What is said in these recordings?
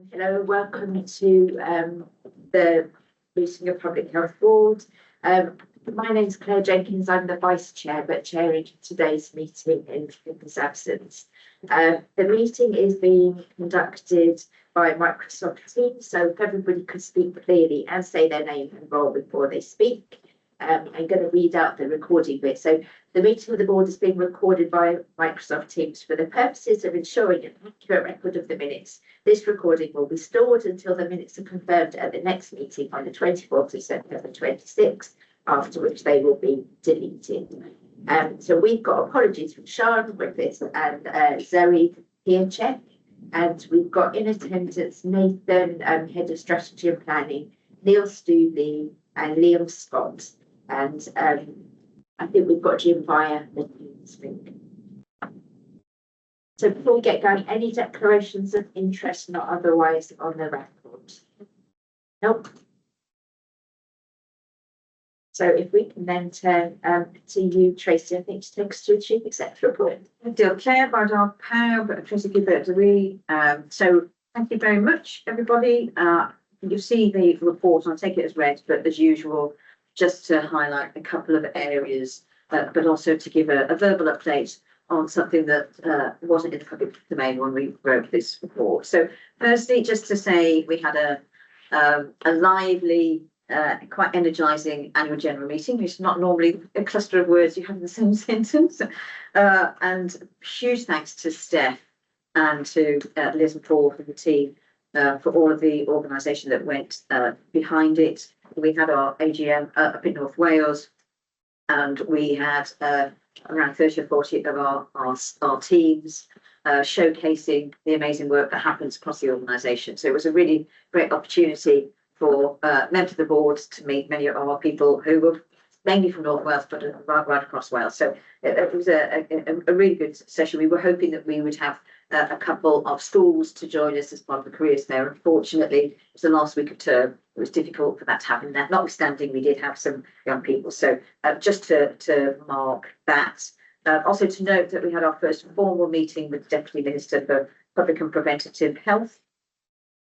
Hello, welcome to the meeting of Public Health Board. My name is Claire Jenkins. I'm the Vice Chair, but chairing today's meeting in his absence. The meeting is being conducted by Microsoft Teams, so if everybody could speak clearly and say their name and role before they speak. I'm going to read out the recording bit. So the meeting of the board is being recorded by Microsoft Teams for the purposes of ensuring an accurate record of the minutes. This recording will be stored until the minutes are confirmed at the next meeting on the 24th of September 26, after which they will be deleted. So we've got apologies from Sean Griffiths and Zoe Piacek, and we've got in attendance Nathan, Head of Strategy and Planning, Neil Stoodley and Liam Scott. And I think we've got Jim via the Teams link. So before we get going, any declarations of interest not otherwise on the record? Nope. So if we can then turn to you, Tracy, I think, to take us through the Chief Executive report. Diolch, bod o'r pawb, Tracy Gibbert ydw. So thank you very much, everybody. You see the report, I'll take it as read, but as usual, just to highlight a couple of areas, but also to give a verbal update on something that wasn't in the public domain when we wrote this report. So firstly, just to say we had a lively, quite energising annual general meeting, which is not normally a cluster of words you have in the same sentence. And huge thanks to Steph and to Liz and Paul from the team for all of the organisation that went behind it. We had our AGM up in North Wales, and we had around 30 or 40 of our teams showcasing the amazing work that happens across the organisation. So it was a really great opportunity for members of the board to meet many of our people who were mainly from North Wales, but right across Wales. So it was a really good session. We were hoping that we would have a couple of schools to join us as part of the careers fair. Unfortunately, it was the last week of term. It was difficult for that to happen. Notwithstanding, we did have some young people. So just to mark that. Also to note that we had our first formal meeting with the Deputy Minister for Public and Preventative Health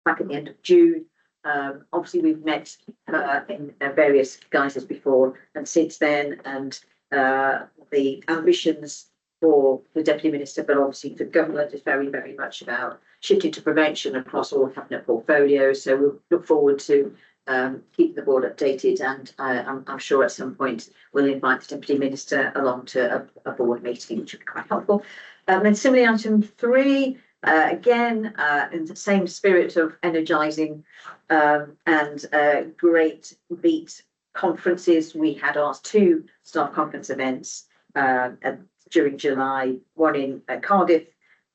back at the end of June. Obviously, we've met in various guises before and since then, and the ambitions for the Deputy Minister, but obviously for government, is very, very much about shifting to prevention across all cabinet portfolios. So we'll look forward to keeping the board updated, and I'm sure at some point we'll invite the Deputy Minister along to a board meeting, which would be quite helpful. And similarly, item 3, again, in the same spirit of energising and great beat conferences, we had our 2 staff conference events during July, one in Cardiff,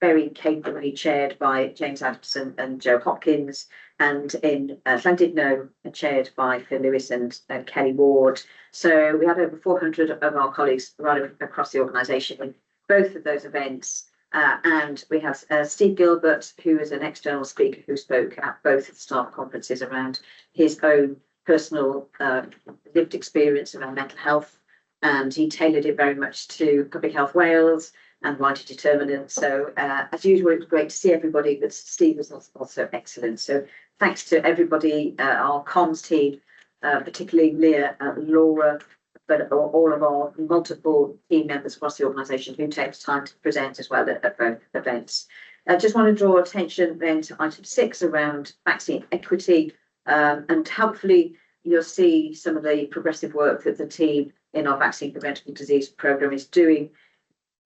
very capably chaired by James Adamson and Joe Hopkins, and in Llandudno, chaired by Phil Lewis and Kelly Ward. So we had over 400 of our colleagues right across the organisation in both of those events. And we have Steve Gilbert, who is an external speaker who spoke at both of the staff conferences around his own personal lived experience around mental health. And he tailored it very much to Public Health Wales and Right Determinant. So as usual, it was great to see everybody, but Steve was also excellent. So thanks to everybody, our comms team, particularly Leah, Laura, but all of our multiple team members across the organisation who takes time to present as well at both events. I just want to draw attention then to item 6 around vaccine equity, and hopefully you'll see some of the progressive work that the team in our vaccine preventable disease programme is doing.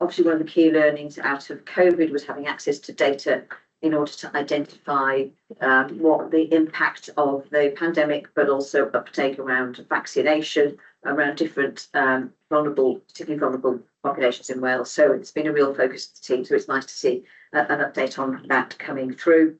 Obviously, one of the key learnings out of COVID was having access to data in order to identify what the impact of the pandemic, but also uptake around vaccination, around different particularly vulnerable populations in Wales. So it's been a real focus of the team. So it's nice to see an update on that coming through.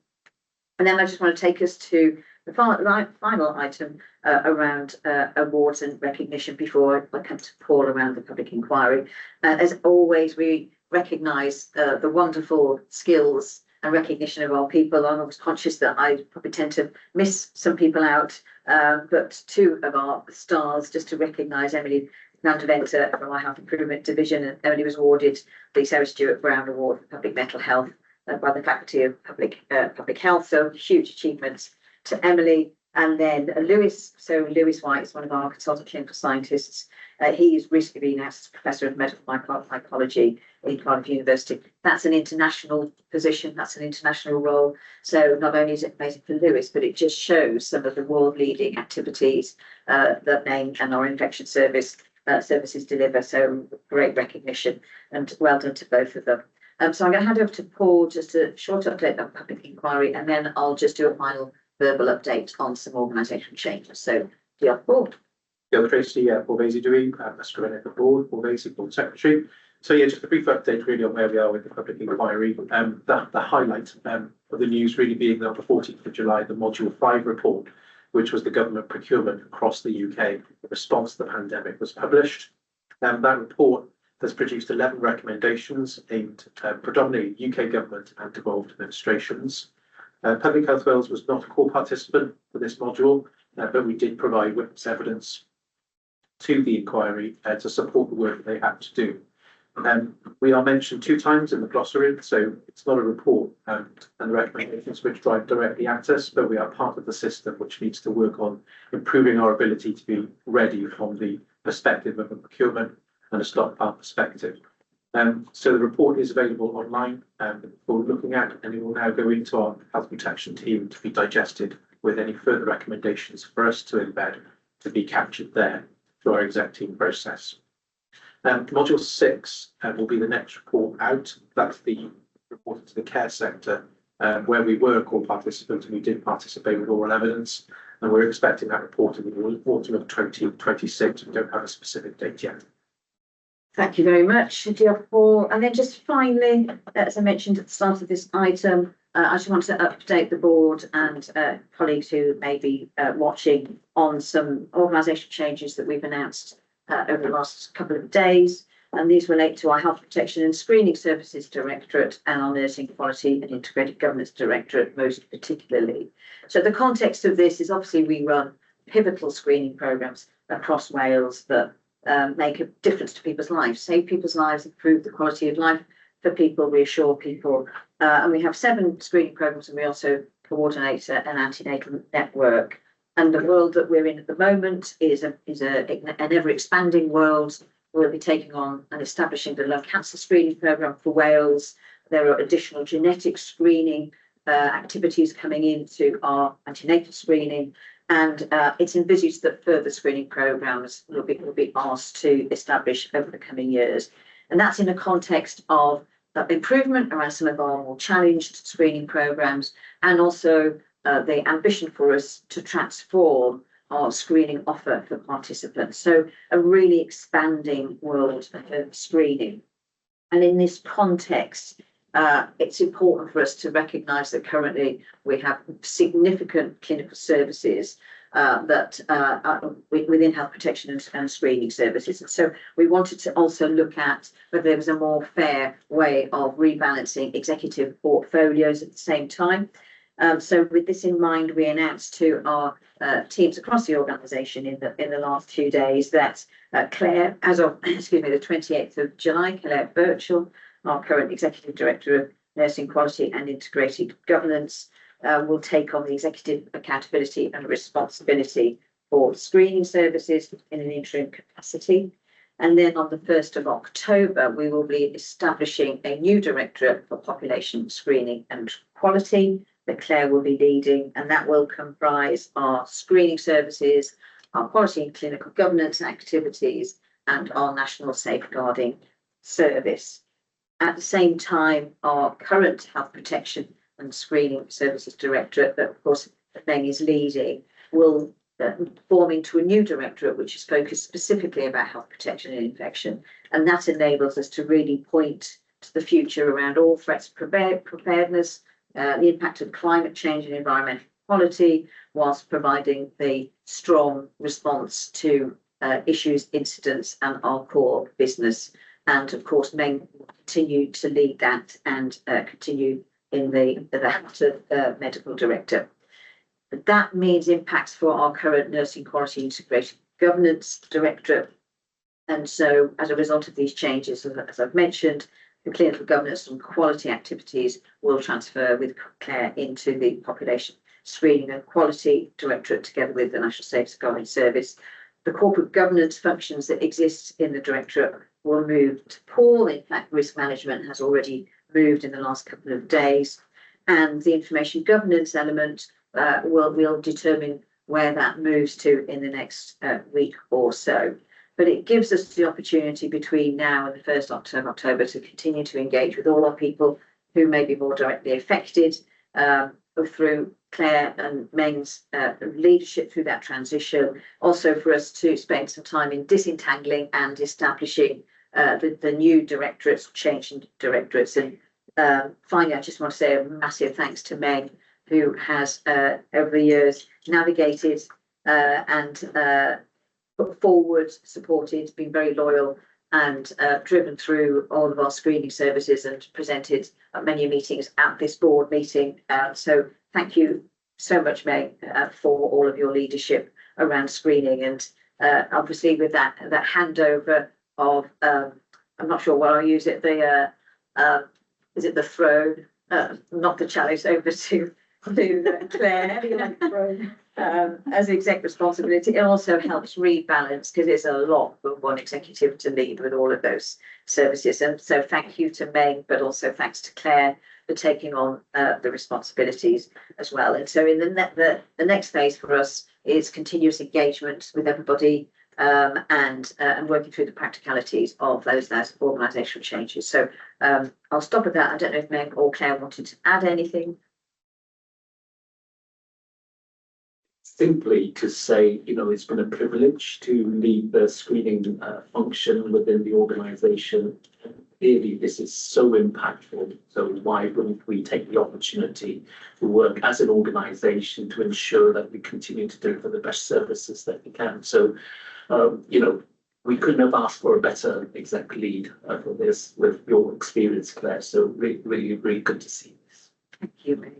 And then I just want to take us to the final item around awards and recognition before I come to Paul around the public inquiry. As always, we recognise the wonderful skills and recognition of our people. I'm always conscious that I probably tend to miss some people out, but 2 of our stars, just to recognise Emily Nandaventa from our Health Improvement Division, and Emily was awarded the Sarah Stewart Brown Award for Public Mental Health by the Faculty of Public Health. So huge achievements to Emily. And then Lewis, so Lewis White is one of our consultant clinical scientists. He's recently been asked as Professor of Medical Mycology in Cardiff University. That's an international position, that's an international role. So not only is it amazing for Lewis, but it just shows some of the world-leading activities that Maine and our infection services deliver. So great recognition and well done to both of them. So I'm going to hand over to Paul, just a short update on public inquiry, and then I'll just do a final verbal update on some organisational changes. So, Paul. Tracy, Paul Vasey-Dewey, Australian Board, Paul Vasey, Board Secretary. So yeah, just a brief update really on where we are with the public inquiry. The highlight of the news really being that on the 14th of July, the Module 5 report, which was the government procurement across the UK in response to the pandemic, was published. That report has produced 11 recommendations aimed predominantly UK government and devolved administrations. Public Health Wales was not a core participant for this module, but we did provide witness evidence to the inquiry to support the work that they had to do. We are mentioned 2 times in the glossary, so it's not a report and the recommendations which drive directly at us, but we are part of the system which needs to work on improving our ability to be ready from the perspective of a procurement and a stockpile perspective. So the report is available online for looking at, and it will now go into our health protection team to be digested with any further recommendations for us to embed to be captured there through our exec team process. Module 6 will be the next report out. That's the report to the care sector, where we were a core participant and we did participate with oral evidence, and we're expecting that report in the autumn of 2026. We don't have a specific date yet. Thank you very much, dear Paul. And then just finally, as I mentioned at the start of this item, I just want to update the board and colleagues who may be watching on some organisational changes that we've announced over the last couple of days. And these relate to our Health Protection and Screening Services Directorate and our Nursing Quality and Integrated Governance Directorate most particularly. So the context of this is obviously we run pivotal screening programmes across Wales that make a difference to people's lives, save people's lives, improve the quality of life for people, reassure people. And we have 7 screening programmes, and we also coordinate an antenatal network. And the world that we're in at the moment is an ever expanding world. We'll be taking on and establishing the lung cancer screening programme for Wales. There are additional genetic screening activities coming into our antenatal screening. And it's envisaged that further screening programmes will be asked to establish over the coming years. And that's in a context of improvement around some of our more challenged screening programmes, and also the ambition for us to transform our screening offer for participants. So a really expanding world of screening. And in this context, it's important for us to recognise that currently we have significant clinical services that are within health protection and screening services. And so we wanted to also look at whether there was a more fair way of rebalancing executive portfolios at the same time. So with this in mind, we announced to our teams across the organisation in the last few days that Claire, as of the 28th of July, Claire Birchall, our current Executive Director of Nursing Quality and Integrated Governance, will take on the executive accountability and responsibility for screening services in an interim capacity. And then on the 1st of October, we will be establishing a new Directorate for Population Screening and Quality that Claire will be leading, and that will comprise our screening services, our quality and clinical governance activities, and our national safeguarding service. At the same time, our current Health Protection and Screening Services Directorate, that of course Meng is leading, will form into a new directorate which is focused specifically about health protection and infection. And that enables us to really point to the future around all threats preparedness, the impact of climate change and environmental quality, whilst providing the strong response to issues, incidents, and our core business. And of course, Meng will continue to lead that and continue in the hat of medical director. That means impacts for our current Nursing Quality Integrated Governance Directorate. And so as a result of these changes, as I've mentioned, the clinical governance and quality activities will transfer with Claire into the population screening and quality directorate together with the National Safeguarding Service. The corporate governance functions that exist in the directorate will move to Paul. In fact, risk management has already moved in the last couple of days, and the information governance element will determine where that moves to in the next week or so. But it gives us the opportunity between now and the 1st October to continue to engage with all our people who may be more directly affected through Claire and Meng's leadership through that transition. Also for us to spend some time in disentangling and establishing the new directorates, changing directorates. And finally, I just want to say a massive thanks to Meng, who has over the years navigated and put forward, supported, been very loyal and driven through all of our screening services and presented at many meetings at this board meeting. So thank you so much, Meg, for all of your leadership around screening. And obviously with that handover of, I'm not sure what I'll use it, is it the throne, not the chalice, over to Claire as exec responsibility. It also helps rebalance because it's a lot for one executive to lead with all of those services. And so thank you to Meg, but also thanks to Claire for taking on the responsibilities as well. And so in the next phase for us is continuous engagement with everybody and working through the practicalities of those organisational changes. So I'll stop at that. I don't know if Meg or Claire wanted to add anything. Simply to say, it's been a privilege to lead the screening function within the organisation. Clearly, this is so impactful. So why wouldn't we take the opportunity to work as an organisation to ensure that we continue to deliver the best services that we can? So, we couldn't have asked for a better exec lead for this with your experience, Claire. So really, really good to see this. Thank you, Meg.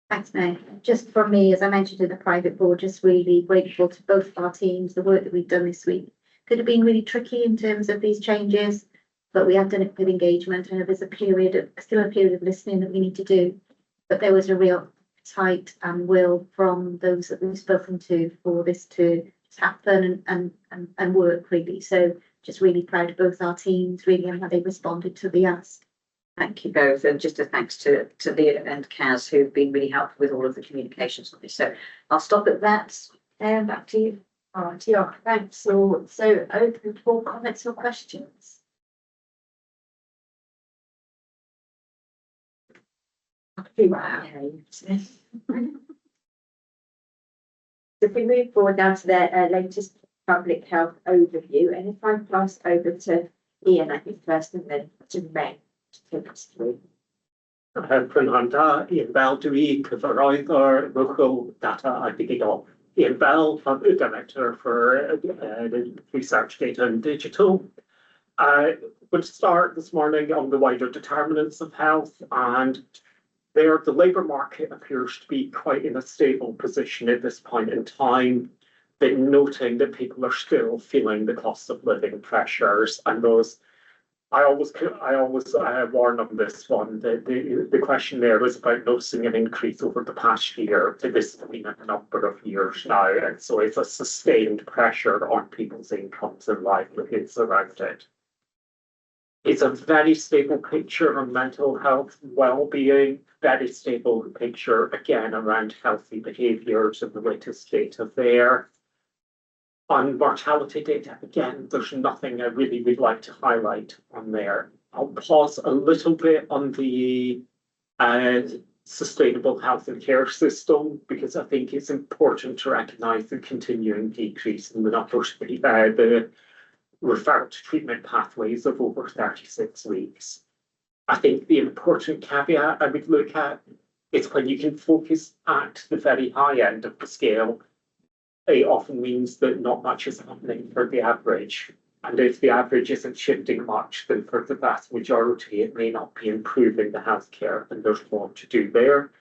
Thanks, Meg. Just from me, as I mentioned in the private board, just really grateful to both our teams. The work that we've done this week could have been really tricky in terms of these changes, but we have done it with engagement, and there's still a period of listening that we need to do. But there was a real tight and will from those that we've spoken to for this to happen and work really. So just really proud of both our teams really and how they responded to the ask. Thank you both, and just a thanks to Leah and Kaz, who've been really helpful with all of the communications on this. So I'll stop at that. And back to you. All right, yeah, thanks. So open for comments or questions. Wow. If we move forward now to the latest public health overview, and if I pass over to Ian, I think first, and then to Meg to take us through. Prynhawn da, Ian Bell, dwi cyfarwydd o'r local data a digidol. Ian Bell, I'm the director for research data and digital. We'll start this morning on the wider determinants of health, and there the labour market appears to be quite in a stable position at this point in time, but noting that people are still feeling the cost of living pressures, and those I always warn on this one. The question there was about noticing an increase over the past year. This has been a number of years now, and so it's a sustained pressure on people's incomes and livelihoods around it. It's a very stable picture on mental health, well-being, very stable picture again around healthy behaviours and the latest data there. On mortality data, again, there's nothing I really would like to highlight on there. I'll pause a little bit on the sustainable health and care system, because I think it's important to recognise the continuing decrease in the numbers, the referral to treatment pathways of over 36 weeks. I think the important caveat I would look at is when you can focus at the very high end of the scale, it often means that not much is happening for the average. And if the average isn't shifting much, then for the vast majority, it may not be improving the healthcare, and there's more to do there.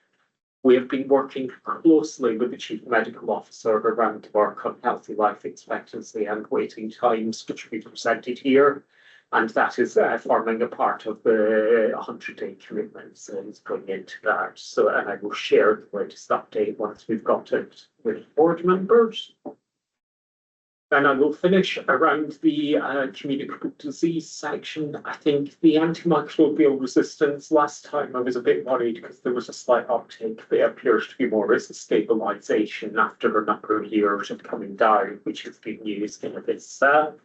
We have been working closely with the Chief Medical Officer around work on healthy life expectancy and waiting times, which we presented here. And that is forming a part of the 100-day commitment, so it's going into that. So, and I will share the latest update once we've got it with board members. And I will finish around the communicable disease section. I think the antimicrobial resistance, last time I was a bit worried because there was a slight uptake, but it appears to be more as a stabilisation after a number of years of coming down, which is good news in of itself.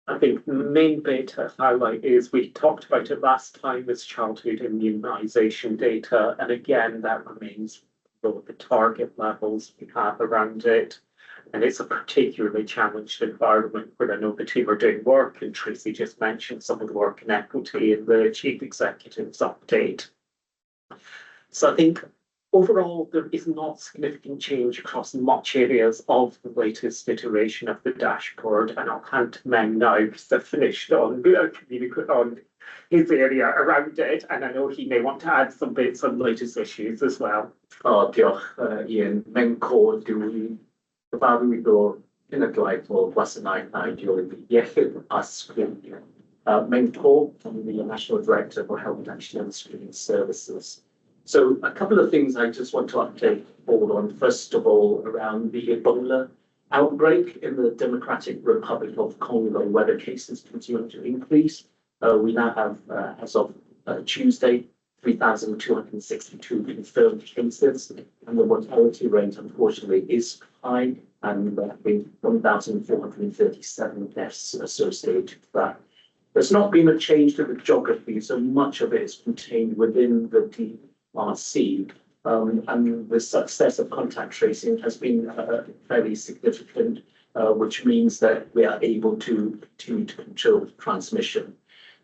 I think the main bit to highlight is we talked about it last time as childhood immunisation data, and again that remains below the target levels we have around it. And it's a particularly challenged environment where I know the team are doing work, and Tracy just mentioned some of the work in equity in the chief executive's update. So I think overall there is not significant change across much areas of the latest iteration of the dashboard, and I'll hand to Meng now because they've finished on his area around it, and I know he may want to add some bits on latest issues as well. Diolch, Ian. Mewn cod dwi'n gyfarwyddo cenedlaethol gwasanaethau diolch iechyd a sgrinio. Mewn cod, I'm the National Director for Health Protection and Screening Services. So a couple of things I just want to update all on. First of all, around the Ebola outbreak in the Democratic Republic of Congo, where the cases continue to increase. We now have, as of Tuesday, 3,262 confirmed cases, and the mortality rate, unfortunately, is high, and there have been 1,437 deaths associated with that. There's not been a change to the geography, so much of it is contained within the DRC, and the success of contact tracing has been fairly significant, which means that we are able to continue to control transmission.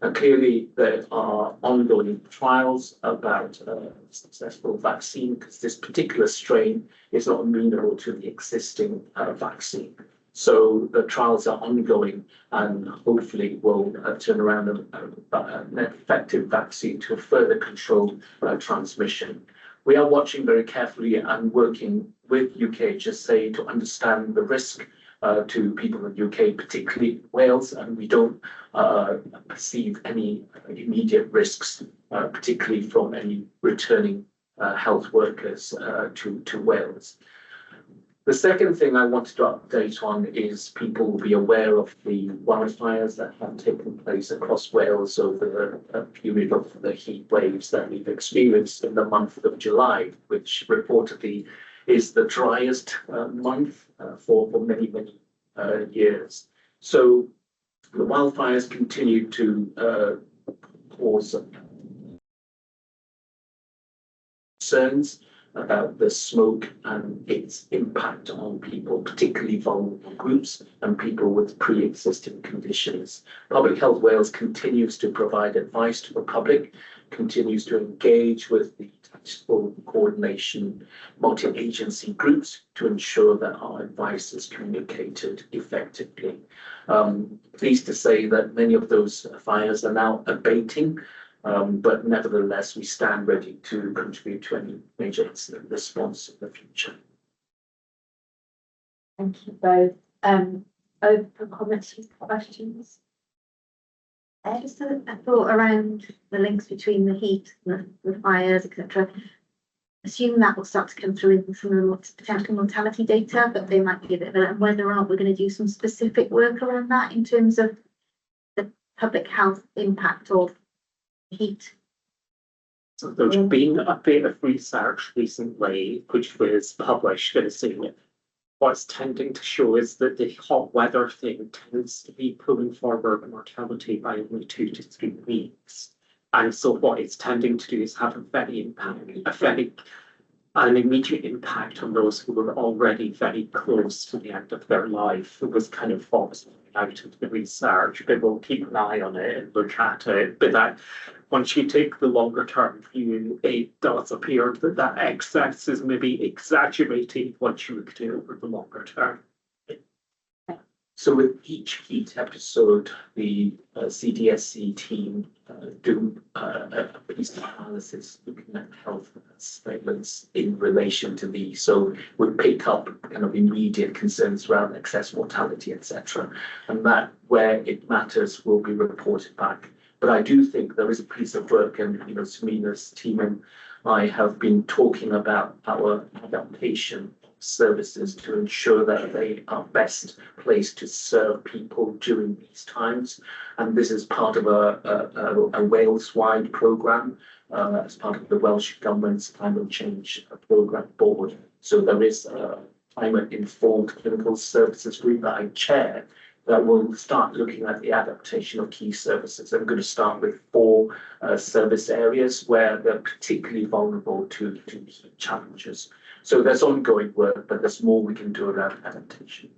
And clearly, there are ongoing trials about successful vaccine, because this particular strain is not amenable to the existing vaccine. So the trials are ongoing, and hopefully will turn around an effective vaccine to further control transmission. We are watching very carefully and working with UKHSA to understand the risk to people in the UK, particularly Wales, and we don't perceive any immediate risks, particularly from any returning health workers to Wales. The second thing I wanted to update on is people will be aware of the wildfires that have taken place across Wales over the period of the heat waves that we've experienced in the month of July, which reportedly is the driest month for many years. So the wildfires continue to cause concerns about the smoke and its impact on people, particularly vulnerable groups and people with pre-existing conditions. Public Health Wales continues to provide advice to the public, continues to engage with the tactical coordination multi-agency groups to ensure that our advice is communicated effectively. Pleased to say that many of those fires are now abating, but nevertheless, we stand ready to contribute to any major incident response in the future. Thank you both. Open for comments and questions. Just a thought around the links between the heat, the fires, etc. Assume that will start to come through in some of the potential mortality data, but they might be a bit of and whether or not we're going to do some specific work around that in terms of the public health impact of heat. So there's been a bit of research recently which was published and saying what's tending to show is that the hot weather thing tends to be pulling forward mortality by only 2 to 3 weeks. And so what it's tending to do is have an immediate impact on those who were already very close to the end of their life. It was kind of forced out of the research, but we'll keep an eye on it and look at it. But that once you take the longer term view, it does appear that that excess is maybe exaggerated once you look at it over the longer term. So with each heat episode, the CDSC team do a piece of analysis looking at health statements in relation to these. So we pick up kind of immediate concerns around excess mortality, etc. And that, where it matters, will be reported back. But I do think there is a piece of work, and Samina's team and I have been talking about our adaptation services to ensure that they are best placed to serve people during these times. And this is part of a Wales-wide programme as part of the Welsh Government's Climate Change Programme Board. So there is a climate-informed clinical services group that I chair that will start looking at the adaptation of key services. I'm going to start with 4 service areas where they're particularly vulnerable to heat challenges. So there's ongoing work, but there's more we can do around adaptation.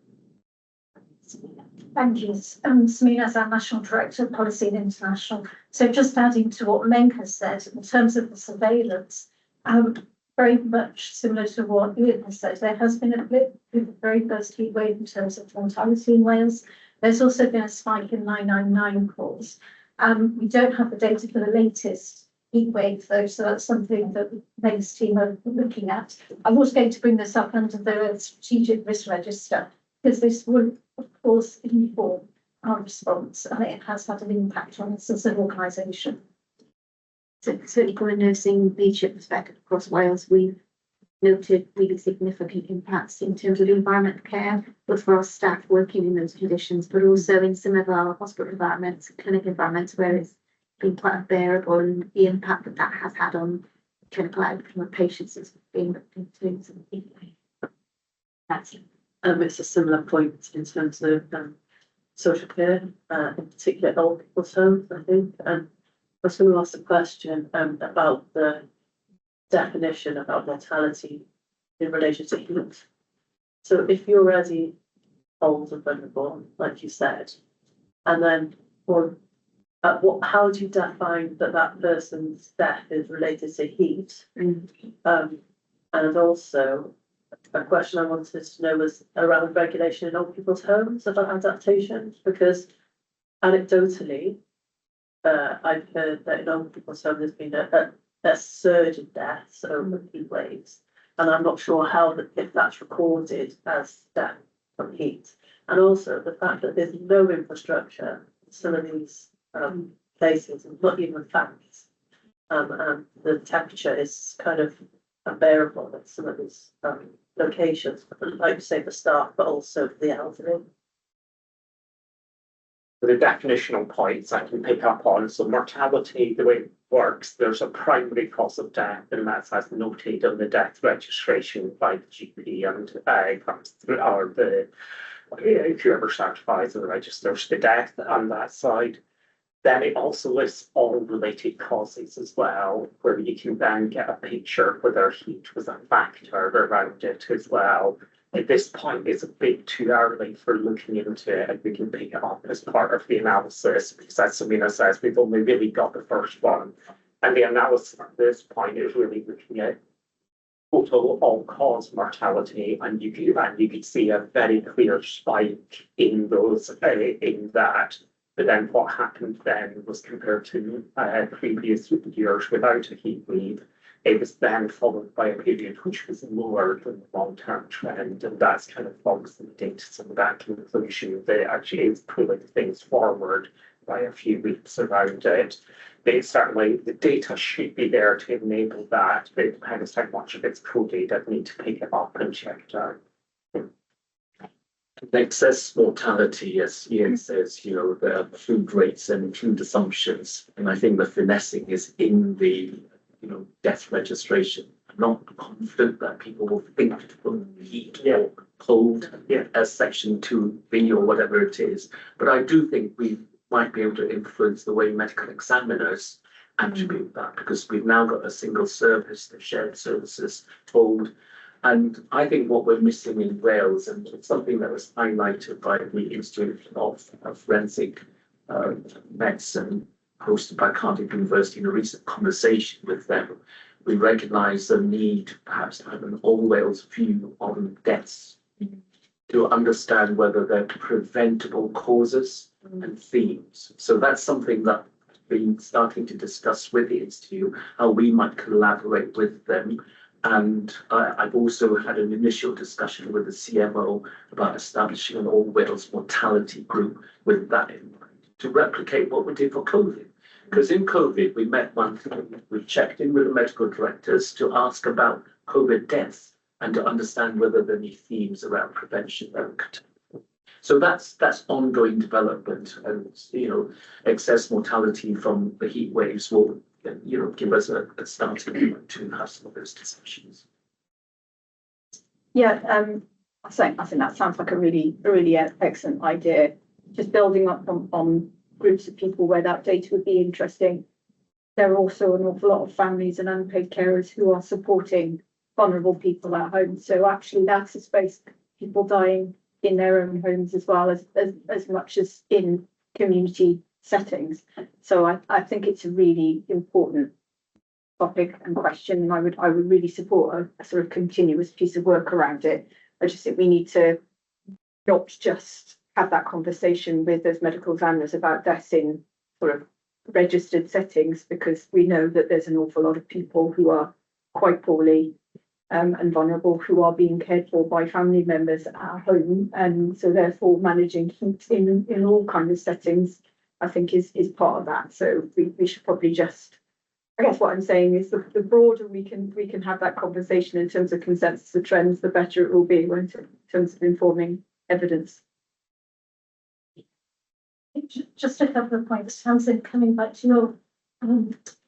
Thank you. Samina is our National Director of Policy and International. So just adding to what Meg has said, in terms of the surveillance, very much similar to what Ian has said, there has been a blip with the very first heat wave in terms of mortality in Wales. There's also been a spike in 999 calls. We don't have the data for the latest heat wave though, so that's something that Meg's team are looking at. I was going to bring this up under the strategic risk register, because this will, of course, inform our response, and it has had an impact on us as an organisation. So certainly from a nursing leadership perspective across Wales, we've noted really significant impacts in terms of environmental care, both for our staff working in those conditions, but also in some of our hospital environments, clinic environments, where it's been quite unbearable, and the impact that that has had on clinical outcome of patients has been looked into. That's it. It's a similar point in terms of social care, in particular old people's homes, I think. And I was going to ask a question about the definition about mortality in relation to heat. So if you're already old and vulnerable, like you said, and then how do you define that person's death is related to heat? And also, a question I wanted to know was around regulation in old people's homes about adaptation, because anecdotally, I've heard that in old people's homes there's been a surge in deaths over heat waves, and I'm not sure if that's recorded as death from heat. And also the fact that there's no infrastructure in some of these places, and not even fans, and the temperature is kind of unbearable at some of these locations, like you say, for staff, but also for the elderly. The definitional points I can pick up on. So mortality, the way it works, there's a primary cause of death, and that's as noted on the death registration by the GP, and comes through, or whoever certifies and registers the death on that side. Then it also lists all related causes as well, where you can then get a picture whether heat was a factor around it as well. At this point, it's a bit too early for looking into it, and we can pick it up as part of the analysis, because as Samina says, we've only really got the first one. And the analysis at this point is really looking at total all-cause mortality, and you could see a very clear spike in those in that. But then what happened then was, compared to previous years without a heat wave, it was then followed by a period which was lower than the long-term trend, and that's kind of fogs the data to that conclusion that actually is pulling things forward by a few weeks around it. Certainly the data should be there to enable that, but it depends how much of it's coded. I'd need to pick it up and check it out. Excess mortality, as Ian says, the food rates and food assumptions, and I think the finessing is in the death registration. I'm not confident that people will think of heat or cold as section 2B or whatever it is, but I do think we might be able to influence the way medical examiners attribute that, because we've now got a single service, the shared services told. And I think what we're missing in Wales, and it's something that was highlighted by the Institute of Forensic Medicine, hosted by Cardiff University in a recent conversation with them, we recognise the need perhaps to have an all Wales view on deaths to understand whether they're preventable causes and themes. So that's something that I've been starting to discuss with the Institute, how we might collaborate with them. And I've also had an initial discussion with the CMO about establishing an All Wales mortality group with that in mind, to replicate what we did for COVID. Because in COVID, we met monthly, we checked in with the medical directors to ask about COVID deaths and to understand whether there are any themes around prevention that we could. So that's ongoing development, and excess mortality from the heat waves will give us a starting point to have some of those discussions. Yeah, I think that sounds like a really excellent idea. Just building up on groups of people where that data would be interesting. There are also an awful lot of families and unpaid carers who are supporting vulnerable people at home. So actually that's a space, people dying in their own homes as well as much as in community settings. So I think it's a really important topic and question, and I would really support a sort of continuous piece of work around it. I just think we need to not just have that conversation with those medical examiners about deaths in sort of registered settings, because we know that there's an awful lot of people who are quite poorly and vulnerable who are being cared for by family members at home, and so therefore managing heat in all kinds of settings, I think is part of that. So we should probably just, I guess what I'm saying is the broader we can have that conversation in terms of consensus of trends, the better it will be, won't it, in terms of informing evidence. Just a couple of points, Tamsin, coming back to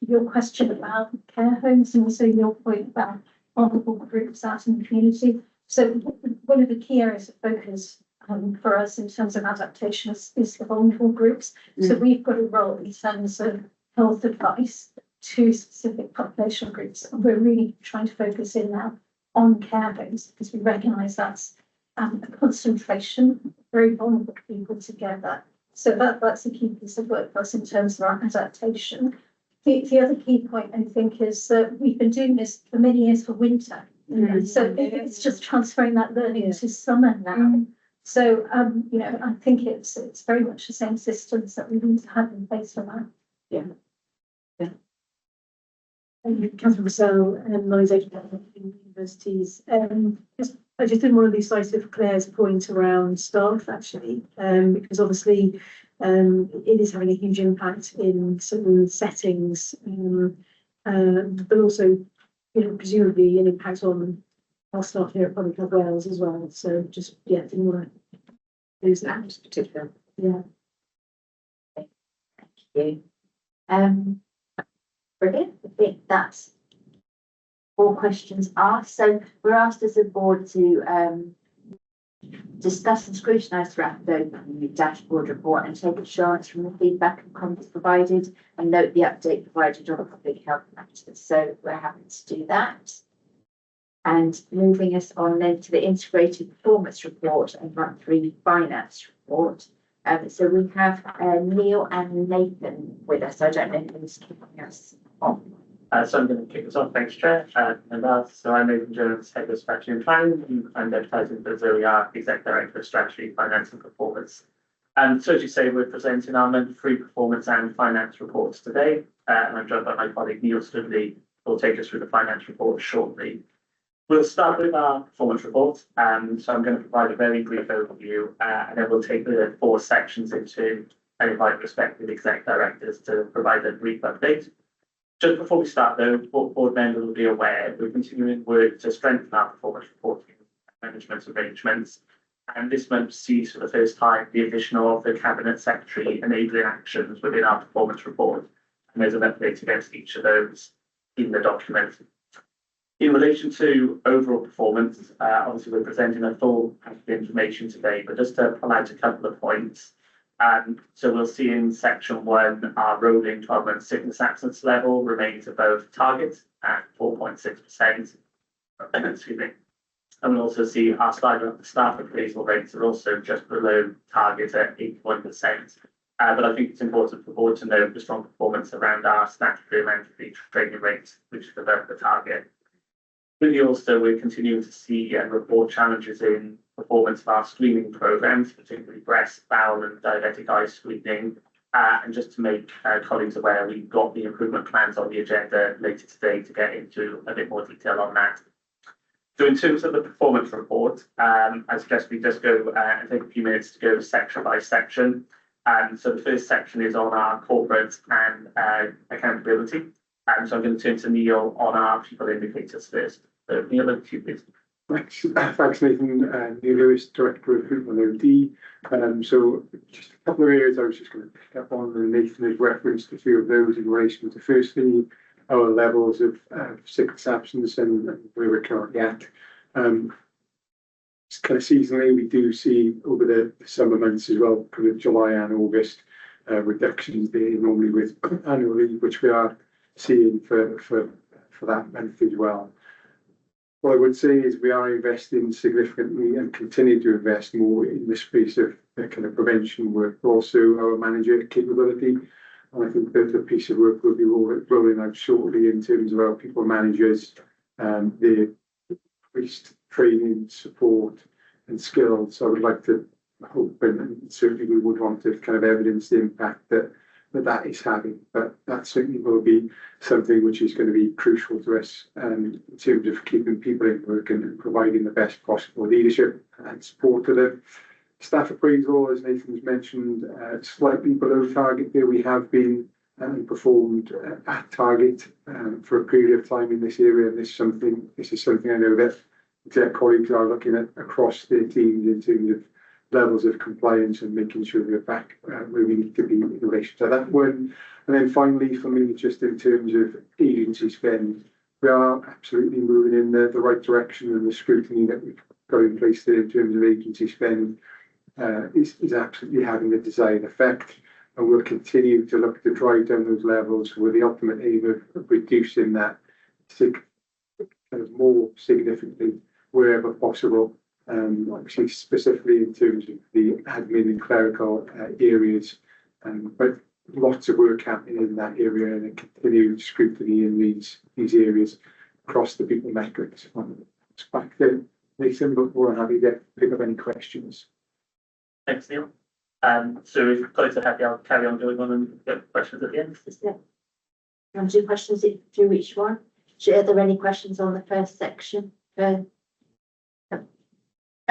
your question about care homes and also your point about vulnerable groups out in the community. So one of the key areas of focus for us in terms of adaptation is the vulnerable groups. So we've got a role in terms of health advice to specific population groups, and we're really trying to focus in now on care homes because we recognise that's a concentration of very vulnerable people together. So that's a key piece of work for us in terms of our adaptation. The other key point, I think, is that we've been doing this for many years for winter. So it's just transferring that learning to summer now. So, I think it's very much the same systems that we need to have in place for that. Yeah. Catherine Russell, knowledge agent in universities. I just didn't want to lose sight of Claire's point around staff, actually, because obviously it is having a huge impact in certain settings, but also, presumably an impact on our staff here at Public Health Wales as well. So just, didn't want to lose that in particular. Yeah. Thank you. Brilliant. I think that's all questions asked. So we're asked as a board to discuss and scrutinise throughout the dashboard report and take assurance from the feedback and comments provided, and note the update provided on public health matters. So we're happy to do that. And moving us on then to the integrated performance report and monthly finance report. So we have Neil and Nathan with us. I don't know who's kicking us off. So I'm going to kick us off. Thanks, Chair. So I'm Nathan Jones, Head of Strategy and Planning, and advertising for Zoe R, Exec Director of Strategy, Finance and Performance. So as you say, we're presenting our monthly performance and finance reports today. And I'm joined by my colleague Neil Studley, who will take us through the finance report shortly. We'll start with our performance report. So I'm going to provide a very brief overview, and then we'll take the 4 sections into and invite respective exec directors to provide a brief update. Just before we start though, board members will be aware we're continuing work to strengthen our performance reporting and management arrangements. And this month sees for the first time the addition of the Cabinet Secretary enabling actions within our performance report. And there's an update against each of those in the document. In relation to overall performance, obviously we're presenting a full package of information today, but just to pull out a couple of points. So we'll see in section 1, our rolling 12-month sickness absence level remains above target at 4.6%. Excuse me. And we'll also see our staff appraisal rates are also just below target at 81%. But I think it's important for the board to note the strong performance around our statutory mandatory training rates, which is above the target. Really also, we're continuing to see and report challenges in performance of our screening programs, particularly breast, bowel and diabetic eye screening. And just to make colleagues aware, we've got the improvement plans on the agenda later today to get into a bit more detail on that. So in terms of the performance report, I suggest we just go and take a few minutes to go section by section. So the first section is on our corporate and accountability. So I'm going to turn to Neil on our people indicators first. So Neil, over to you, please. Thanks, Nathan. Neil Lewis, Director of Recruitment OD. So just a couple of areas I was just going to pick up on, and Nathan has referenced a few of those in relation to firstly our levels of sickness absence and where we're currently at. It's kind of seasonally, we do see over the summer months as well, kind of July and August, reductions there normally with annual leave, which we are seeing for that month as well. What I would say is we are investing significantly and continue to invest more in the space of kind of prevention work, also our manager capability. And I think that the piece of work will be rolling out shortly in terms of our people managers, the increased training, support and skills. So I would like to hope, and certainly we would want to kind of evidence the impact that is having, but that certainly will be something which is going to be crucial to us in terms of keeping people in work and providing the best possible leadership and support to them. Staff appraisal, as Nathan's mentioned, slightly below target there. We have been performed at target for a period of time in this area, and this is something I know that their colleagues are looking at across their teams in terms of levels of compliance and making sure we're back where we need to be in relation to that one. And then finally, for me, just in terms of agency spend, we are absolutely moving in the right direction, and the scrutiny that we've got in place there in terms of agency spend is absolutely having the desired effect. And we'll continue to look to drive down those levels with the ultimate aim of reducing that kind of more significantly wherever possible. Obviously, specifically in terms of the admin and clerical areas, but lots of work happening in that area and a continued scrutiny in these areas across the people metrics. It's back to Nathan, but we're happy to pick up any questions. Thanks, Neil. So if colleagues are happy, I'll carry on going on and get questions at the end. Yeah. Want to do questions through each one? Are there any questions on the first section?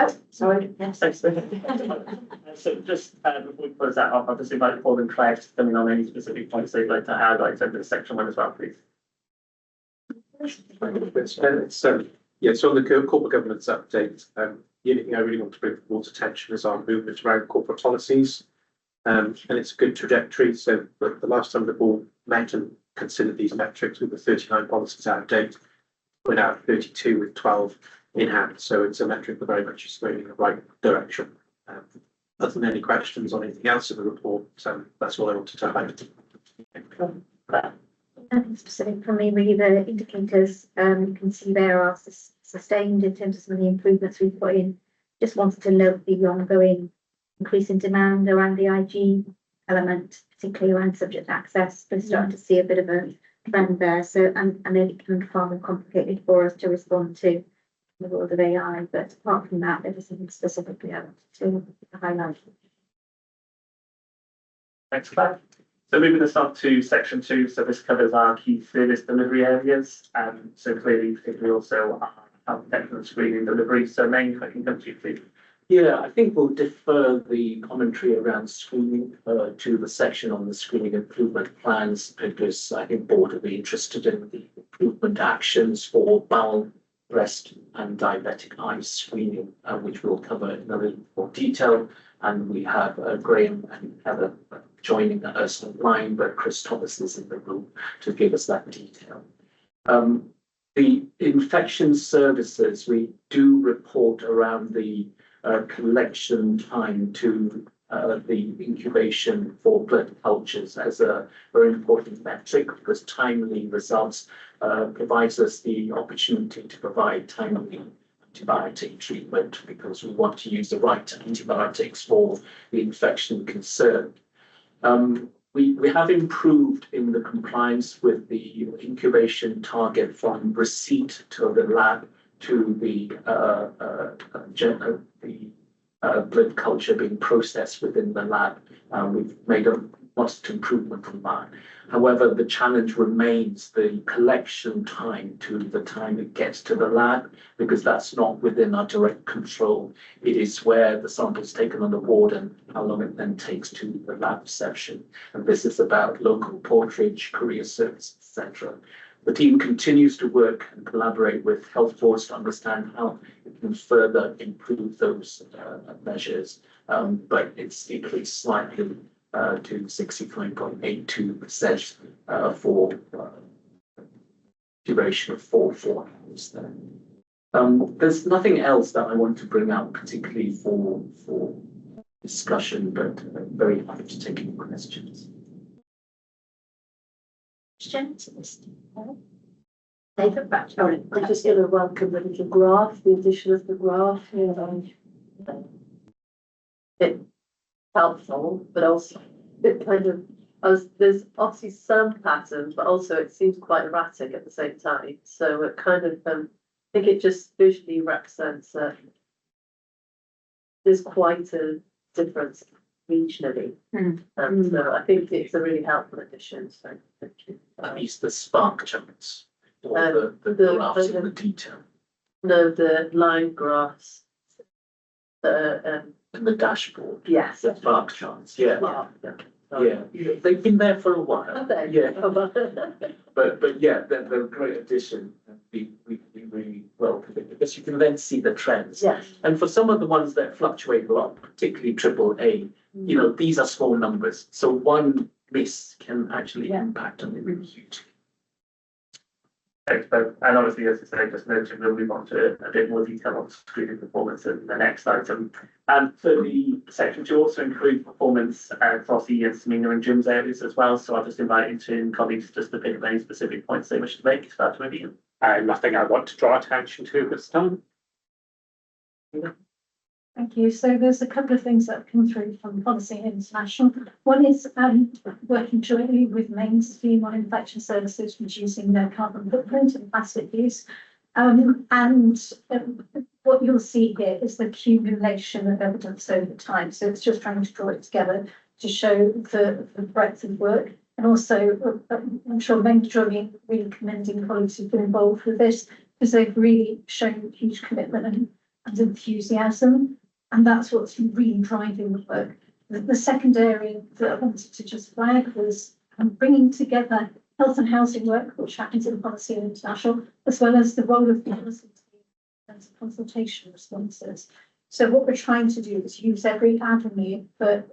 Oh, sorry. Yes. Thanks. So just before we close that off, I'll just invite Paul and Claire to come in on any specific points they'd like to highlight under section 1 as well, please. So on the corporate governance update, the only thing I really want to bring to the board's attention is our movement around corporate policies. And it's a good trajectory. So the last time the board met and considered these metrics, we were 39 policies out of date. We're now at 32 with 12 in hand. So it's a metric that very much is going in the right direction. Other than any questions on anything else in the report, that's all I wanted to highlight. Nothing specific from me, really. The indicators you can see there are sustained in terms of some of the improvements we've put in. Just wanted to note the ongoing increase in demand around the IG element, particularly around subject access. We're starting to see a bit of a trend there. So, and I know it can be far more complicated for us to respond to in the world of AI, but apart from that, there was something specifically I wanted to highlight. Thanks, Claire. So moving us on to section 2. So this covers our key service delivery areas. So clearly, particularly also our health protection and screening delivery. So Meng, if I can come to you, please. Yeah, I think we'll defer the commentary around screening to the section on the screening improvement plans, because I think board will be interested in the improvement actions for bowel, breast and diabetic eye screening, which we'll cover in a little more detail. And we have Graham and Heather joining us online, but Chris Thomas is in the room to give us that detail. The infection services, we do report around the collection time to the incubation for blood cultures as a very important metric, because timely results provides us the opportunity to provide timely antibiotic treatment, because we want to use the right antibiotics for the infection concerned. We have improved in the compliance with the incubation target from receipt to the lab to the blood culture being processed within the lab. We've made a modest improvement on that. However, the challenge remains the collection time to the time it gets to the lab, because that's not within our direct control. It is where the sample is taken on the ward and how long it then takes to the lab reception. And this is about local porterage, courier service, etc. The team continues to work and collaborate with health boards to understand how it can further improve those measures, but it's decreased slightly to 65.82% for duration of 4 hours there. There's nothing else that I want to bring out particularly for discussion, but I'm very happy to take any questions. David Batchel. I'm just going to welcome the little graph, the addition of the graph. It's helpful, but also it kind of, there's obviously some pattern, but also it seems quite erratic at the same time. So it kind of, I think it just visually represents that there's quite a difference regionally. And so I think it's a really helpful addition. So thank you. At least the spark charts or the graphs in the detail. No, the line graphs. In the dashboard. Yes. The spark charts. Yeah. Yeah. Yeah. They've been there for a while. Have they? Yeah. But yeah, they're a great addition. We really welcome it because you can then see the trends. Yes. And for some of the ones that fluctuate a lot, particularly AAA, you know, these are small numbers. So one miss can actually impact on it really hugely. Thanks, both. And obviously, as I say, just mentioned, we'll move on to a bit more detail on screening performance in the next item. For the section to also include performance across the seminar and gyms areas as well. So I'll just invite into colleagues just to pick up any specific points they wish to make. Start with you. Nothing I want to draw attention to this time. Thank you. So there's a couple of things that have come through from Policy International. One is working jointly with mainstream on infection services, reducing their carbon footprint and plastic use. What you'll see here is the accumulation of evidence over time. So it's just trying to draw it together to show the breadth of work. And also, I'm sure mainstream really commending colleagues who've been involved with this because they've really shown huge commitment and enthusiasm. And that's what's really driving the work. The second area that I wanted to just flag was bringing together health and housing work, which happens in Policy International, as well as the role of the policy team and consultation responses. So what we're trying to do is use every avenue for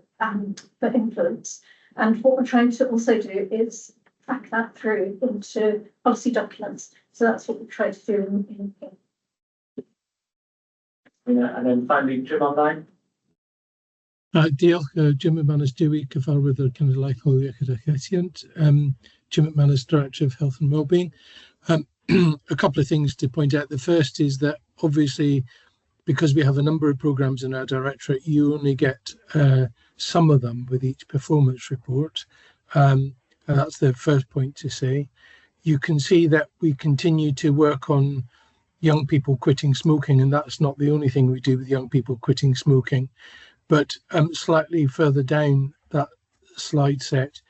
influence. And what we're trying to also do is track that through into policy documents. So that's what we try to do in And then finally, Jim online. Diolch, Jim McManus Dewey, cyfarwydd o'r Cenedlaethol Iechyd a Llesiant, Jim McManus, Director of Health and Wellbeing. A couple of things to point out. The first is that obviously, because we have a number of programmes in our directorate, you only get some of them with each performance report. And that's the first point to say. You can see that we continue to work on young people quitting smoking, and that's not the only thing we do with young people quitting smoking. But slightly further down that slide set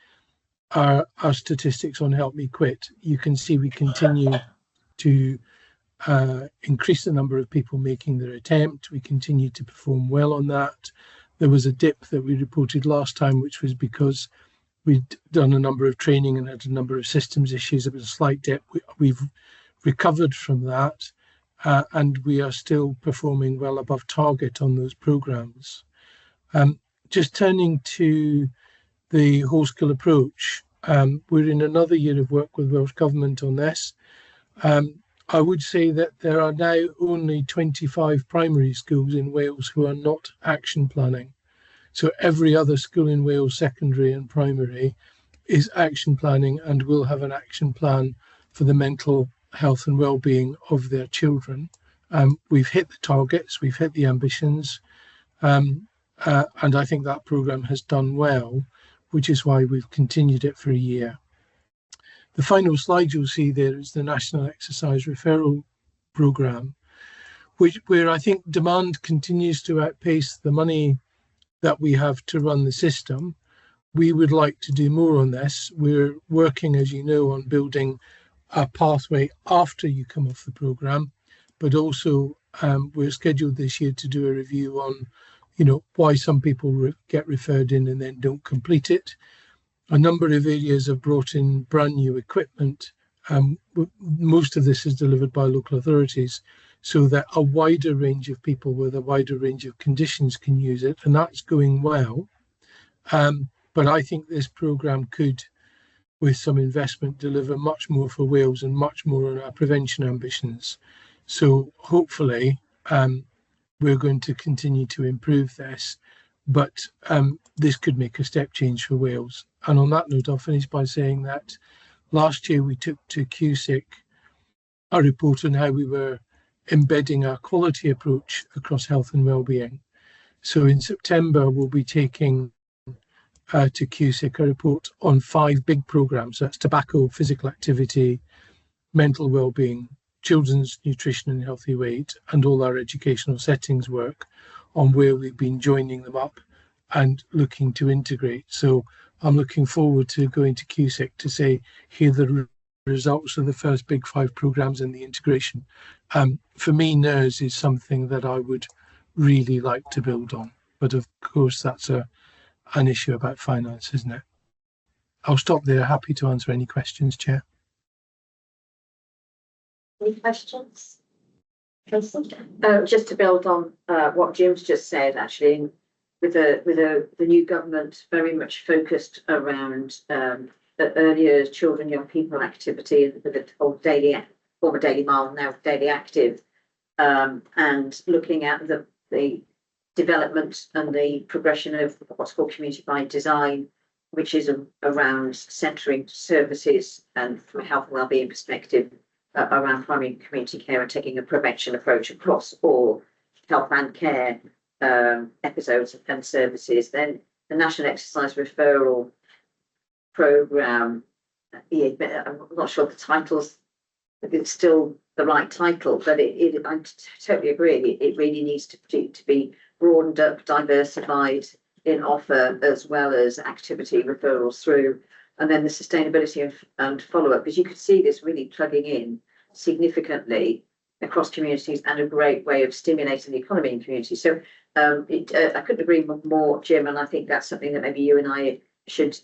are our statistics on Help Me Quit. You can see we continue to increase the number of people making their attempt. We continue to perform well on that. There was a dip that we reported last time, which was because we'd done a number of training and had a number of systems issues. It was a slight dip. We've recovered from that. And we are still performing well above target on those programmes. Just turning to the whole school approach, we're in another year of work with Welsh Government on this. I would say that there are now only 25 primary schools in Wales who are not action planning. So every other school in Wales, secondary and primary, is action planning and will have an action plan for the mental health and well-being of their children. We've hit the targets, we've hit the ambitions, and I think that programme has done well, which is why we've continued it for a year. The final slide you'll see there is the National Exercise Referral Programme, where I think demand continues to outpace the money that we have to run the system. We would like to do more on this. We're working, as you know, on building a pathway after you come off the programme, but also we're scheduled this year to do a review on, why some people get referred in and then don't complete it. A number of areas have brought in brand new equipment. Most of this is delivered by local authorities, so that a wider range of people with a wider range of conditions can use it, and that's going well. But I think this programme could, with some investment, deliver much more for Wales and much more on our prevention ambitions. So hopefully we're going to continue to improve this, but this could make a step change for Wales. And on that note, I'll finish by saying that last year we took to QSIC a report on how we were embedding our quality approach across health and wellbeing. So in September, we'll be taking to QSIC a report on 5 big programmes. That's tobacco, physical activity, mental wellbeing, children's nutrition and healthy weight, and all our educational settings work, on where we've been joining them up and looking to integrate. So I'm looking forward to going to QSIC to say, here are the results of the first big 5 programmes and the integration. For me, NERS is something that I would really like to build on. But of course, that's an issue about finance, isn't it? I'll stop there. Happy to answer any questions, Chair. Any questions? Tracy? Just to build on what Jim's just said, actually, with the new government very much focused around the earlier children, young people activity, with the old former Daily Mile, now Daily Active, and looking at the development and the progression of what's called community by design, which is around centering services and from a health and wellbeing perspective around primary and community care and taking a prevention approach across all health and care episodes and services. Then the National Exercise Referral Programme, I'm not sure the title's, it's still the right title, but I totally agree. It really needs to be broadened up, diversified in offer, as well as activity referrals through, and then the sustainability and follow-up, because you could see this really plugging in significantly across communities and a great way of stimulating the economy in communities. So I couldn't agree more, Jim, and I think that's something that maybe you and I should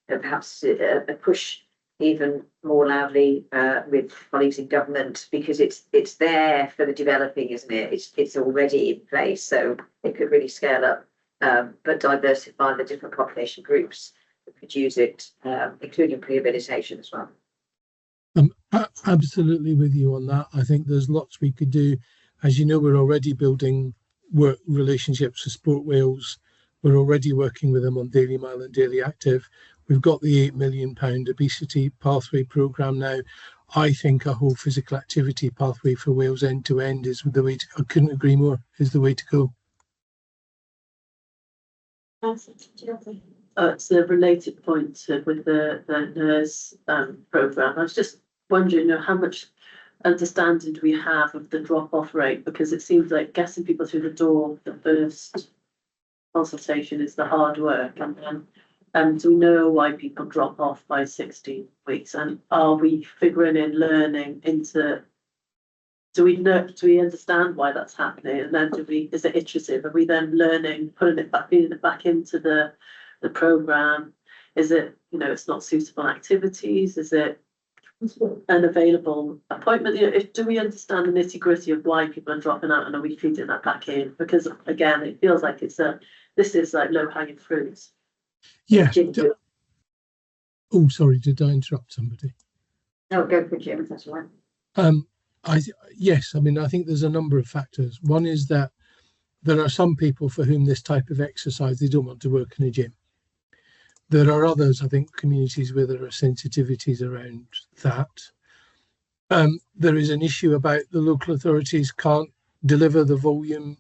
perhaps push even more loudly with colleagues in government, because it's there for the developing, isn't it? It's already in place, so it could really scale up, but diversify the different population groups that could use it, including rehabilitation as well. Absolutely with you on that. I think there's lots we could do. As you know, we're already building work relationships with Sport Wales. We're already working with them on Daily Mile and Daily Active. We've got the £8 million obesity pathway programme now. I think a whole physical activity pathway for Wales end to end is the way to, I couldn't agree more, is the way to go. It's a related point with the NERS programme. I was just wondering, how much understanding do we have of the drop-off rate? Because it seems like getting people through the door, the first consultation is the hard work, and then do we know why people drop off by 16 weeks? And are we figuring in learning into? Do we understand why that's happening? And then is it iterative? Are we then learning, putting it back into the programme? Is it, it's not suitable activities? Is it an available appointment? Do we understand the nitty-gritty of why people are dropping out, and are we feeding that back in? Because again, it feels like this is like low-hanging fruit. Yeah. Oh, sorry, did I interrupt somebody? No, go for Jim, that's all right. Yes, I mean, I think there's a number of factors. One is that there are some people for whom this type of exercise, they don't want to work in a gym. There are others, I think, communities where there are sensitivities around that. There is an issue about the local authorities can't deliver the volume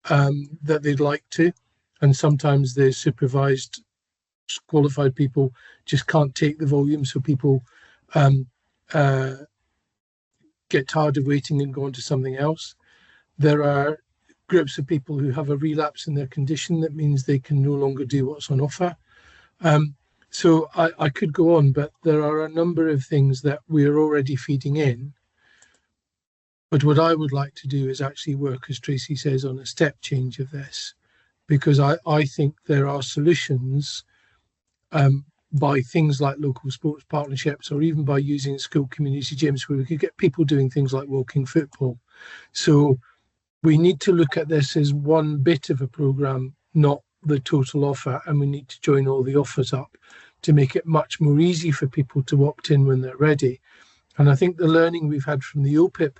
that they'd like to. And sometimes the supervised qualified people just can't take the volume. So people get get tired of waiting and go on to something else. There are groups of people who have a relapse in their condition that means they can no longer do what's on offer. So I could go on, but there are a number of things that we're already feeding in. But what I would like to do is actually work, as Tracy says, on a step change of this, because I think there are solutions by things like local sports partnerships, or even by using school community gyms where we could get people doing things like walking football. So we need to look at this as one bit of a programme, not the total offer, and we need to join all the offers up to make it much more easy for people to opt in when they're ready. And I think the learning we've had from the OPIP,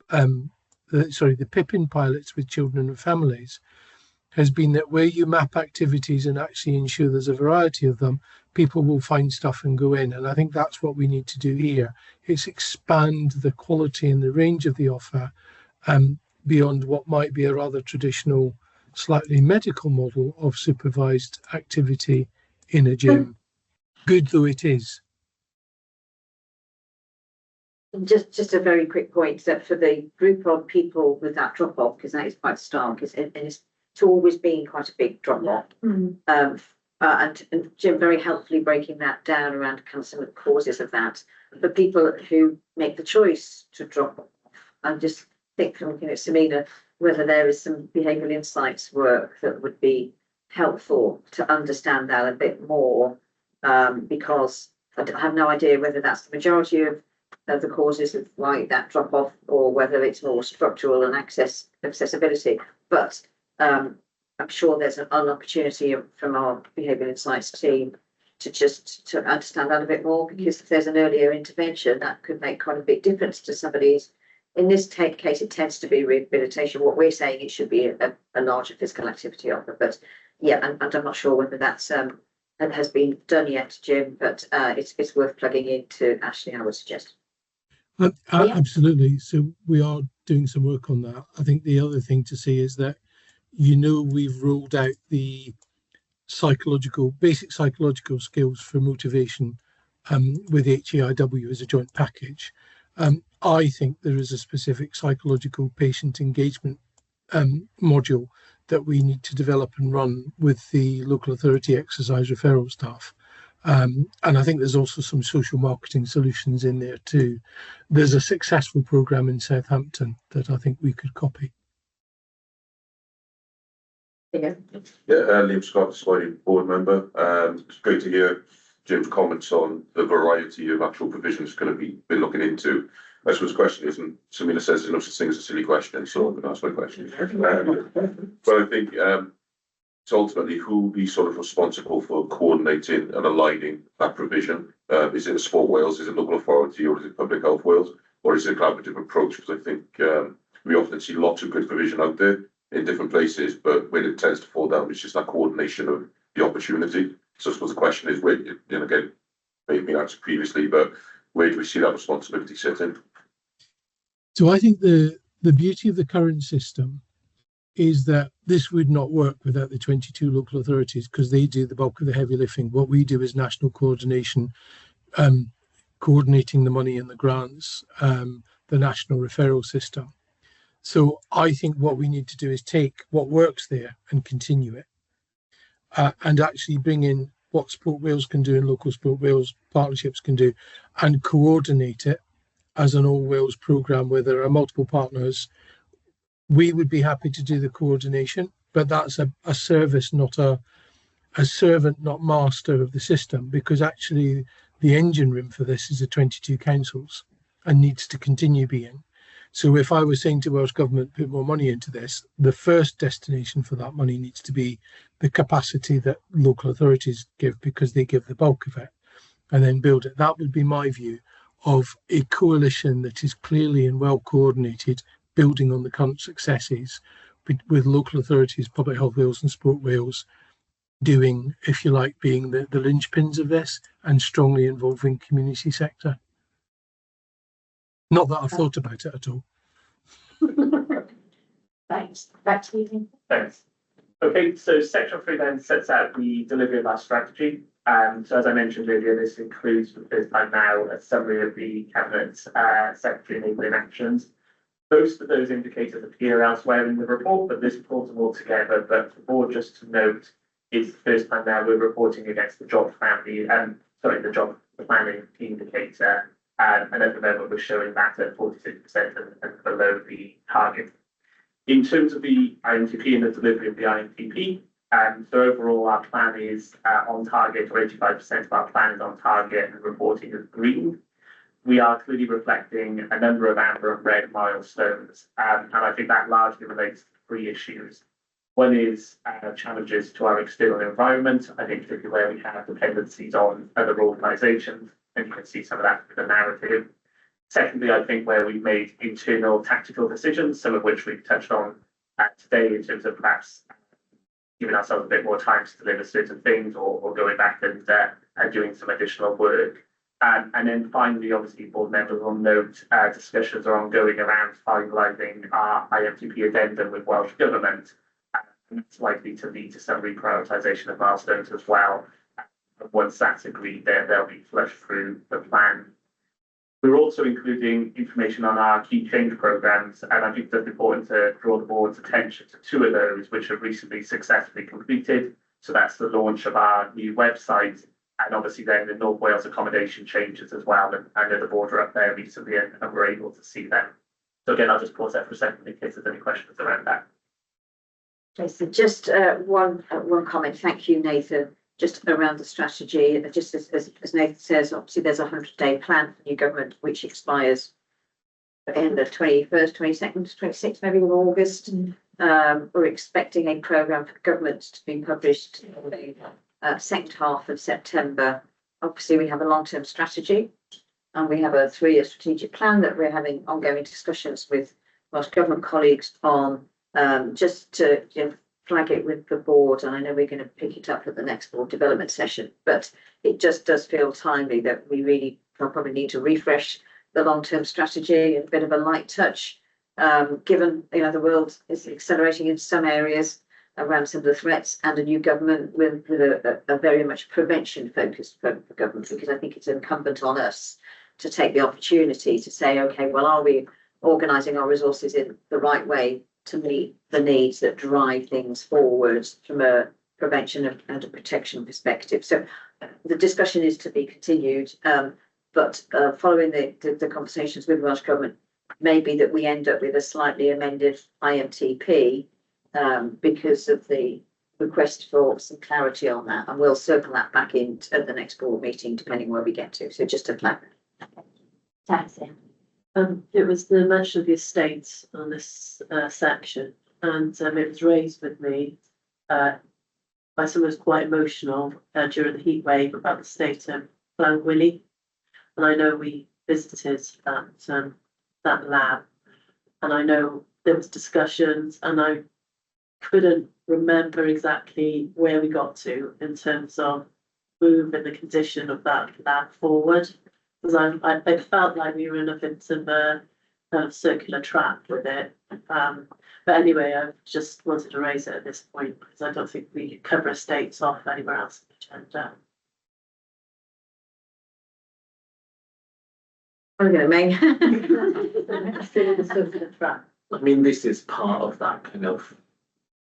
the PIPIN pilots with children and families, has been that where you map activities and actually ensure there's a variety of them, people will find stuff and go in. And I think that's what we need to do here. It's expand the quality and the range of the offer beyond what might be a rather traditional, slightly medical model of supervised activity in a gym, good though it is. Just a very quick point that for the group of people with that drop off, because that is quite stark, and it's always been quite a big drop off. And Jim very helpfully breaking that down around kind of some of the causes of that. For people who make the choice to drop off, and just think from looking at Samina, whether there is some behavioural insights work that would be helpful to understand that a bit more, because I have no idea whether that's the majority of the causes of why that drop off, or whether it's more structural and accessibility. But I'm sure there's an opportunity from our behavioural insights team to understand that a bit more, because if there's an earlier intervention, that could make quite a big difference to somebody's. In this case, it tends to be rehabilitation. What we're saying, it should be a larger physical activity offer. But yeah, and I'm not sure whether that's has been done yet, Jim. But it's worth plugging into Ashley, I would suggest. Absolutely. So we are doing some work on that. I think the other thing to say is that, we've rolled out the basic psychological skills for motivation with HEIW as a joint package. I think there is a specific psychological patient engagement module that we need to develop and run with the local authority exercise referral staff. And I think there's also some social marketing solutions in there too. There's a successful programme in Southampton that I think we could copy. Yeah, Liam Scott, Sliding board member. It's great to hear Jim's comments on the variety of actual provisions going to be looking into. I suppose the question isn't, Samina says there's no such thing as a silly question, so I'm going to ask my question. But I think it's ultimately who will be sort of responsible for coordinating and aligning that provision. Is it a Sport Wales, is it local authority, or is it Public Health Wales, or is it a collaborative approach? Because I think we often see lots of good provision out there in different places, but when it tends to fall down, it's just that coordination of the opportunity. So I suppose the question is, where, again, maybe been answered previously, but where do we see that responsibility sitting? So I think the beauty of the current system is that this would not work without the 22 local authorities, because they do the bulk of the heavy lifting. What we do is national coordination, coordinating the money and the grants, the national referral system. So I think what we need to do is take what works there and continue it, and actually bring in what Sport Wales can do and local Sport Wales partnerships can do, and coordinate it as an all Wales programme where there are multiple partners. We would be happy to do the coordination, but that's a service, not a servant, not master of the system, because actually the engine room for this is the 22 councils and needs to continue being. So if I was saying to Welsh Government, put more money into this, the first destination for that money needs to be the capacity that local authorities give, because they give the bulk of it, and then build it. That would be my view of a coalition that is clearly and well coordinated, building on the current successes with local authorities, Public Health Wales and Sport Wales doing, if you like, being the linchpins of this and strongly involving community sector. Not that I've thought about it at all. Thanks. Back to you. Thanks. Okay, so section 3 then sets out the delivery of our strategy. So as I mentioned earlier, this includes for the first time now a summary of the Cabinet Secretary enabling actions. Most of those indicators appear elsewhere in the report, but this pulls them all together. But for the board, just to note, it's the first time now we're reporting against the job family, the job planning indicator. And at the moment, we're showing that at 46% and below the target. In terms of the IMTP and the delivery of the IMTP, so overall, our plan is on target, or 85% of our plan is on target, and reporting is green. We are clearly reflecting a number of amber and red milestones, and I think that largely relates to three issues. One is challenges to our external environment, I think particularly where we have dependencies on other organisations, and you can see some of that in the narrative. Secondly, I think where we've made internal tactical decisions, some of which we've touched on today in terms of perhaps giving ourselves a bit more time to deliver certain things or going back and doing some additional work. And then finally, obviously, board members will note discussions are ongoing around finalising our IMTP addendum with Welsh Government. And it's likely to lead to some reprioritisation of milestones as well. And once that's agreed, they'll be flushed through the plan. We're also including information on our key change programmes, and I think that's important to draw the board's attention to two of those, which have recently successfully completed. So that's the launch of our new website, and obviously then the North Wales accommodation changes as well. And I know the board are up there recently and we're able to see them. So again, I'll just pause there for a second in case there's any questions around that. Okay, so just one comment. Thank you, Nathan. Just around the strategy, just as Nathan says, obviously there's a 100-day plan for new government which expires at the end of 21st, 22nd, 26th, maybe in August. We're expecting a programme for government to be published in the second half of September. Obviously, we have a long-term strategy and we have a 3-year strategic plan that we're having ongoing discussions with most government colleagues on, just to flag it with the board, and I know we're going to pick it up at the next board development session, but it just does feel timely that we really probably need to refresh the long-term strategy, a bit of a light touch, given the world is accelerating in some areas around some of the threats, and a new government with a very much prevention focused for government, because I think it's incumbent on us to take the opportunity to say, okay, well, are we organising our resources in the right way to meet the needs that drive things forward from a prevention and a protection perspective. So the discussion is to be continued, but following the conversations with Welsh Government, maybe that we end up with a slightly amended IMTP because of the request for some clarity on that, and we'll circle that back in at the next board meeting, depending where we get to. So just a flag. Thanks. It was the mention of the estates on this section, and it was raised with me by someone who's quite emotional during the heat wave about the state of Llanwilly, and I know we visited that lab, and I know there was discussions, and I couldn't remember exactly where we got to in terms of moving the condition of that lab forward. Because I felt like we were in a bit of a kind of circular trap with it. But anyway, I just wanted to raise it at this point because I don't think we cover estates off anywhere else in the agenda. I'm going to make Still in the circular trap. I mean, this is part of that kind of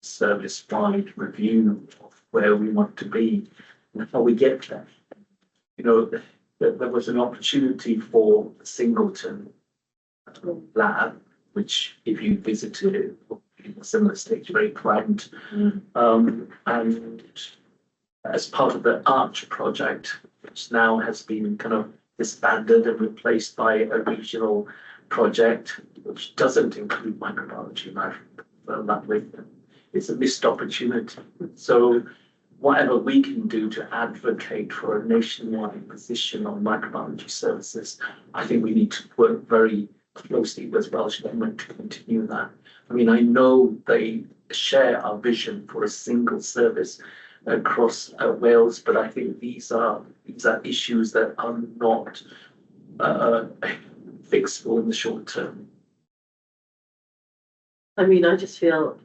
service-wide review of where we want to be and how we get there. There was an opportunity for the Singleton lab, which if you visited in a similar stage, very planned. And as part of the Arch project, which now has been kind of disbanded and replaced by a regional project, which doesn't include microbiology, and I've confirmed that with them. It's a missed opportunity. So whatever we can do to advocate for a nationwide position on microbiology services, I think we need to work very closely with Welsh Government to continue that. I mean, I know they share our vision for a single service across Wales, but I think these are issues that are not fixable in the short term. I mean, I just feel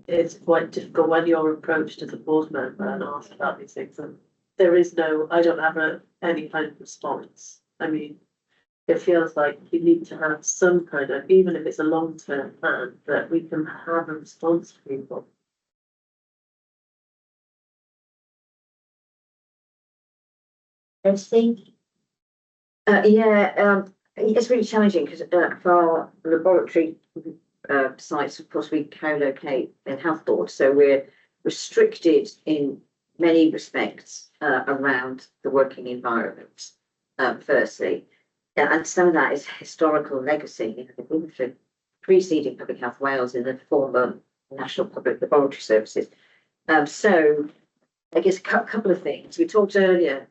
it's quite difficult when you're approached as a board member and asked about these things, and there is no, I don't have any kind of response. I mean, it feels like you need to have some kind of, even if it's a long-term plan, that we can have a response for people. Kirsty? It's really challenging because for our laboratory sites, of course, we co-locate in health board, so we're restricted in many respects around the working environment. Firstly, and some of that is historical legacy. You know, the movement preceding Public Health Wales in the former National Public Laboratory Services. So I guess a couple of things. We talked earlier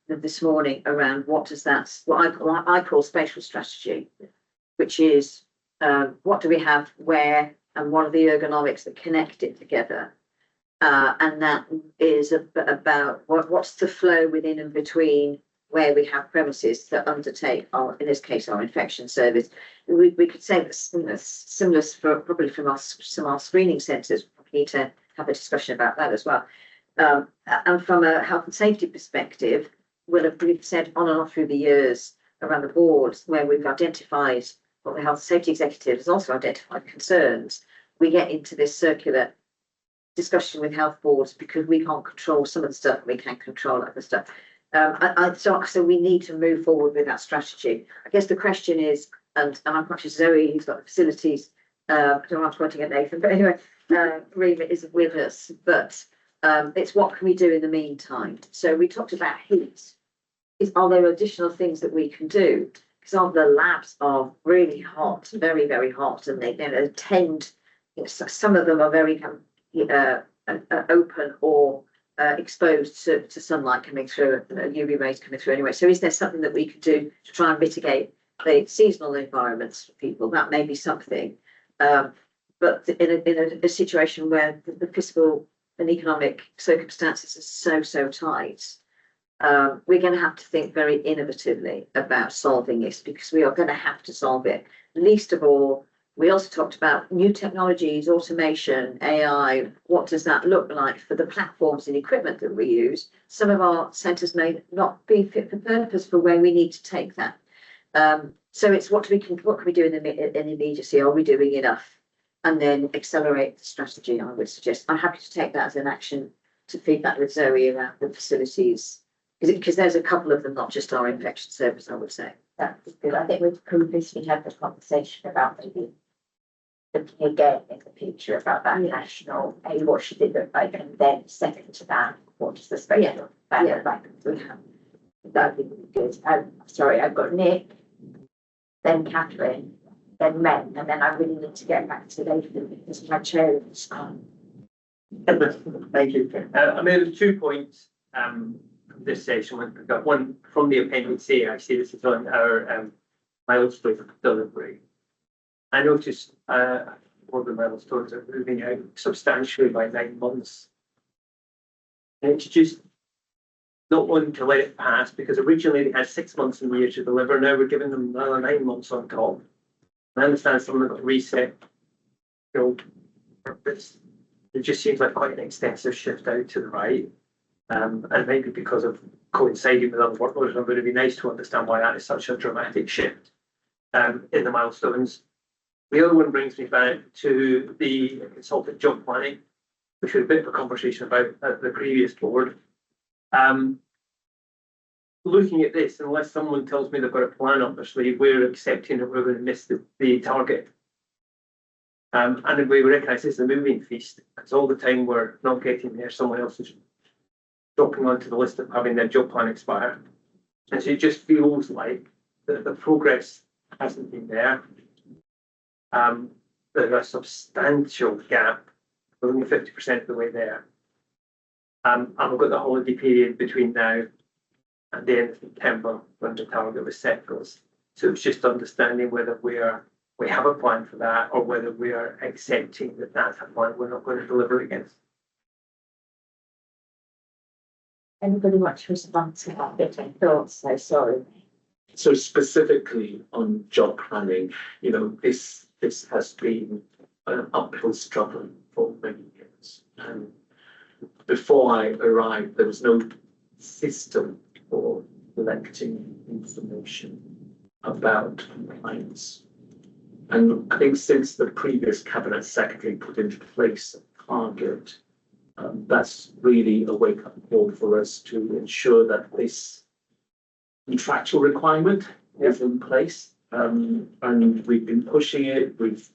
this morning around what I call spatial strategy, which is what do we have where and what are the ergonomics that connect it together. And that is about what's the flow within and between where we have premises that undertake our, in this case, our infection service. We could say that, you know, similar for probably from our screening centres. We need to have a discussion about that as well. And from a health and safety perspective, we've said on and off through the years around the board where we've identified what the health and safety executive has also identified concerns. We get into this circular discussion with health boards because we can't control some of the stuff, we can control other stuff. So we need to move forward with that strategy. I guess the question is, and I'm conscious Zoe, who's got the facilities, I don't want to pointing at Nathan, but anyway, Reva is with us, but it's what can we do in the meantime? So we talked about heat. Are there additional things that we can do? Because the labs are really hot, very, very hot, and they tend, some of them are very open or exposed to sunlight coming through, UV rays coming through anyway. So is there something that we could do to try and mitigate the seasonal environments for people? That may be something. But in a situation where the fiscal and economic circumstances are so tight, we're going to have to think very innovatively about solving this because we are going to have to solve it. Least of all, we also talked about new technologies, automation, AI. What does that look like for the platforms and equipment that we use? Some of our centres may not be fit for purpose for where we need to take that. So it's what can we do in immediacy? Are we doing enough? And then accelerate the strategy, I would suggest. I'm happy to take that as an action to feed that with Zoe around the facilities. Because there's a couple of them, not just our infection service, I would say. That's good. I think we've previously had the conversation about maybe looking again in the future about that national, what should it look like, and then second to that, what does the spatial plan look like? That'd be really good. Sorry, I've got Nick, then Catherine, then Men, and then I really need to get back to Nathan because my chair is gone. Thank you. I made 2 points from this session. We've got one from the appendix A. I see this is on our milestone delivery. I noticed all the milestones are moving out substantially by 9 months. And it's just not one to let it pass because originally they had 6 months in the year to deliver. Now we're giving them another 9 months on top. I understand some of them got reset, purpose. It just seems like quite an extensive shift out to the right. And maybe because of coinciding with other workloads, it would be nice to understand why that is such a dramatic shift in the milestones. The other one brings me back to the consultant job planning, which we had a bit of a conversation about at the previous board. Looking at this, unless someone tells me they've got a plan up their sleeve, we're accepting that we're going to miss the target. And we recognise this is a moving feast, because all the time we're not getting there, someone else is dropping onto the list of having their job plan expire. And so it just feels like the progress hasn't been there. There's a substantial gap, we're only 50% of the way there. And we've got the holiday period between now and the end of September when the target was set for us. So it's just understanding whether we have a plan for that or whether we are accepting that that's a plan we're not going to deliver against. Anybody want to respond to that bit of thoughts? So sorry. So specifically on job planning, this has been an uphill struggle for many years. And before I arrived, there was no system for collecting information about compliance. And I think since the previous cabinet secretary put into place a target, that's really a wake-up call for us to ensure that this contractual requirement is in place. And we've been pushing it, we've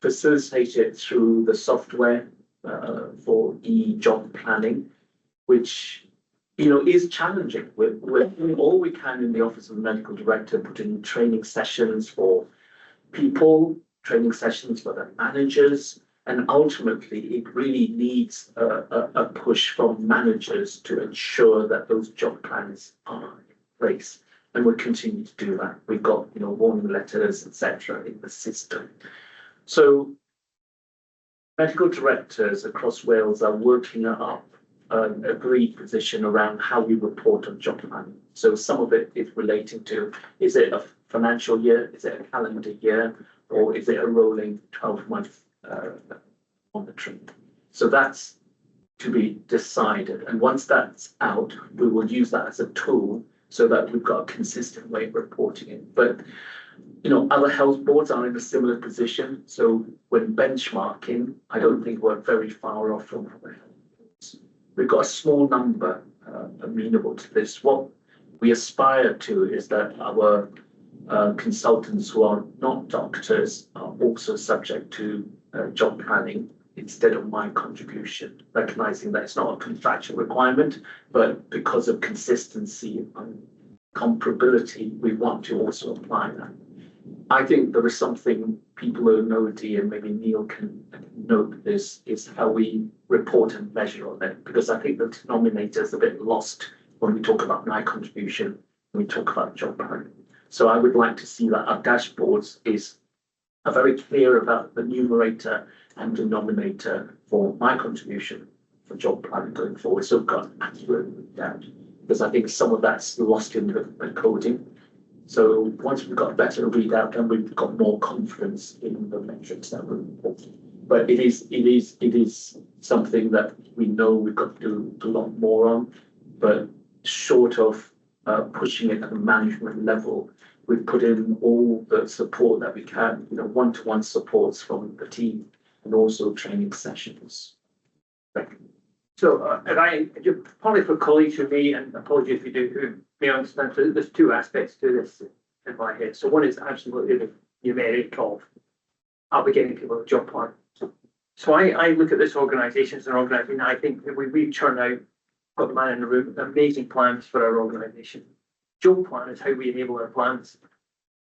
facilitated it through the software for e-job planning, which, you know, is challenging. We're doing all we can in the Office of the Medical Director, putting training sessions for people, training sessions for the managers, and ultimately it really needs a push from managers to ensure that those job plans are in place. And we'll continue to do that. We've got, you know, warning letters, etc., in the system. So medical directors across Wales are working up an agreed position around how we report on job planning. So some of it is relating to, is it a financial year, is it a calendar year, or is it a rolling 12-month monitoring? So that's to be decided. And once that's out, we will use that as a tool so that we've got a consistent way of reporting it. But, you know, other health boards are in a similar position. So when benchmarking, I don't think we're very far off from other health boards. We've got a small number amenable to this. What we aspire to is that our consultants who are not doctors are also subject to job planning instead of my contribution, recognizing that it's not a contractual requirement, but because of consistency and comparability, we want to also apply that. I think there is something people who know Dee and maybe Neil can note this, is how we report and measure on it, because I think the denominator is a bit lost when we talk about my contribution, when we talk about job planning. So I would like to see that our dashboards are very clear about the numerator and denominator for my contribution for job planning going forward. So we've got accurate down, because I think some of that's lost in the coding. So once we've got a better readout, then we've got more confidence in the metrics that we're reporting. But it is something that we know we've got to do a lot more on, but short of pushing it at the management level, we've put in all the support that we can, you know, one-to-one supports from the team and also training sessions. So, probably for colleagues who may, and apologies if you do, who may understand, so there's two aspects to this in my head. So one is absolutely the numeric of, are we getting people a job plan? So I look at this organisation as an organisation, I think that we churn out, got the man in the room, amazing plans for our organisation. Job plan is how we enable our plans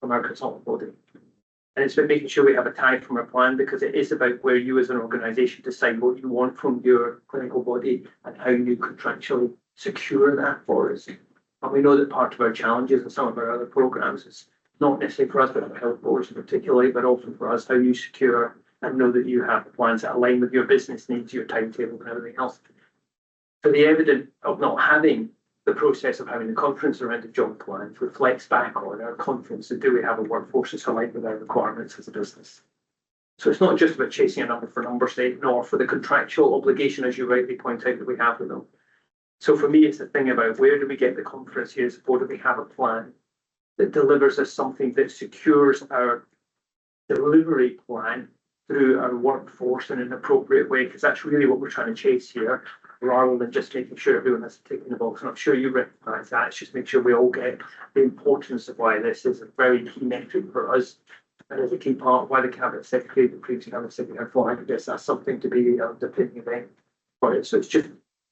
from our consultant body. And it's about making sure we have a tie from our plan, because it is about where you as an organisation decide what you want from your clinical body and how you contractually secure that for us. And we know that part of our challenges and some of our other programmes is not necessarily for us, but our health boards particularly, but also for us, how you secure and know that you have plans that align with your business needs, your timetable and everything else. So the evidence of not having the process of having a conference around the job plans reflects back on our confidence that do we have a workforce that's aligned with our requirements as a business. So it's not just about chasing a number for numbers sake, nor for the contractual obligation, as you rightly point out, that we have with them. So for me, it's the thing about where do we get the confidence here, or do we have a plan that delivers us something that secures our delivery plan through our workforce in an appropriate way, because that's really what we're trying to chase here, rather than just making sure everyone has to tick in the box. And I'm sure you recognise that. It's just make sure we all get the importance of why this is a very key metric for us, and is a key part of why the Cabinet Secretary, the previous Cabinet Secretary, flagged this as something to be underpinning event for it. So it's just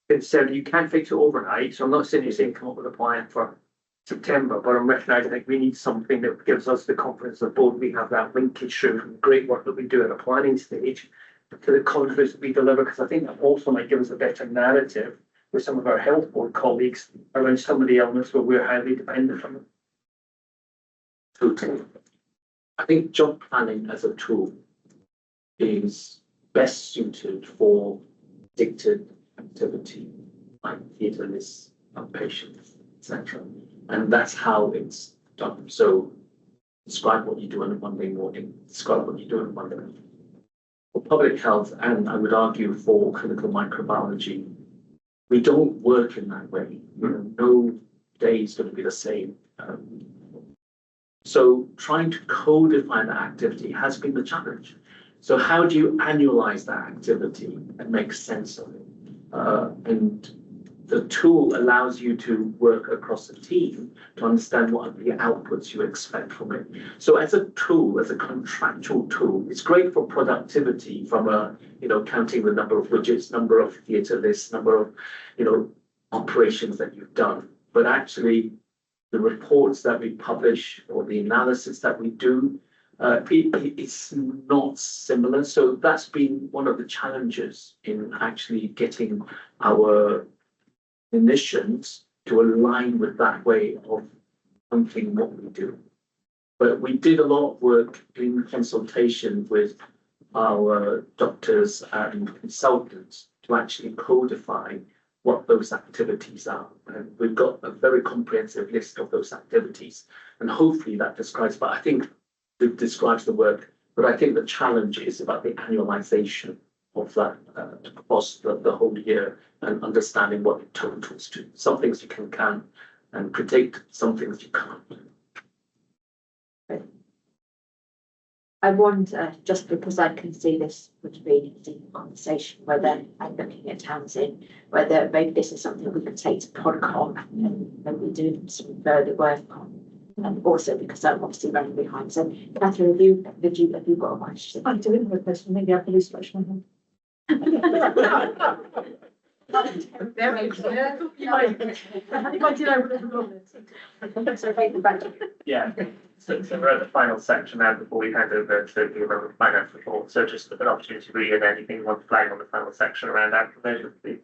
concerned you can't fix it overnight. So I'm not saying you're saying come up with a plan for September, but I'm recognising that we need something that gives us the confidence that both we have that linkage through from the great work that we do at a planning stage to the confidence that we deliver, because I think that also might give us a better narrative with some of our health board colleagues around some of the elements where we're highly dependent on them. Totally. I think job planning as a tool is best suited for predicted activity like theatre lists, patients, etc. And that's how it's done. So describe what you do on a Monday morning, describe what you do on a Monday morning. For public health, and I would argue for clinical microbiology, we don't work in that way. You know, no day is going to be the same. So trying to codify that activity has been the challenge. So how do you annualize that activity and make sense of it? And the tool allows you to work across a team to understand what are the outputs you expect from it. So as a tool, as a contractual tool, it's great for productivity from a, you know, counting the number of widgets, number of theatre lists, number of, you know, operations that you've done. But actually, the reports that we publish or the analysis that we do, it's not similar. So that's been one of the challenges in actually getting our clinicians to align with that way of thinking what we do. But we did a lot of work in consultation with our doctors and consultants to actually codify what those activities are. And we've got a very comprehensive list of those activities. And hopefully that describes, but I think it describes the work. But I think the challenge is about the annualization of that across the whole year and understanding what it totals to. Some things you can and predict, some things you can't. I wonder, just because I can see this would be a deep conversation, whether I'm looking at Townsend, whether maybe this is something we could take to PodCon and maybe do some further work on. And also because I'm obviously running behind. So Catherine, have you got a question? I do have a question, maybe I can stretch my hand. Very clear. Yeah, so we're at the final section now before we hand over to the finance report. So just an opportunity to read anything you want to flag on the final section around outcome measures, please.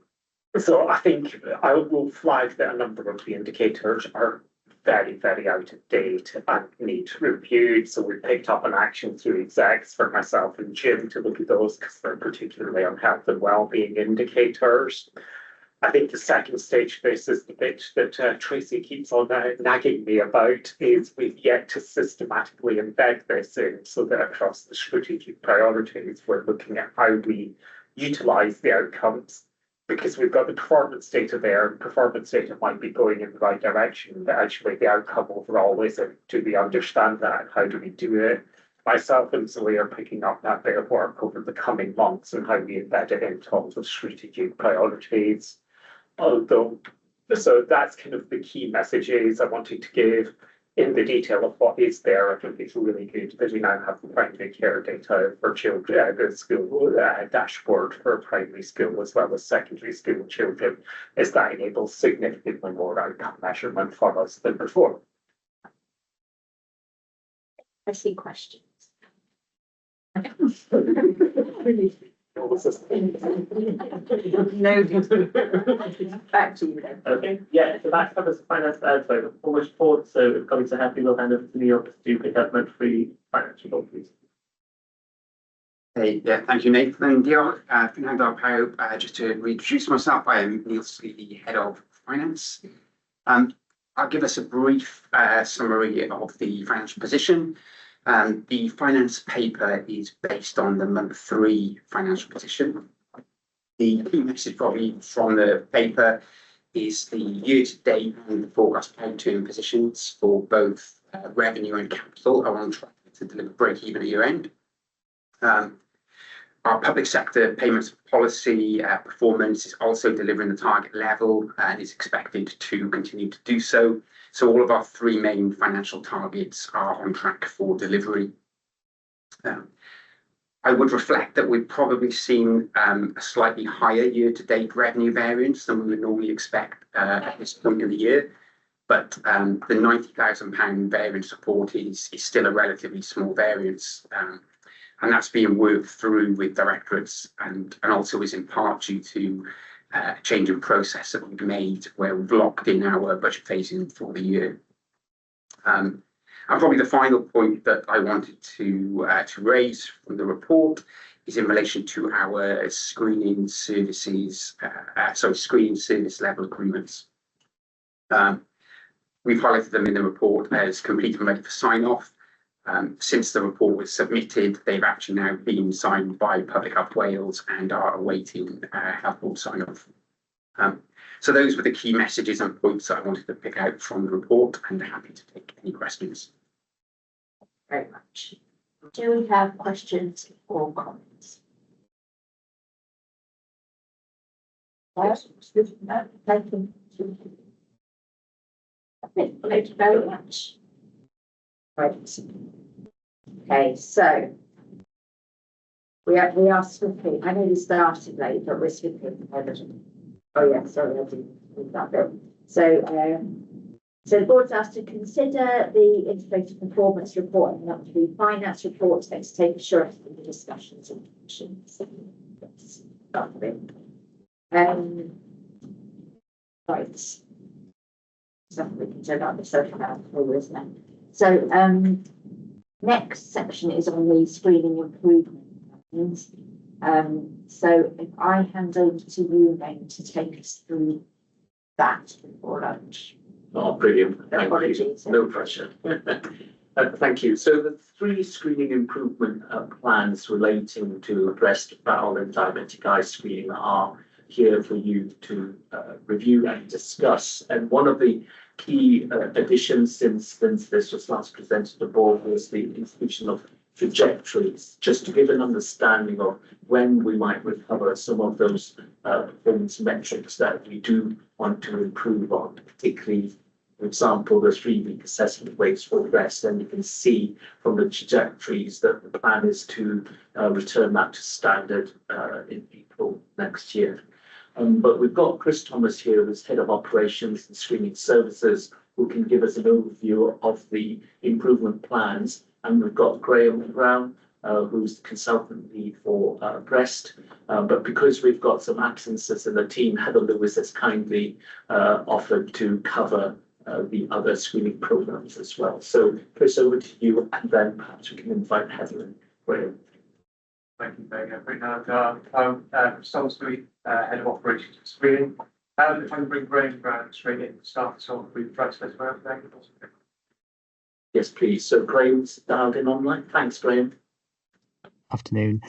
So I think I will flag that a number of the indicators are very out of date and need reviewed. So we picked up an action through execs for myself and Jim to look at those because they're particularly on health and wellbeing indicators. I think the second stage of this is the bit that Tracy keeps on nagging me about, is we've yet to systematically embed this in so that across the strategic priorities, we're looking at how we utilise the outcomes. Because we've got the performance data there, and performance data might be going in the right direction, but actually the outcome overall isn't. Do we understand that? How do we do it? Myself and Zoe are picking up that bit of work over the coming months and how we embed it in terms of strategic priorities. So that's kind of the key messages I wanted to give. In the detail of what is there, I think it's really good that we now have the primary care data for children, the school dashboard for primary school as well as secondary school children, as that enables significantly more outcome measurement for us than before. I see questions. No. Back to you then. Okay, yeah, so that covers the finance, sorry, the performance report. So if colleagues are happy, we'll hand over to Neil to pick up monthly finance report, please. Hey, yeah, thank you, Nathan. Diolch, pawb. Just to reintroduce myself, I am Neil Sleedy, Head of Finance. I'll give us a brief summary of the financial position. The finance paper is based on the month 3 financial position. The key message probably from the paper is the year-to-date and the forecast outturn positions for both revenue and capital are on track to deliver break-even at year-end. Our public sector payments policy performance is also delivering the target level and is expected to continue to do so. So all of our 3 main financial targets are on track for delivery. I would reflect that we've probably seen a slightly higher year-to-date revenue variance than we would normally expect at this point in the year. But the £90,000 variance report is still a relatively small variance. And that's being worked through with directorates and also is in part due to a change in process that we've made where we've locked in our budget phasing for the year. And probably the final point that I wanted to raise from the report is in relation to our screening services, screening service level agreements. We've highlighted them in the report as complete and ready for sign-off. Since the report was submitted, they've actually now been signed by Public Health Wales and are awaiting Health Board sign-off. So those were the key messages and points that I wanted to pick out from the report, and happy to take any questions. Very much. Do we have questions or comments? Yes, no, thank you. Thank you very much. Right. Okay, so we are swiftly. I know we started late, but we're swiftly. Oh yeah, sorry, I didn't read that bit. So the board's asked to consider the integrated performance report and not the finance report and to take assurance in the discussions and actions. Right. Something we can turn out the social health, isn't it? So next section is on the screening improvement plans. So if I hand over to you then to take us through that before lunch. Oh, brilliant. Thank you. Apologies. No pressure. Thank you. So the 3 screening improvement plans relating to breast, bowel and diabetic eye screening are here for you to review and discuss. And one of the key additions since this was last presented to the board was the inclusion of trajectories, just to give an understanding of when we might recover some of those performance metrics that we do want to improve on, particularly, for example, the 3-week assessment weights for breast. And you can see from the trajectories that the plan is to return that to standard in April next year. But we've got Chris Thomas here, who's Head of Operations and Screening Services, who can give us an overview of the improvement plans. And we've got Graham Brown, who's the consultant lead for breast. But because we've got some absences in the team, Heather Lewis has kindly offered to cover the other screening programs as well. So Chris, over to you, and then perhaps we can invite Heather and Graham. Thank you, Bernard. I'm Salisbury, Head of Operations and Screening. If I can bring Graham Brown straight in to start us off with drugs as well. Thank you. Yes, please. So Graham's dialed in online. Thanks, Graham. Afternoon.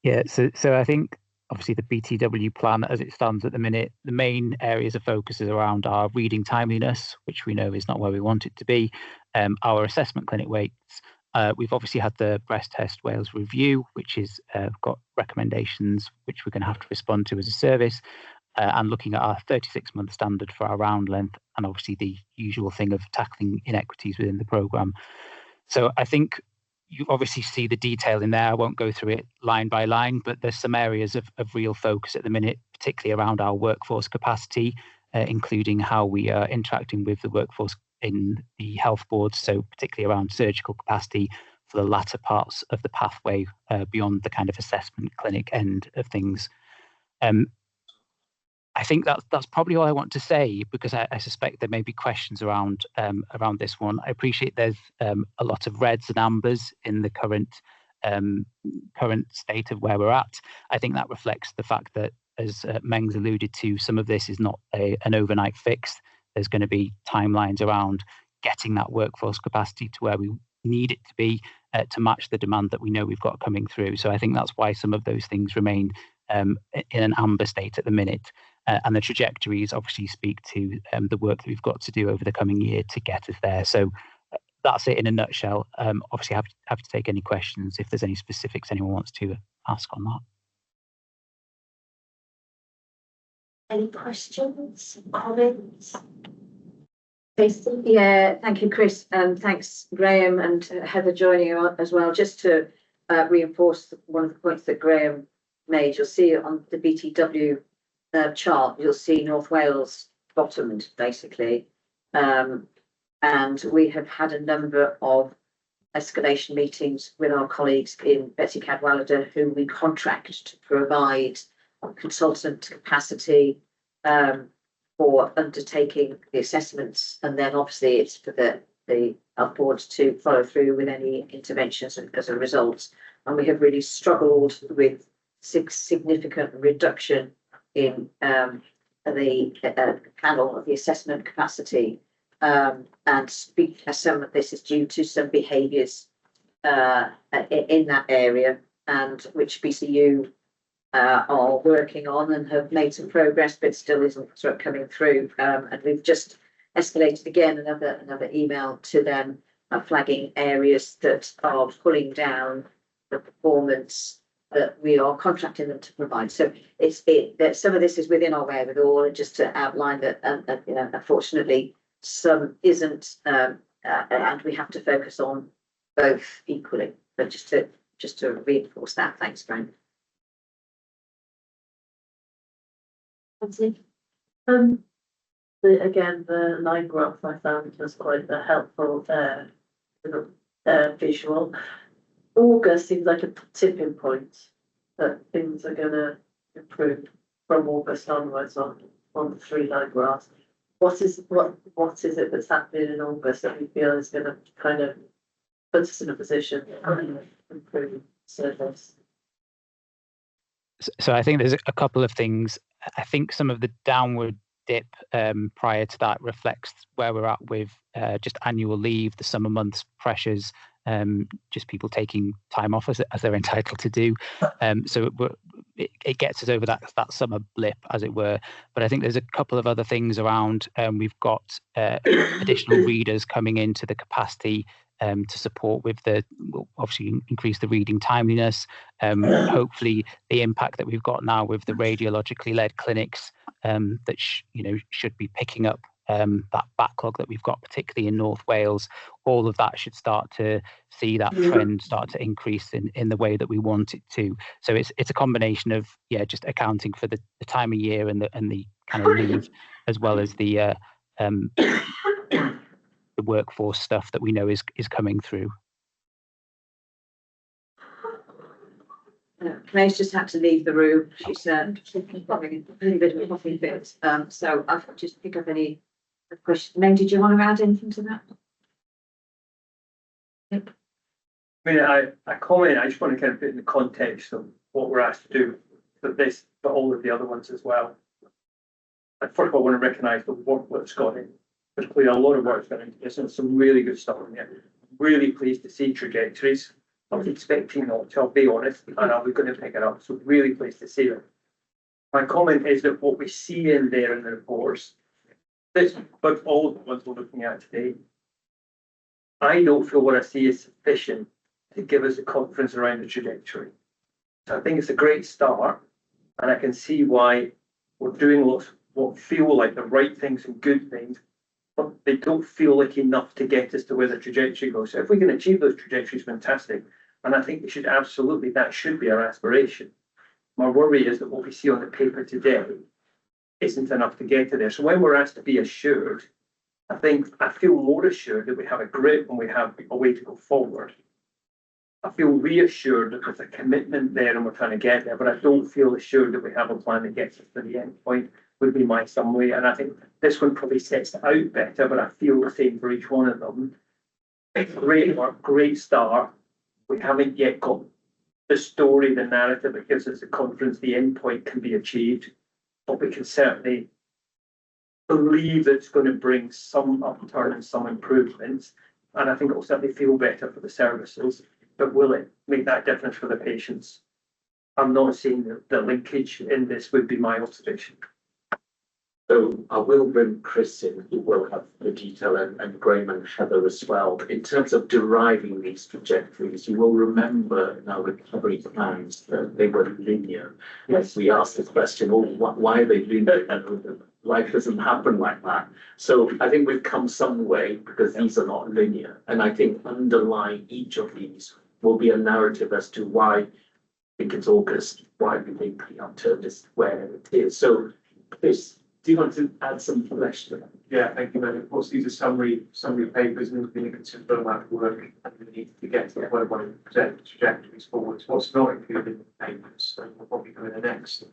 Yeah, so I think obviously the BTW plan as it stands at the minute, the main areas of focus is around our reading timeliness, which we know is not where we want it to be, our assessment clinic weights. We've obviously had the breast test Wales review, which is got recommendations which we're going to have to respond to as a service, and looking at our 36-month standard for our round length, and obviously the usual thing of tackling inequities within the programme. So I think you obviously see the detail in there. I won't go through it line by line, but there's some areas of real focus at the minute, particularly around our workforce capacity, including how we are interacting with the workforce in the health boards, so particularly around surgical capacity for the latter parts of the pathway beyond the kind of assessment clinic end of things. I think that's probably all I want to say, because I suspect there may be questions around this one. I appreciate there's a lot of reds and ambers in the current state of where we're at. I think that reflects the fact that, as Meng's alluded to, some of this is not an overnight fix. There's going to be timelines around getting that workforce capacity to where we need it to be to match the demand that we know we've got coming through. So I think that's why some of those things remain in an amber state at the minute. And the trajectories obviously speak to the work that we've got to do over the coming year to get us there. So that's it in a nutshell. Obviously, happy to take any questions if there's any specifics anyone wants to ask on that. Any questions, comments? Stacey? Yeah, thank you, Chris, and thanks, Graham and Heather joining as well. Just to reinforce one of the points that Graham made, you'll see on the BTW chart, you'll see North Wales bottomed basically, and we have had a number of escalation meetings with our colleagues in Betsy Cadwallader, who we contract to provide consultant capacity for undertaking the assessments, and then obviously it's for the health boards to follow through with any interventions as a result. And we have really struggled with significant reduction in the panel of the assessment capacity, and some of this is due to some behaviours in that area, and which BCU are working on and have made some progress, but still isn't sort of coming through. And we've just escalated again another email to them, flagging areas that are pulling down the performance that we are contracting them to provide. So that some of this is within our wherewithal, and just to outline that, you know, unfortunately, some isn't, and we have to focus on both equally. But just to reinforce that, thanks, Brian. The line graph I found was quite a helpful visual. August seems like a tipping point that things are going to improve from August onwards on the 3 line graphs. What is it that's happening in August that we feel is going to kind of put us in a position to improve service? So I think there's a couple of things. I think some of the downward dip prior to that reflects where we're at with just annual leave, the summer months pressures, just people taking time off as they're entitled to do. So it gets us over that summer blip, as it were. But I think there's a couple of other things around. We've got additional readers coming into the capacity to support with we'll obviously increase the reading timeliness. Hopefully the impact that we've got now with the radiologically led clinics that should be picking up that backlog that we've got, particularly in North Wales, all of that should start to see that trend start to increase in the way that we want it to. So it's a combination of just accounting for the time of year and the kind of leave, as well as the workforce stuff that we know is coming through. Claire's just had to leave the room. She's having a little bit of a coughing fit. So I'll just pick up any questions. Meg, did you want to add anything to that? I mean, I comment, I just want to kind of put in the context of what we're asked to do for this, but all of the other ones as well. First of all, I want to recognise the work that's gone in. There's clearly a lot of work's gone into this, and some really good stuff in there. Really pleased to see trajectories. I was expecting not to, I'll be honest, and I was going to pick it up. So really pleased to see it. My comment is that what we see in there in the reports, but all of the ones we're looking at today, I don't feel what I see is sufficient to give us a confidence around the trajectory. So I think it's a great start, and I can see why we're doing lots of what feel like the right things and good things, but they don't feel like enough to get us to where the trajectory goes. So if we can achieve those trajectories, fantastic. And I think that should be our aspiration. My worry is that what we see on the paper today isn't enough to get to there. So when we're asked to be assured, I feel more assured that we have a grip and we have a way to go forward. I feel reassured that there's a commitment there and we're trying to get there, but I don't feel assured that we have a plan that gets us to the end point, would be my summary. And I think this one probably sets it out better, but I feel the same for each one of them. It's great work, great start. We haven't yet got the story, the narrative that gives us the confidence the end point can be achieved, but we can certainly believe that it's going to bring some upturn and some improvements. And I think it will certainly feel better for the services, but will it make that difference for the patients? I'm not seeing the linkage in this, would be my observation. So I will bring Chris in, who will have the detail, and Graham and Heather as well. In terms of deriving these trajectories, you will remember in our recovery plans that they were linear. Yes, we asked the question, why are they linear? Life doesn't happen like that. So I think we've come some way because these are not linear. And I think underlying each of these will be a narrative as to why I think it's August, why we think the upturn is where it is. So Chris, do you want to add some flesh to that? Yeah, thank you, Of course, these are summary papers, and we've been a considerable amount of work and we need to get to where we want to present the trajectories forward. What's not included in the papers, and we'll probably go in the next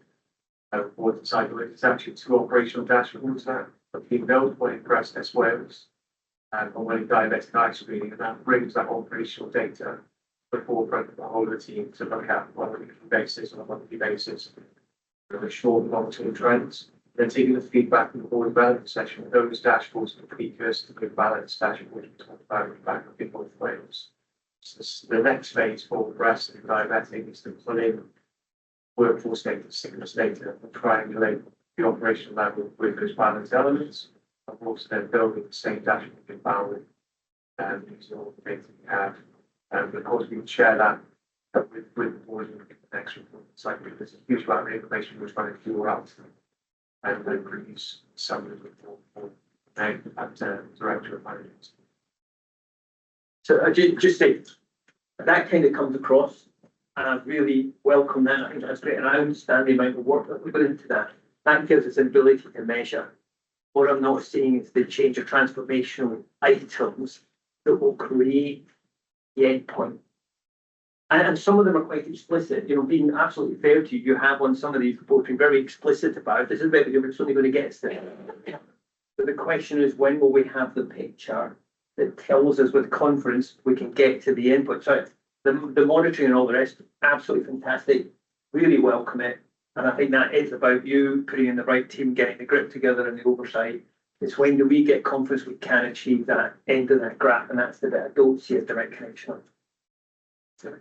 report cycle. It's actually 2 operational dashboards that have been built, one in Breast Test Wales and one in diabetic eye screening, and that brings that operational data before the whole of the team to look at on a weekly basis, on a monthly basis, the short and long-term trends. Then taking the feedback from the board development session, those dashboards are the precursor to the balanced dashboard we talked about back in North Wales. So the next phase for breast and diabetic is to pull in workforce data, sickness data, and triangulate the operational level with those balance elements. Of course, then building the same dashboard in Bowen and using all the data we have. And of course, we can share that with the board in the next report. It's like there's a huge amount of information we're trying to draw out and then produce some of the report for Meg at Director of Finance. So I just say that kind of comes across, and I really welcome that. I think that's great, and I understand the amount of work that we put into that. That gives us an ability to measure. What I'm not seeing is the change of transformational items that will create the endpoint. And some of them are quite explicit. You know, being absolutely fair to you, you have on some of these reports been very explicit about this is about it's only going to get us there. But the question is, when will we have the picture that tells us with confidence we can get to the input? So the monitoring and all the rest, absolutely fantastic. Really welcome it. And I think that is about you putting in the right team, getting the grip together and the oversight. It's when do we get confidence we can achieve that end of that graph, and that's the bit I don't see a direct connection on. Sorry.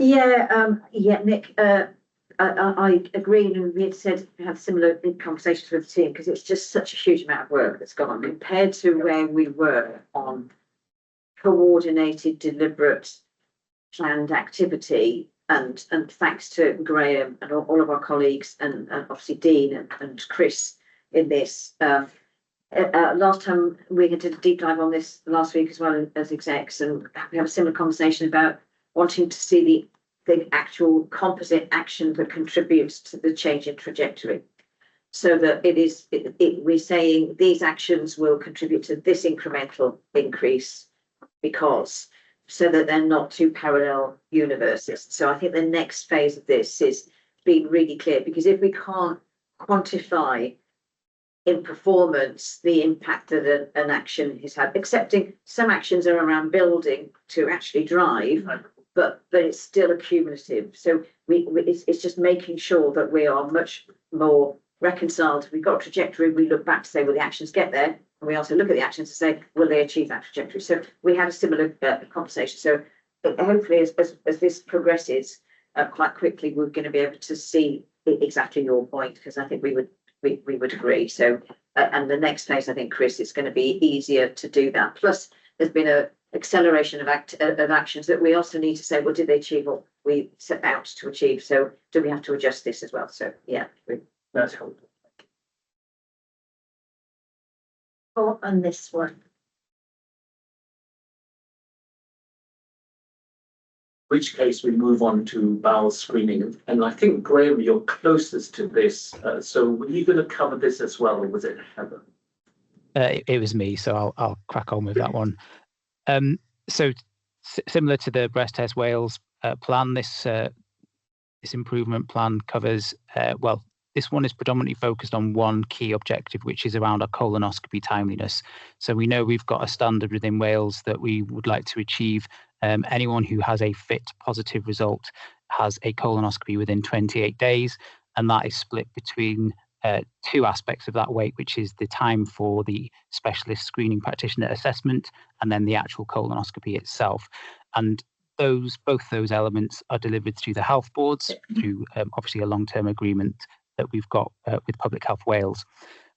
Yeah, Nick, I agree, and we had said we had similar conversations with the team because it's just such a huge amount of work that's gone on compared to where we were on coordinated, deliberate, planned activity. And thanks to Graham and all of our colleagues and obviously Dean and Chris in this. Last time we did a deep dive on this last week as well as execs, and we have a similar conversation about wanting to see the actual composite action that contributes to the change in trajectory. So that we're saying these actions will contribute to this incremental increase because, so that they're not two parallel universes. So I think the next phase of this is being really clear, because if we can't quantify in performance the impact that an action has had, accepting some actions are around building to actually drive, but it's still accumulative. So it's just making sure that we are much more reconciled. We've got a trajectory, we look back to say, well, the actions get there. And we also look at the actions to say, will they achieve that trajectory? So we had a similar conversation. So hopefully as this progresses quite quickly, we're going to be able to see exactly your point, because I think we would agree. So and the next phase, I think, Chris, it's going to be easier to do that. Plus, there's been a acceleration of actions that we also need to say, well, did they achieve what we set out to achieve? So do we have to adjust this as well? So yeah, that's helpful. On this one. Which case we move on to bowel screening. And I think, Graham, you're closest to this. So were you going to cover this as well, or was it Heather? It was me, so I'll crack on with that one. So similar to the Breast Test Wales plan, this improvement plan covers, this one is predominantly focused on one key objective, which is around our colonoscopy timeliness. So we know we've got a standard within Wales that we would like to achieve. Anyone who has a FIT positive result has a colonoscopy within 28 days, and that is split between two aspects of that weight, which is the time for the specialist screening practitioner assessment and then the actual colonoscopy itself. And both those elements are delivered through the health boards, through obviously a long-term agreement that we've got with Public Health Wales.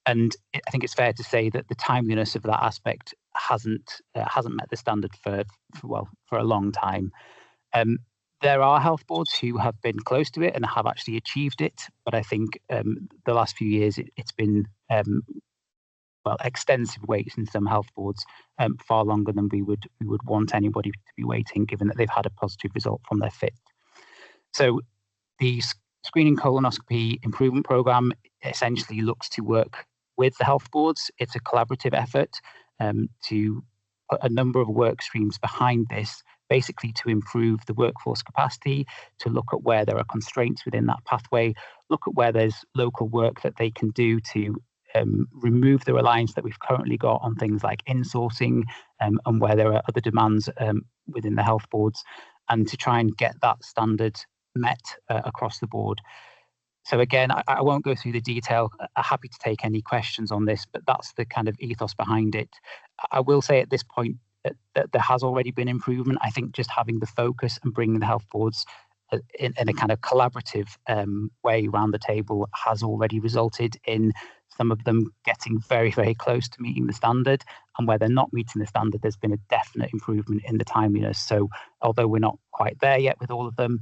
And I think it's fair to say that the timeliness of that aspect hasn't met the standard for a long time. There are health boards who have been close to it and have actually achieved it, but I think the last few years it's been extensive waits in some health boards, far longer than we would want anybody to be waiting, given that they've had a positive result from their FIT. So the Screening Colonoscopy Improvement Programme essentially looks to work with the health boards. It's a collaborative effort to put a number of work streams behind this, basically to improve the workforce capacity, to look at where there are constraints within that pathway, look at where there's local work that they can do to remove the reliance that we've currently got on things like insourcing, and where there are other demands within the health boards, and to try and get that standard met across the board. So again, I won't go through the detail. I'm happy to take any questions on this, but that's the kind of ethos behind it. I will say at this point that there has already been improvement. I think just having the focus and bringing the health boards in a kind of collaborative way around the table has already resulted in some of them getting very, very close to meeting the standard. And where they're not meeting the standard, there's been a definite improvement in the timeliness. So although we're not quite there yet with all of them,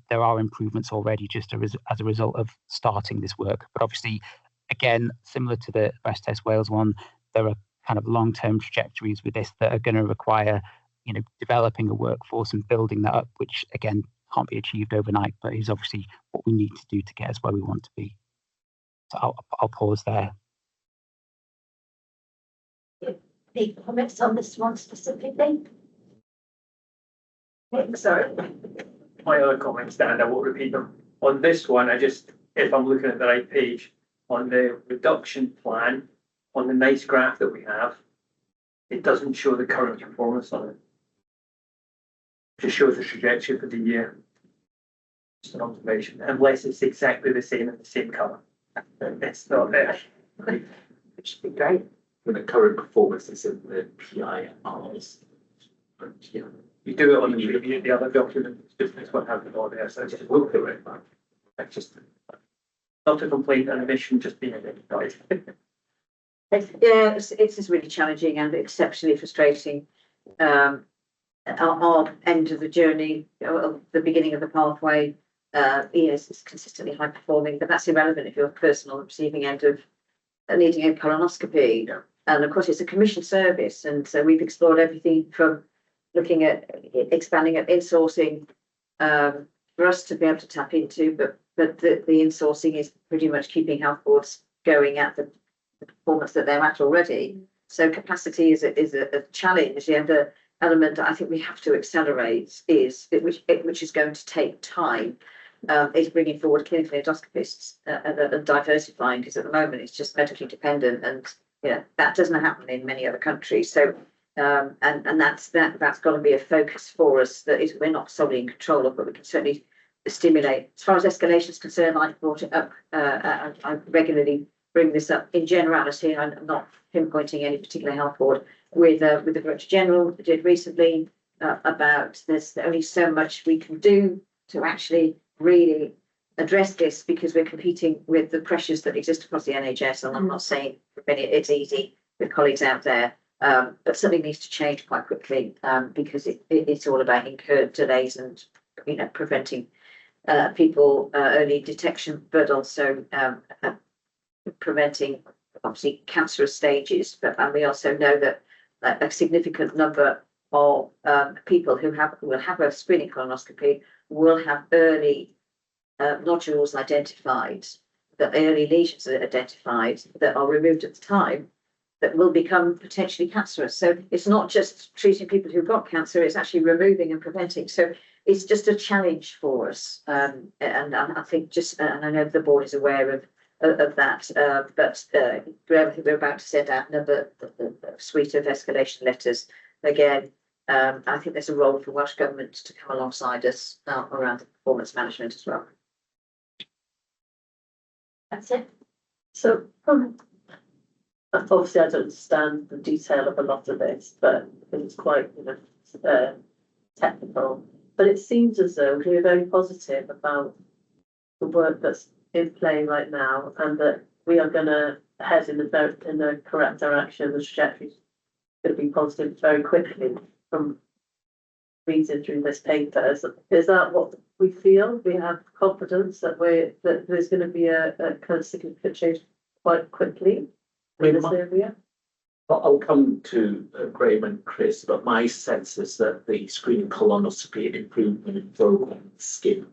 there are improvements already just as a result of starting this work. But obviously, again, similar to the Breast Test Wales one, there are kind of long-term trajectories with this that are going to require, developing a workforce and building that up, which again can't be achieved overnight, but is obviously what we need to do to get us where we want to be. So I'll pause there. Any comments on this one specifically? Sorry. My other comments, Dan, I won't repeat them. On this one, if I'm looking at the right page, on the reduction plan, on the nice graph that we have, it doesn't show the current performance on it. It just shows the trajectory for the year. Just an observation, unless it's exactly the same in the same colour. It's not there. It should be great. The current performance is in the PIRs. Yeah. You do it on the other document, it's different what happened on there, so it's just We'll do it, man. that's just not a complaint and admission, just being identified. Yeah, it's just really challenging and exceptionally frustrating. Our end of the journey, the beginning of the pathway, yes, it's consistently high performing, but that's irrelevant if you're a person on the receiving end of needing a colonoscopy. Yeah. And of course, it's a commission service, and so we've explored everything from looking at expanding at insourcing for us to be able to tap into, but the insourcing is pretty much keeping health boards going at the performance that they're at already. So capacity is a challenge. The other element I think we have to accelerate which is going to take time, is bringing forward clinical endoscopists and diversifying, because at the moment it's just medically dependent, and that doesn't happen in many other countries. So and that's got to be a focus for us, that is we're not solely in control of, but we can certainly stimulate. As far as escalation is concerned, I've brought it up. I regularly bring this up in generality. I'm not pinpointing any particular health board. With the Director General did recently about there's only so much we can do to actually really address this, because we're competing with the pressures that exist across the NHS. And I'm not saying it's easy with colleagues out there, but something needs to change quite quickly, because it's all about incurred delays and preventing people early detection, but also preventing obviously cancerous stages. And we also know that a significant number of people who will have a screening colonoscopy will have early nodules identified, the early lesions identified that are removed at the time, that will become potentially cancerous. So it's not just treating people who've got cancer, it's actually removing and preventing. So it's just a challenge for us. And I think and I know the board is aware of that, but we're about to send out another suite of escalation letters. Again, I think there's a role for Welsh Government to come alongside us around the performance management as well. That's it. So, obviously, I don't understand the detail of a lot of this, but it's quite, technical. But it seems as though we're very positive about the work that's in play right now, and that we are going to head in the correct direction. The trajectory is going to be positive very quickly. From reading through this paper, is that what we feel? We have confidence that there's going to be a kind of significant change quite quickly in this area. I'll come to Graham and Chris, but my sense is that the screening colonoscopy improvement program skin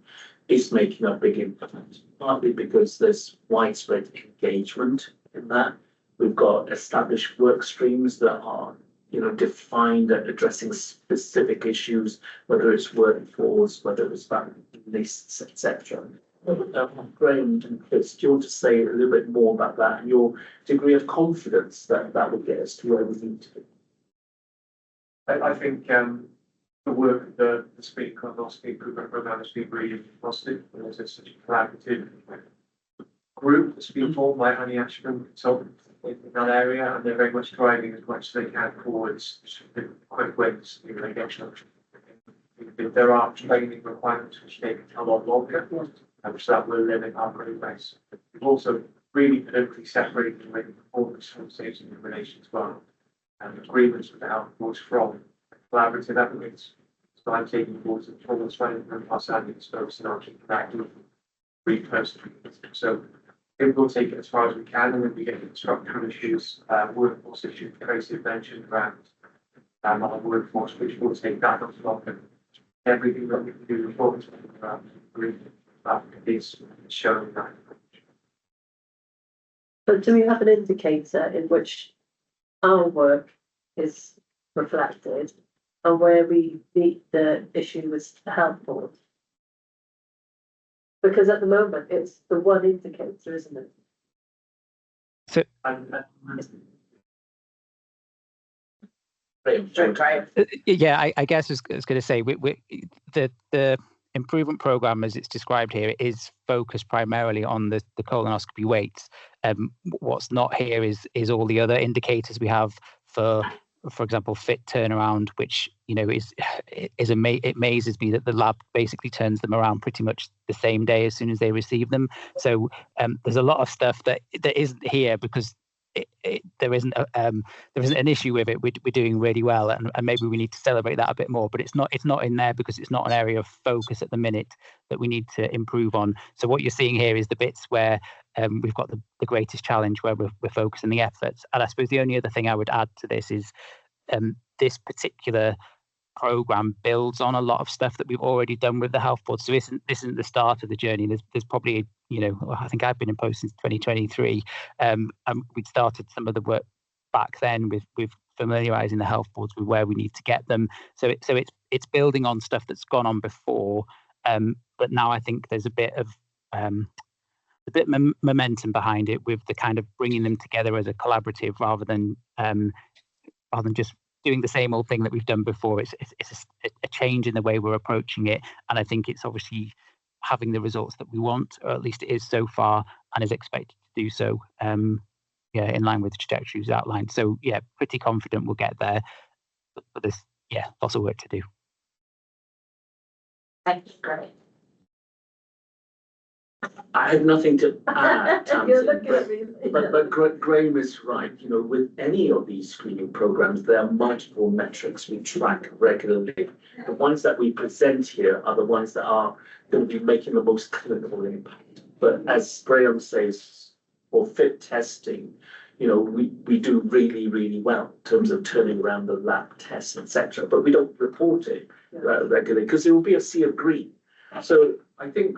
is making a big impact, partly because there's widespread engagement in that. We've got established work streams that are defined at addressing specific issues, whether it's workforce, whether it's family lists, etc. Graham and Chris, do you want to say a little bit more about that and your degree of confidence that will get us to where we need to be? I think the work of the screening colonoscopy improvement program has been really positive. There's such a collaborative group that's been formed by Annie Ashman consultants in that area, and they're very much driving as much as they can towards quick wins in engagement. There are training requirements which may become on longer, so that will limit our progress. We've also really deliberately separated the way the performance from safety in relation to our agreements with the health boards from collaborative efforts. So I'm taking forward some performance training and our standards focusing on interacting with personally. So it will take it as far as we can, and then we get into structural issues, workforce issues, Tracy mentioned around our workforce, which will take that as well. Everything that we can do performance around is showing that. But do we have an indicator in which our work is reflected and where we meet the issue with the health board? Because at the moment, it's the one indicator, isn't it? So, yeah, I guess I was going to say the improvement program, as it's described here, is focused primarily on the colonoscopy weights. What's not here is all the other indicators we have for example, fit turnaround, which it amazes me that the lab basically turns them around pretty much the same day as soon as they receive them. So there's a lot of stuff that isn't here because there isn't an issue with it. We're doing really well, and maybe we need to celebrate that a bit more. But it's not in there because it's not an area of focus at the minute that we need to improve on. So what you're seeing here is the bits where we've got the greatest challenge, where we're focusing the efforts. And I suppose the only other thing I would add to this is this particular program builds on a lot of stuff that we've already done with the health board. So this isn't the start of the journey. There's probably, I think I've been in post since 2023, and we'd started some of the work back then with familiarising the health boards with where we need to get them. So it's building on stuff that's gone on before, but now I think there's a bit of momentum behind it, with the kind of bringing them together as a collaborative rather than just doing the same old thing that we've done before. It's a change in the way we're approaching it, and I think it's obviously having the results that we want, or at least it is so far, and is expected to do so. In line with the trajectories outlined. So yeah, pretty confident we'll get there, but there's lots of work to do. Thank you, Greg. I have nothing to add, You're Tamsin, looking at me. but Graham is right. With any of these screening programs, there are multiple metrics we track regularly. The ones that we present here are the ones that are going to be making the most clinical impact. But as Graham says, for fit testing, we do really, really well in terms of turning around the lab tests, etc. But we don't report it regularly because there will be a sea of green. So I think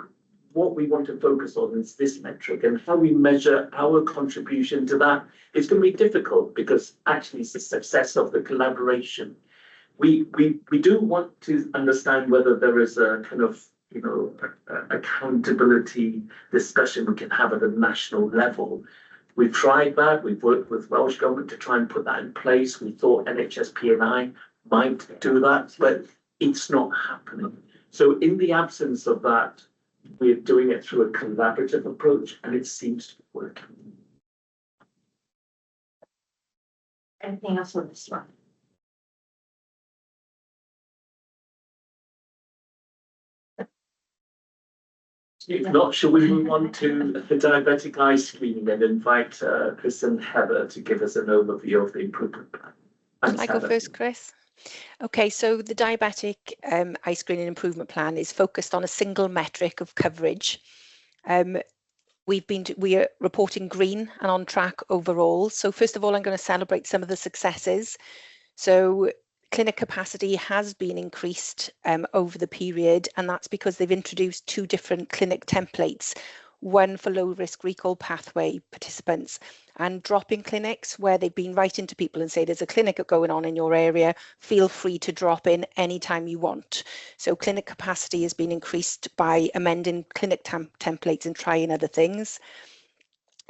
what we want to focus on is this metric, and how we measure our contribution to that is going to be difficult, because actually it's the success of the collaboration. We do want to understand whether there is a kind of accountability discussion we can have at a national level. We've tried that. We've worked with Welsh Government to try and put that in place. We thought NHSP&I might do that, but it's not happening. So in the absence of that, we're doing it through a collaborative approach, and it seems to work. Anything else on this one? If not, shall we move on to the diabetic eye screening and invite Chris and Heather to give us an overview of the improvement plan? Thanks, Shall I go Heather. first, Chris? Okay, so the diabetic eye screening improvement plan is focused on a single metric of coverage. We are reporting green and on track overall. So first of all, I'm going to celebrate some of the successes. So clinic capacity has been increased over the period, and that's because they've introduced 2 different clinic templates, one for low risk recall pathway participants, and drop-in clinics where they've been writing to people and say there's a clinic going on in your area, feel free to drop in anytime you want. So clinic capacity has been increased by amending clinic templates and trying other things.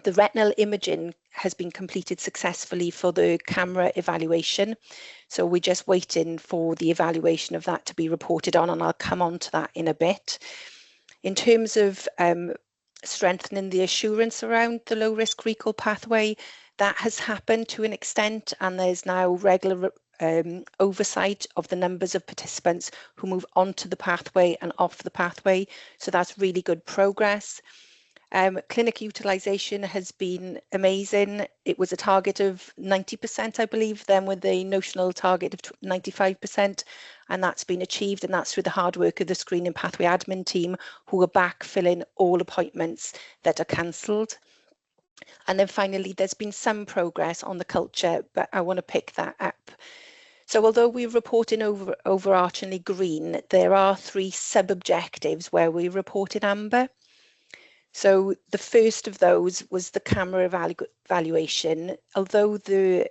The retinal imaging has been completed successfully for the camera evaluation. So we're just waiting for the evaluation of that to be reported on, and I'll come on to that in a bit. In terms of strengthening the assurance around the low risk recall pathway, that has happened to an extent, and there's now regular oversight of the numbers of participants who move onto the pathway and off the pathway. So that's really good progress. Clinic utilisation has been amazing. It was a target of 90%, I believe, then with the notional target of 95%, and that's been achieved, and that's through the hard work of the screening pathway admin team, who are back filling all appointments that are cancelled. And then finally, there's been some progress on the culture, but I want to pick that up. So although we're reporting overarchingly green, there are 3 sub-objectives where we report in amber. So the first of those was the camera evaluation. Although the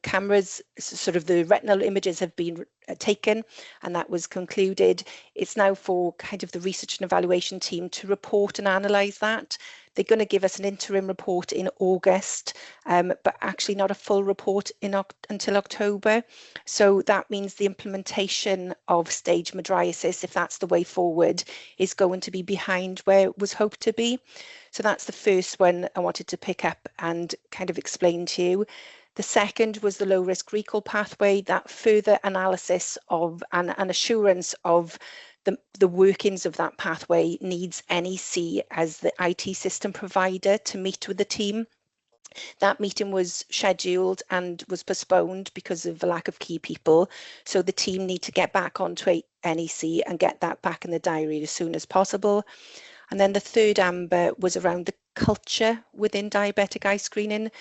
cameras, sort of the retinal images have been taken and that was concluded, it's now for kind of the research and evaluation team to report and analyse that. They're going to give us an interim report in August, but actually not a full report until October. So that means the implementation of stage mydriasis, if that's the way forward, is going to be behind where it was hoped to be. So that's the first one I wanted to pick up and kind of explain to you. The second was the low risk recall pathway, that further analysis of and assurance of the workings of that pathway needs NEC as the IT system provider to meet with the team. That meeting was scheduled and was postponed because of the lack of key people. So the team need to get back onto NEC and get that back in the diary as soon as possible. And then the third amber was around the culture within diabetic eye screening.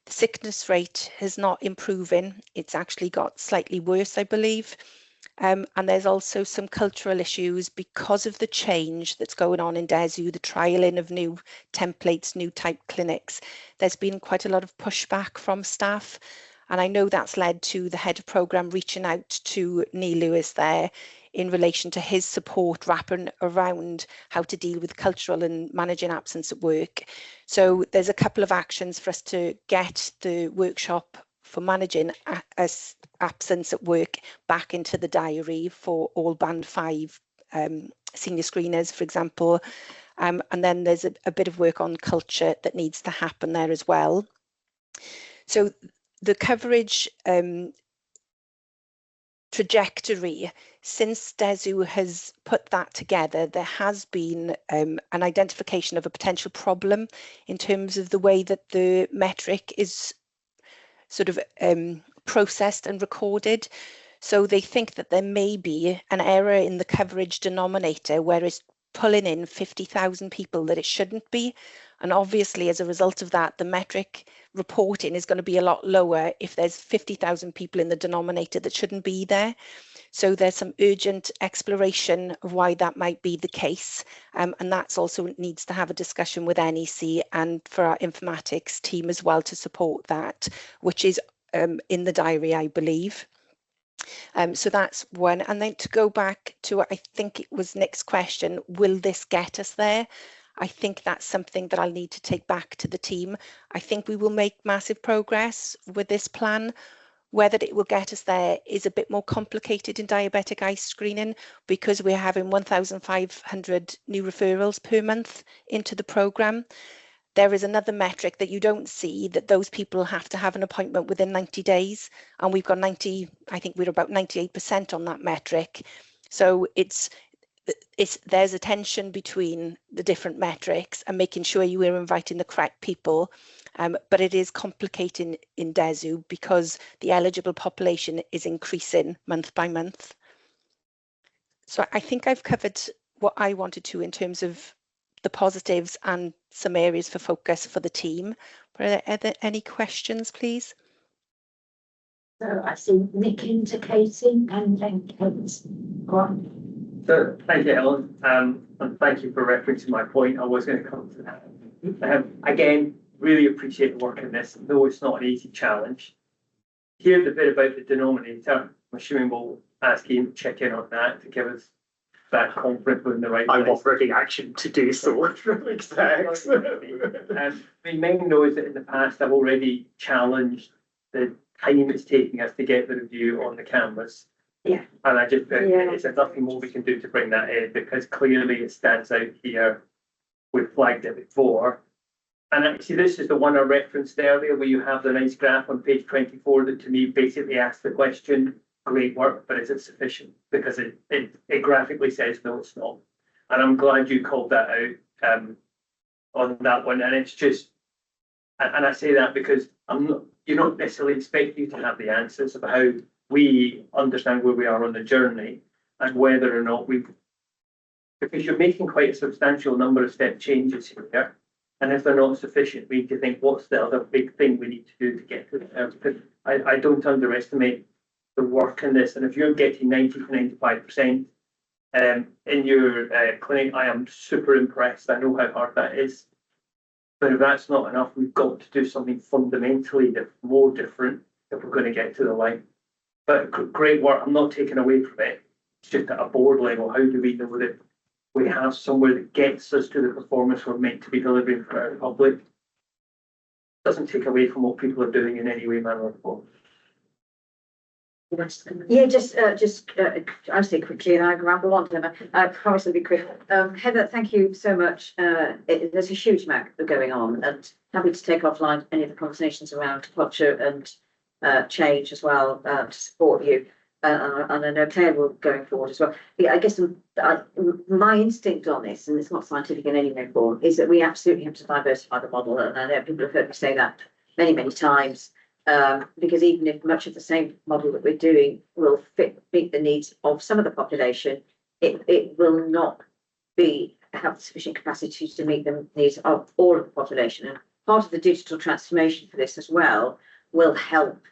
The sickness rate is not improving. It's actually got slightly worse, I believe. And there's also some cultural issues because of the change that's going on in DESU, the trialling of new templates, new type clinics. There's been quite a lot of pushback from staff. And I know that's led to the head of programme reaching out to Neil Lewis there in relation to his support wrapping around how to deal with cultural and managing absence at work. So there's a couple of actions for us to get the workshop for managing absence at work back into the diary for all band 5 senior screeners, for example. And then there's a bit of work on culture that needs to happen there as well. So the coverage trajectory, since DESU has put that together, there has been an identification of a potential problem in terms of the way that the metric is sort of processed and recorded. So they think that there may be an error in the coverage denominator where it's pulling in 50,000 people that it shouldn't be. And obviously, as a result of that, the metric reporting is going to be a lot lower if there's 50,000 people in the denominator that shouldn't be there. So there's some urgent exploration of why that might be the case. And that's also needs to have a discussion with NEC and for our informatics team as well to support that, which is in the diary, I believe. So that's one. And then to go back to, I think it was Nick's question, will this get us there? I think that's something that I'll need to take back to the team. I think we will make massive progress with this plan. Whether it will get us there is a bit more complicated in diabetic eye screening because we're having 1,500 new referrals per month into the programme. There is another metric that you don't see, that those people have to have an appointment within 90 days. And we've got I think we're about 98% on that metric. So there's a tension between the different metrics and making sure you are inviting the correct people. But it is complicating in DESU because the eligible population is increasing month by month. So I think I've covered what I wanted to in terms of the positives and some areas for focus for the team. Are there any questions, please? So I see Nick indicating and then Kate. Go on. So thank you, Helen, and thank you for referencing my point. I was going to come to that. Again, really appreciate the work in this, though it's not an easy challenge. Hear the bit about the denominator. I'm assuming we'll ask Ian to check in on that to give us that confidence in the right place. I'm offering action to do so. Meng knows that in the past I've already challenged the time it's taking us to get the review on the cameras. Yeah. And I just think there's nothing more we can do to bring that in because clearly it stands out here. We've flagged it before And actually, this is the one I referenced earlier, where you have the nice graph on page 24 that to me basically asks the question, great work, but is it sufficient? Because it graphically says, no, it's not. And I'm glad you called that out on that one. And it's just, and I say that because you're not necessarily expecting you to have the answers of how we understand where we are on the journey and whether or not because you're making quite a substantial number of step changes here. And if they're not sufficient, we need to think, what's the other big thing we need to do to get to there? Because I don't underestimate the work in this. And if you're getting 90 to 95% in your clinic, I am super impressed. I know how hard that is. But if that's not enough, we've got to do something fundamentally more different if we're going to get to the line. But great work. I'm not taking away from it. It's just at a board level. How do we know that we have somewhere that gets us to the performance we're meant to be delivering for our public? Doesn't take away from what people are doing in any way, manner, or form. Yeah, just I'll say quickly, and I can ramble on, Heather. I promise it'll be quick. Heather, thank you so much. There's a huge amount going on, and happy to take offline any of the conversations around culture and change as well to support you. And I know Claire will going forward as well. Yeah, I guess my instinct on this, and it's not scientific in any way form, is that we absolutely have to diversify the model. And I know people have heard me say that many, many times. Because even if much of the same model that we're doing will meet the needs of some of the population, it will not have sufficient capacity to meet the needs of all of the population. And part of the digital transformation for this as well will help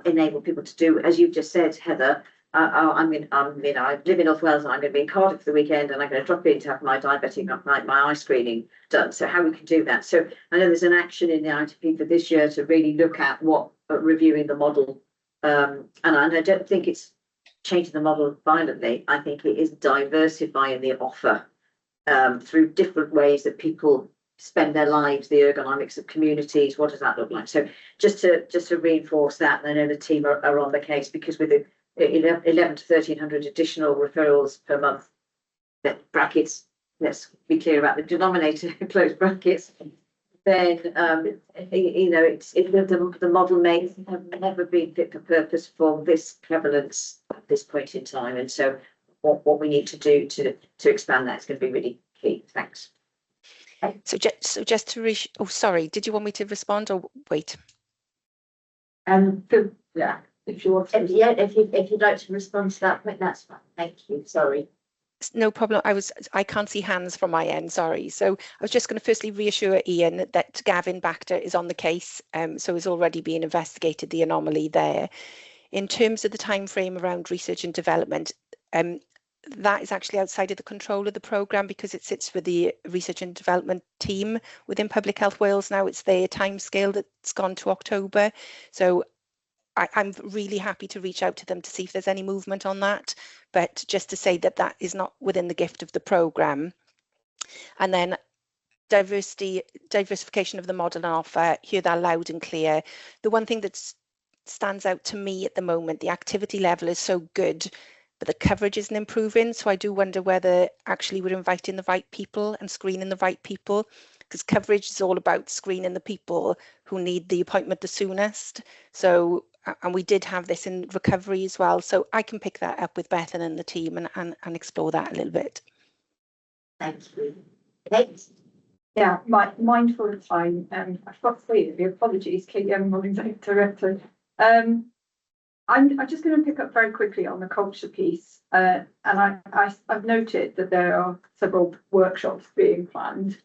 enable people to do, as you've just said, Heather. I live in North Wales and I'm going to be in Cardiff for the weekend, and I'm going to drop in to have my my eye screening done. So how we can do that. So I know there's an action in the ITP for this year to really look at reviewing the model. And I don't think it's changing the model violently. I think it is diversifying the offer through different ways that people spend their lives, the ergonomics of communities. What does that look like? So just to reinforce that, and I know the team are on the case, because with the 11 to 1300 additional referrals per month, that brackets, let's be clear about the denominator, close brackets, then the model may have never been fit for purpose for this prevalence at this point in time. And so what we need to do to expand that is going to be really key. Thanks. So just to sorry, did you want me to respond or wait? Yeah. If you want to, if you'd like to respond to that point, that's fine. Thank you. Sorry. No problem. I can't see hands from my end. Sorry. So I was just going to firstly reassure Ian that Gavin Baxter is on the case. So is already being investigated, the anomaly there. In terms of the time frame around research and development, that is actually outside of the control of the programme, because it sits with the research and development team within Public Health Wales now. It's their timescale that's gone to October. So I'm really happy to reach out to them to see if there's any movement on that, but just to say that is not within the gift of the programme. And then diversification of the model and offer, hear that loud and clear. The one thing that stands out to me at the moment, the activity level is so good, but the coverage isn't improving. So I do wonder whether actually we're inviting the right people and screening the right people, because coverage is all about screening the people who need the appointment the soonest. So, and we did have this in recovery as well. So I can pick that up with Bethan and the team and explore that a little bit. Thank you. Thanks. Yeah, mindful of time. I've got 3 of you. Apologies, Kate Young, Morning Director. I'm just going to pick up very quickly on the culture piece. And I've noted that there are several workshops being planned,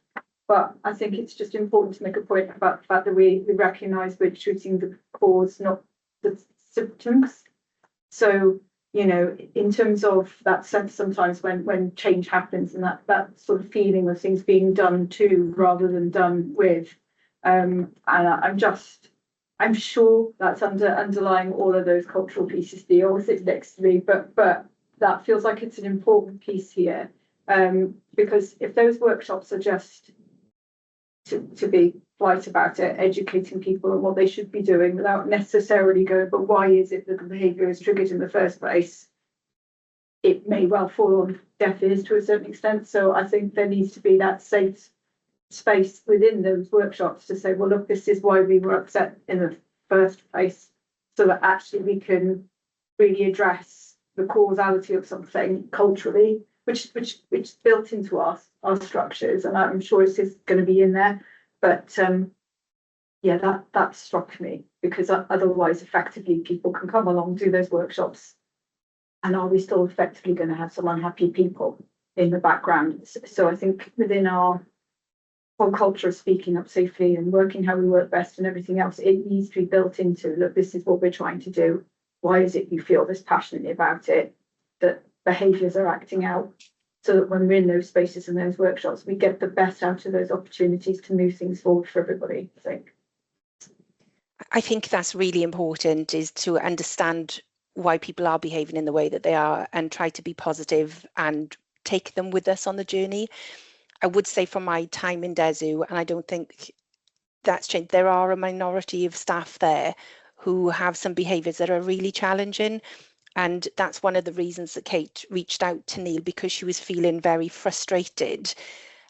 but I think it's just important to make a point about the fact that we recognise we're treating the cause, not the symptoms. So, in terms of that sense, sometimes when change happens and that sort of feeling of things being done to rather than done with, and I'm sure that's underlying all of those cultural pieces. Theo sits next to me, but that feels like it's an important piece here, because if those workshops are just to be polite about it, educating people on what they should be doing without necessarily going, but why is it that the behaviour is triggered in the first place? It may well fall on deaf ears to a certain extent. So I think there needs to be that safe space within those workshops to say, well, look, this is why we were upset in the first place, so that actually we can really address the causality of something culturally, which is built into our structures, and I'm sure it is going to be in there. But yeah, that struck me, because otherwise, effectively, people can come along, do those workshops, and are we still effectively going to have some unhappy people in the background? So I think within our whole culture of speaking up safely and working how we work best and everything else, it needs to be built into, look, this is what we're trying to do. Why is it you feel this passionately about it? That behaviours are acting out, so that when we're in those spaces and those workshops, we get the best out of those opportunities to move things forward for everybody, I think. I think that's really important, is to understand why people are behaving in the way that they are and try to be positive and take them with us on the journey. I would say from my time in DESU, and I don't think that's changed, there are a minority of staff there who have some behaviours that are really challenging. And that's one of the reasons that Kate reached out to Neil, because she was feeling very frustrated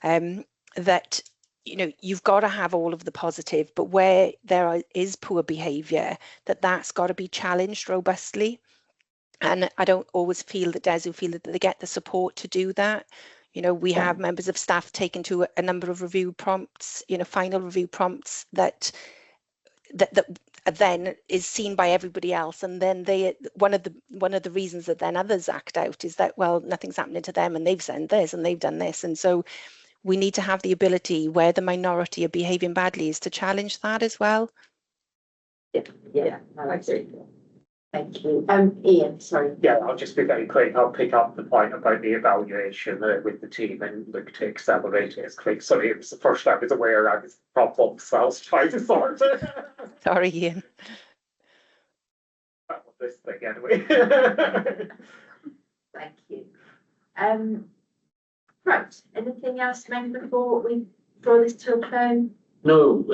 that, you know, you've got to have all of the positive, but where there is poor behaviour, that's got to be challenged robustly. And I don't always feel that DESU feel that they get the support to do that. You know, we have members of staff taken to a number of review prompts, you know, final review prompts that then is seen by everybody else, and then one of the reasons that then others act out is that, well, nothing's happening to them and they've sent this and they've done this. And so we need to have the ability, where the minority are behaving badly, is to challenge that as well. Yeah, I agree. Thank you. Ian, sorry. Yeah, I'll just be very quick. I'll pick up the point about the evaluation with the team and look to accelerate it as quick. Sorry, it was the first I was aware I was problem, so I was trying to sort it. Sorry, Ian. This thing anyway. Thank you. Right, anything else, men, before we draw this to a close? No,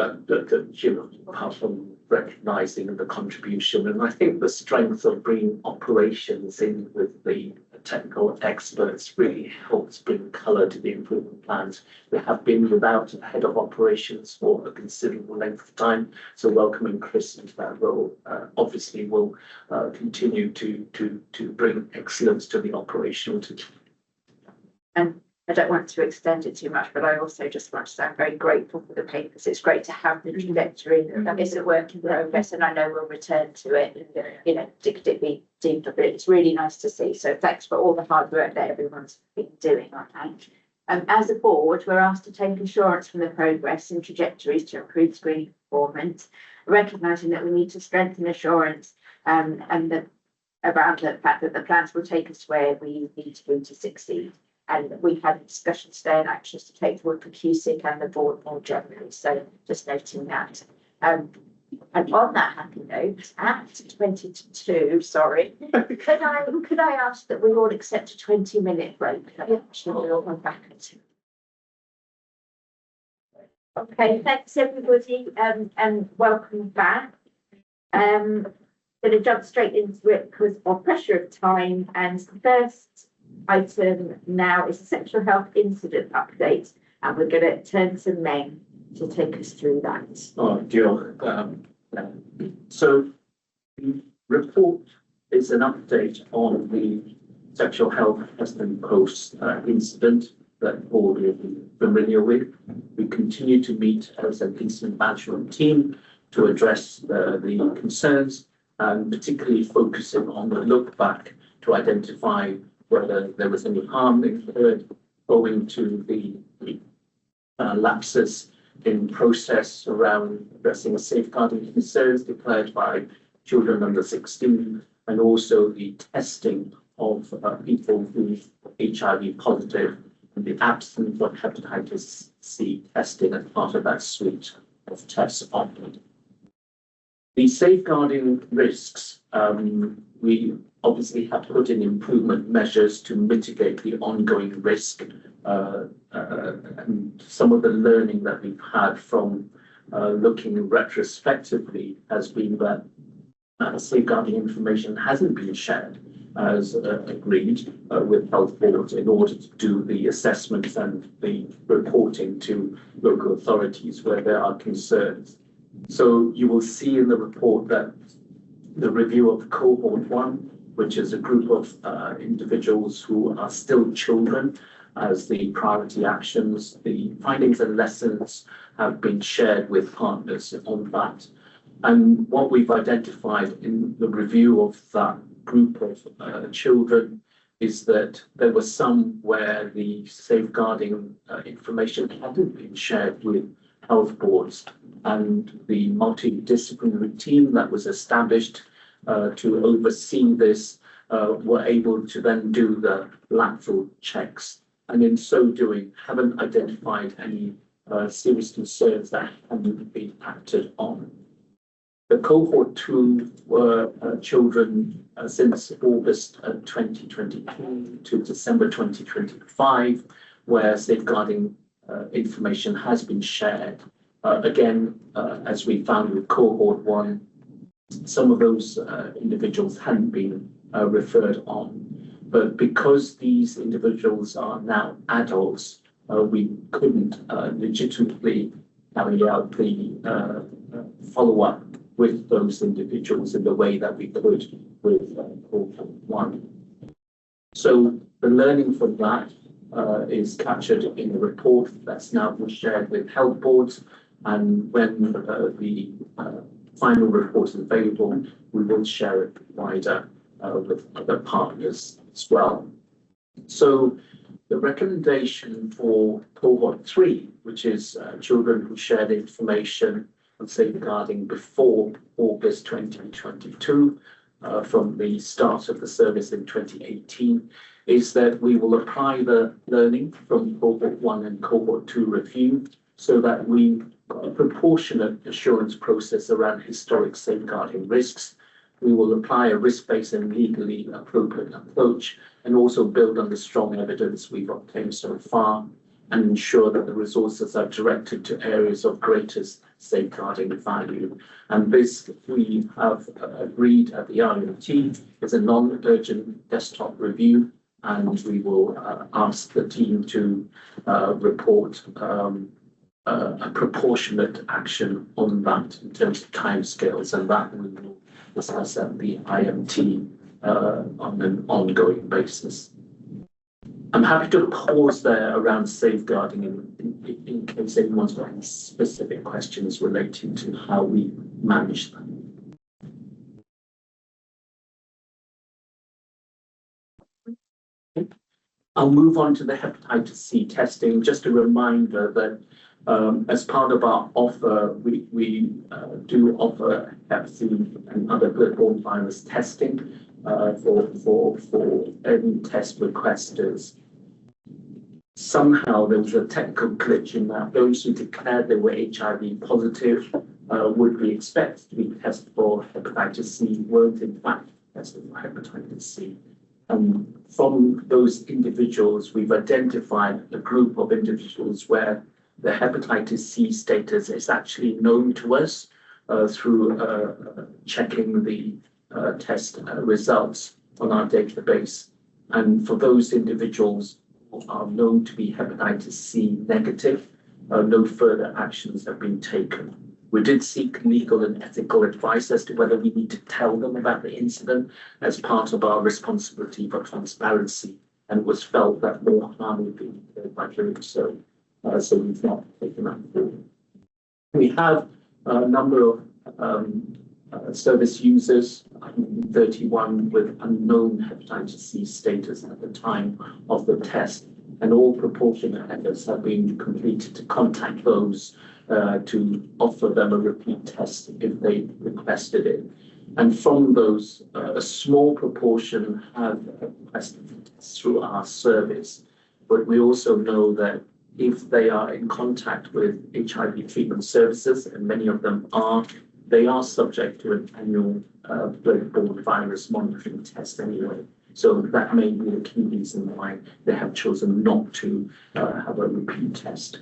Jim, apart from recognising the contribution, and I think the strength of bringing operations in with the technical experts really helps bring colour to the improvement plans. We have been without a head of operations for a considerable length of time, so welcoming Chris into that role obviously will continue to bring excellence to the operational team. And I don't want to extend it too much, but I also just want to say I'm very grateful for the papers. It's great to have the trajectory. It's a work in progress, and I know we'll return to it and, you know, dig deeper, but it's really nice to see. So thanks for all the hard work that everyone's been doing on that. As a board, we're asked to take assurance from the progress and trajectories to improve screening performance, recognising that we need to strengthen assurance and around the fact that the plans will take us where we need to be to succeed. And we've had a discussion today and actions to take forward for QSIC and the board more generally. So just noting that. And on that happy note, at 20 to 2, sorry, could I ask that we all accept a 20-minute break? Actually, we'll come back at 2. Okay, thanks everybody, and welcome back. Going to jump straight into it because of pressure of time, and the first item now is a sexual health incident update, and we're going to turn to Meng to take us through that. Oh, deal. So the report is an update on the sexual health Preston Post incident that all will be familiar with. We continue to meet as an incident management team to address the concerns, and particularly focusing on the look back to identify whether there was any harm incurred owing to the lapses in process around addressing safeguarding concerns declared by children under 16, and also the testing of people who are HIV positive and the absence of hepatitis C testing as part of that suite of tests offered. The safeguarding risks, we obviously have put in improvement measures to mitigate the ongoing risk. And some of the learning that we've had from looking retrospectively has been that safeguarding information hasn't been shared as agreed with health boards in order to do the assessments and the reporting to local authorities where there are concerns. So you will see in the report that the review of cohort 1, which is a group of individuals who are still children, as the priority actions, the findings and lessons have been shared with partners on that. And what we've identified in the review of that group of children is that there were some where the safeguarding information hadn't been shared with health boards, and the multidisciplinary team that was established to oversee this were able to then do the lateral checks, and in so doing haven't identified any serious concerns that haven't been acted on. The cohort 2 were children since August 2022 to December 2025, where safeguarding information has been shared. Again, as we found with cohort 1, some of those individuals hadn't been referred on. But because these individuals are now adults, we couldn't legitimately carry out the follow-up with those individuals in the way that we could with cohort 1. So the learning from that is captured in a report that's now been shared with health boards, and when the final report is available, we will share it wider with other partners as well. So the recommendation for cohort 3, which is children who shared information on safeguarding before August 2022, from the start of the service in 2018, is that we will apply the learning from cohort 1 and cohort 2 review so that we got a proportionate assurance process around historic safeguarding risks. We will apply a risk-based and legally appropriate approach, and also build on the strong evidence we've obtained so far, and ensure that the resources are directed to areas of greatest safeguarding value. And this we have agreed at the RMT is a non-urgent desktop review, and we will ask the team to report a proportionate action on that in terms of timescales, and that we will discuss at the IMT on an ongoing basis. I'm happy to pause there around safeguarding in case anyone's got any specific questions relating to how we manage them. I'll move on to the hepatitis C testing. Just a reminder that as part of our offer, we do offer Hep C and other bloodborne virus testing for any test requesters. Somehow there was a technical glitch in that those who declared they were HIV positive would be expected to be tested for hepatitis C, weren't in fact tested for hepatitis C. From those individuals, we've identified a group of individuals where the hepatitis C status is actually known to us through checking the test results on our database. And for those individuals who are known to be hepatitis C negative, no further actions have been taken. We did seek legal and ethical advice as to whether we need to tell them about the incident as part of our responsibility for transparency, and it was felt that more harm would be incurred by doing so. So we've not taken that forward. We have a number of service users, 31 with unknown hepatitis C status at the time of the test, and all proportionate efforts have been completed to contact those to offer them a repeat test if they requested it. And from those, a small proportion have requested tests through our service, but we also know that if they are in contact with HIV treatment services, and many of them are, they are subject to an annual bloodborne virus monitoring test anyway. So that may be a key reason why they have chosen not to have a repeat test.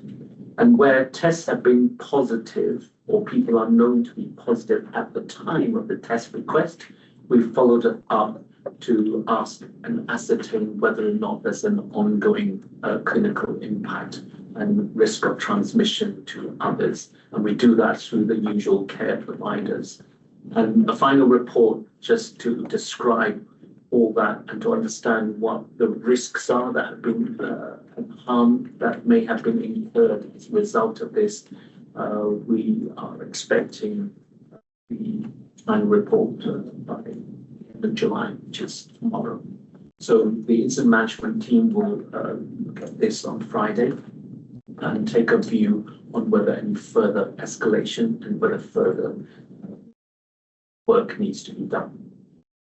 And where tests have been positive, or people are known to be positive at the time of the test request, we've followed it up to ask and ascertain whether or not there's an ongoing clinical impact and risk of transmission to others. And we do that through the usual care providers. And the final report, just to describe all that and to understand what the risks are that have been and harm that may have been incurred as a result of this. We are expecting the final report by the end of July, which is tomorrow. So the incident management team will look at this on Friday and take a view on whether any further escalation and whether further work needs to be done.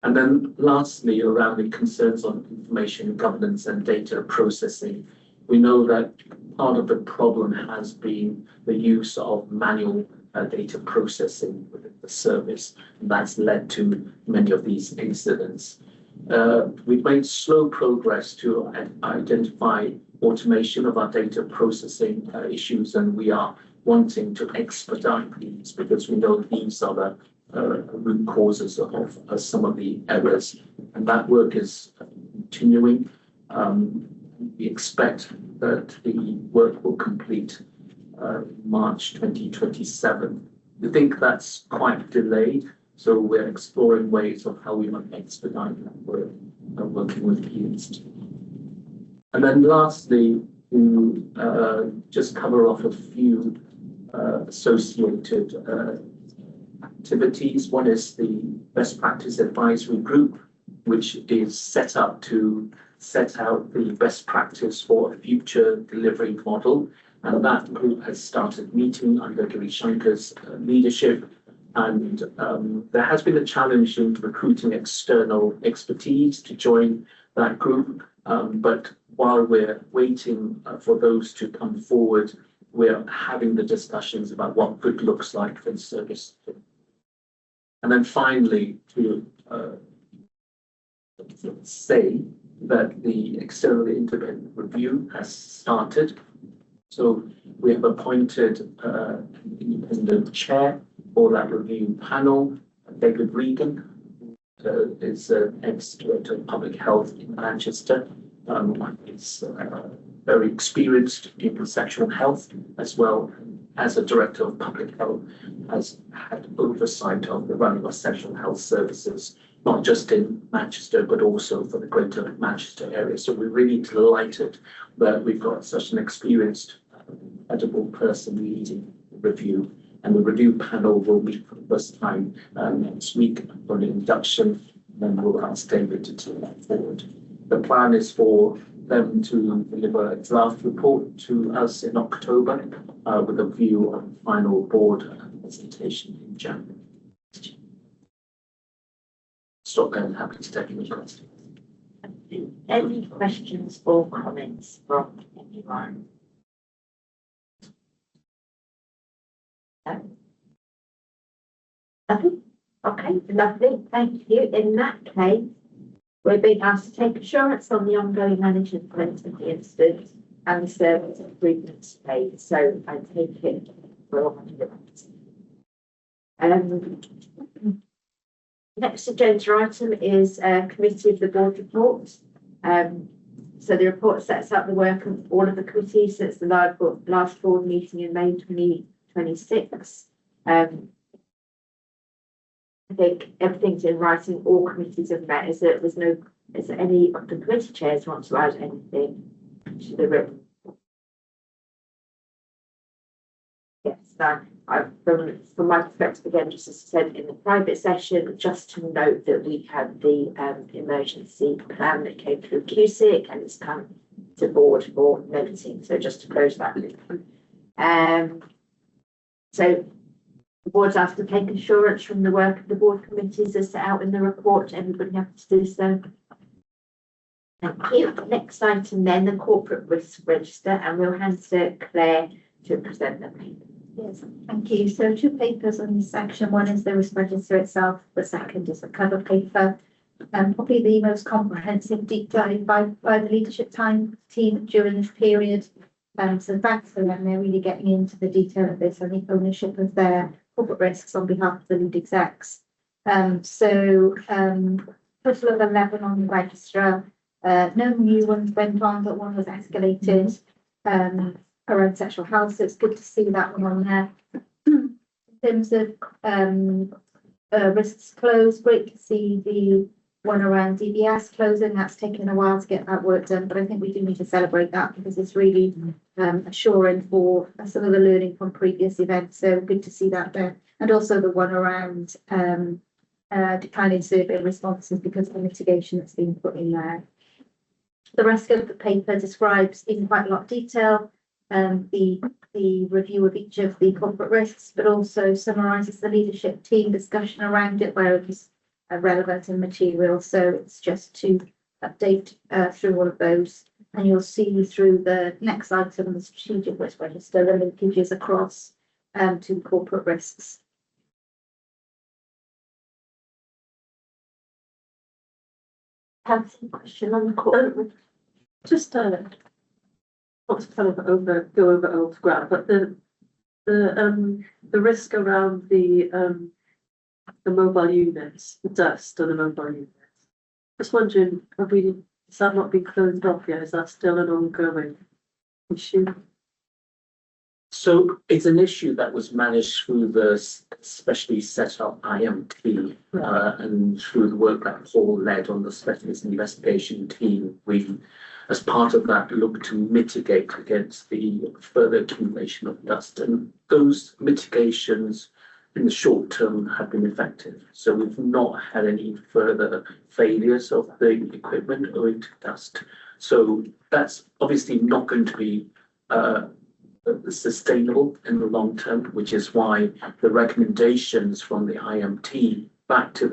And then lastly, around the concerns on information governance and data processing, we know that part of the problem has been the use of manual data processing within the service, and that's led to many of these incidents. We've made slow progress to identify automation of our data processing issues, and we are wanting to expedite these because we know these are the root causes of some of the errors, and that work is continuing. We expect that the work will complete March 2027. We think that's quite delayed, so we're exploring ways of how we might expedite that work and working with peers. And then lastly, to just cover off a few associated activities. One is the Best Practice Advisory Group, which is set up to set out the best practice for a future delivery model. And that group has started meeting under Giri Shankar's leadership. And there has been a challenge in recruiting external expertise to join that group. But while we're waiting for those to come forward, we're having the discussions about what good looks like for the service. And then finally, to say that the external independent review has started. So we have appointed an independent chair for that review panel. David Regan is an ex-director of public health in Manchester. He's very experienced in sexual health, as well as a director of public health, has had oversight of the running of sexual health services, not just in Manchester, but also for the greater Manchester area. So we're really delighted that we've got such an experienced, credible person leading the review. And the review panel will meet for the first time next week for an induction, and then we'll ask David to take that forward. The plan is for them to deliver a draft report to us in October with a view on final board presentation in January. Stop there and happy to take any questions. Any questions or comments from anyone? No? Nothing? Okay, lovely, thank you. In that case, we're being asked to take assurance on the ongoing management of the incident and the service improvements made. So I take it we're all on the next agenda item is committee of the board report. So the report sets out the work of all of the committees since the last board meeting in May 2026. I think everything's in writing, all committees have met. Is there any of the committee chairs want to add anything to the written? Yes, from my perspective, again, just as I said in the private session, just to note that we had the emergency plan that came through QSIC and it's come to board for noticing. So just to close that loop. So the board's asked to take assurance from the work of the board committees as set out in the report. Everybody happy to do so? Thank you. Next item then, the corporate risk register, and we'll hand to Claire to present the paper. Yes, thank you. So 2 papers on this section. One is the risk register itself. The second is a cover paper. Probably the most comprehensive deep dive by the leadership team during this period. So thanks to them, they're really getting into the detail of this and the ownership of their corporate risks on behalf of the lead execs. total of 11 on the register. No new ones went on, but one was escalated around sexual health, so it's good to see that one on there. In terms of risks closed, great to see the one around DBS closing. That's taken a while to get that work done, but I think we do need to celebrate that because it's really assuring for some of the learning from previous events. So good to see that there. And also the one around declining survey responses because of the mitigation that's been put in there. The rest of the paper describes in quite a lot of detail the review of each of the corporate risks, but also summarises the leadership team discussion around it where it was relevant and material. So it's just to update through all of those. And you'll see through the next item, the strategic risk register, the linkages across to corporate risks. Have a question on the corporate. Just not to kind of go over old ground, but the risk around the mobile units, the dust on the mobile units. Just wondering, has that not been closed off yet? Is that still an ongoing issue? So it's an issue that was managed through the specially set up IMT and through the work that Paul led on the specialist investigation team. We, as part of that, looked to mitigate against the further accumulation of dust, and those mitigations in the short term have been effective. So we've not had any further failures of the equipment owing to dust. So that's obviously not going to be sustainable in the long term, which is why the recommendations from the IMT back to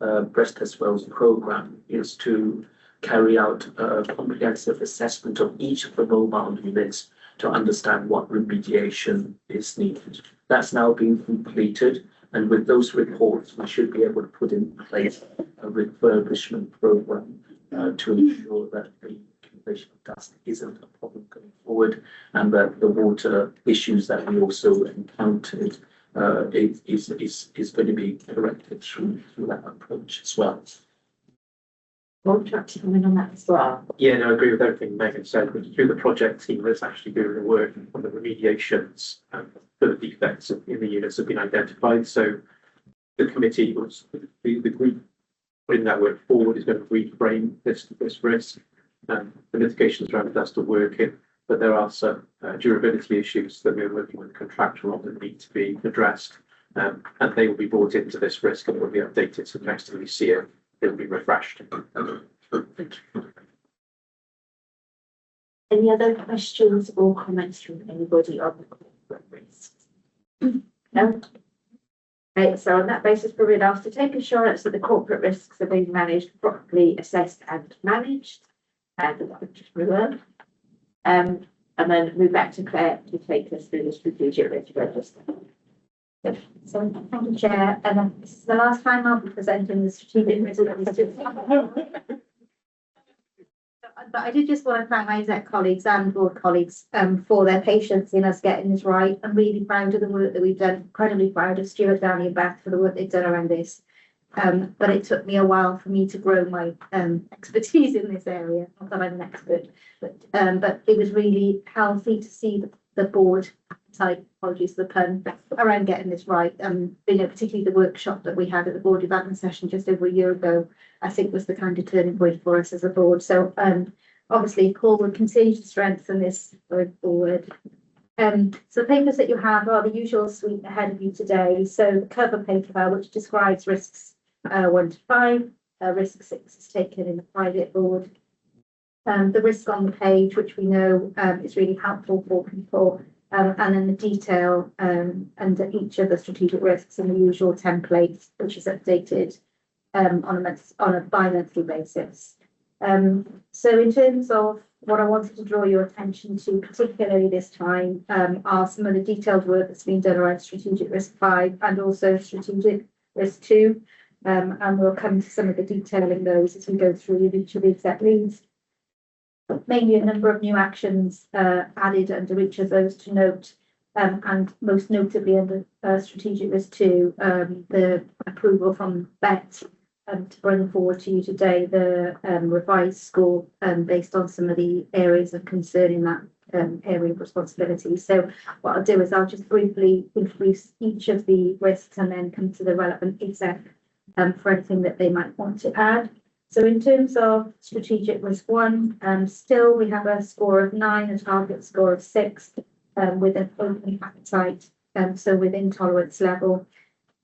the Breast Test Wales program is to carry out a comprehensive assessment of each of the mobile units to understand what remediation is needed. That's now been completed, and with those reports, we should be able to put in place a refurbishment program to ensure that the accumulation of dust isn't a problem going forward, and that the water issues that we also encountered is going to be corrected through that approach as well. Would you like to come in on that as well? Yeah, no, I agree with everything Megan said. But through the project team that's actually doing the work on the remediations for the defects in the units have been identified. So the committee was the group putting that work forward is going to reframe this risk. The mitigations around dust are working, but there are some durability issues that we're working with the contractor on that need to be addressed, and they will be brought into this risk and will be updated. So next time we see it, it'll be refreshed. Any other questions or comments from anybody on the corporate risks? No? Okay, so on that basis, we're being asked to take assurance that the corporate risks are being managed properly, assessed and managed. And then move back to Claire to take us through the strategic risk register. So thank you, Chair, and this is the last time I'll be presenting the strategic risk register. But I did just want to thank my exec colleagues and board colleagues for their patience in us getting this right. I'm really proud of the work that we've done, incredibly proud of Stuart, Danny and Beth for the work they've done around this. But it took me a while for me to grow my expertise in this area. Not that I'm an expert, but it was really healthy to see the board type, apologies for the pun, around getting this right. Particularly the workshop that we had at the board development session just over a year ago, I think was the kind of turning point for us as a board. So obviously Paul will continue to strengthen this going forward. So the papers that you have are the usual suite ahead of you today. So the cover paper, which describes risks 1 to 5, risk 6 is taken in the private board. The risk on the page, which we know is really helpful for people, and then the detail under each of the strategic risks and the usual templates, which is updated on a bi-monthly basis. So in terms of what I wanted to draw your attention to, particularly this time, are some of the detailed work that's been done around strategic risk 5 and also strategic risk 2. And we'll come to some of the detail in those as we go through each of the exec leads. Mainly a number of new actions added under each of those to note, and most notably under strategic risk 2, the approval from BET to bring forward to you today the revised score based on some of the areas of concern in that area of responsibility. So what I'll do is I'll just briefly introduce each of the risks and then come to the relevant exec for anything that they might want to add. So in terms of strategic risk 1, still we have a score of 9, a target score of 6 with an open appetite, so within tolerance level.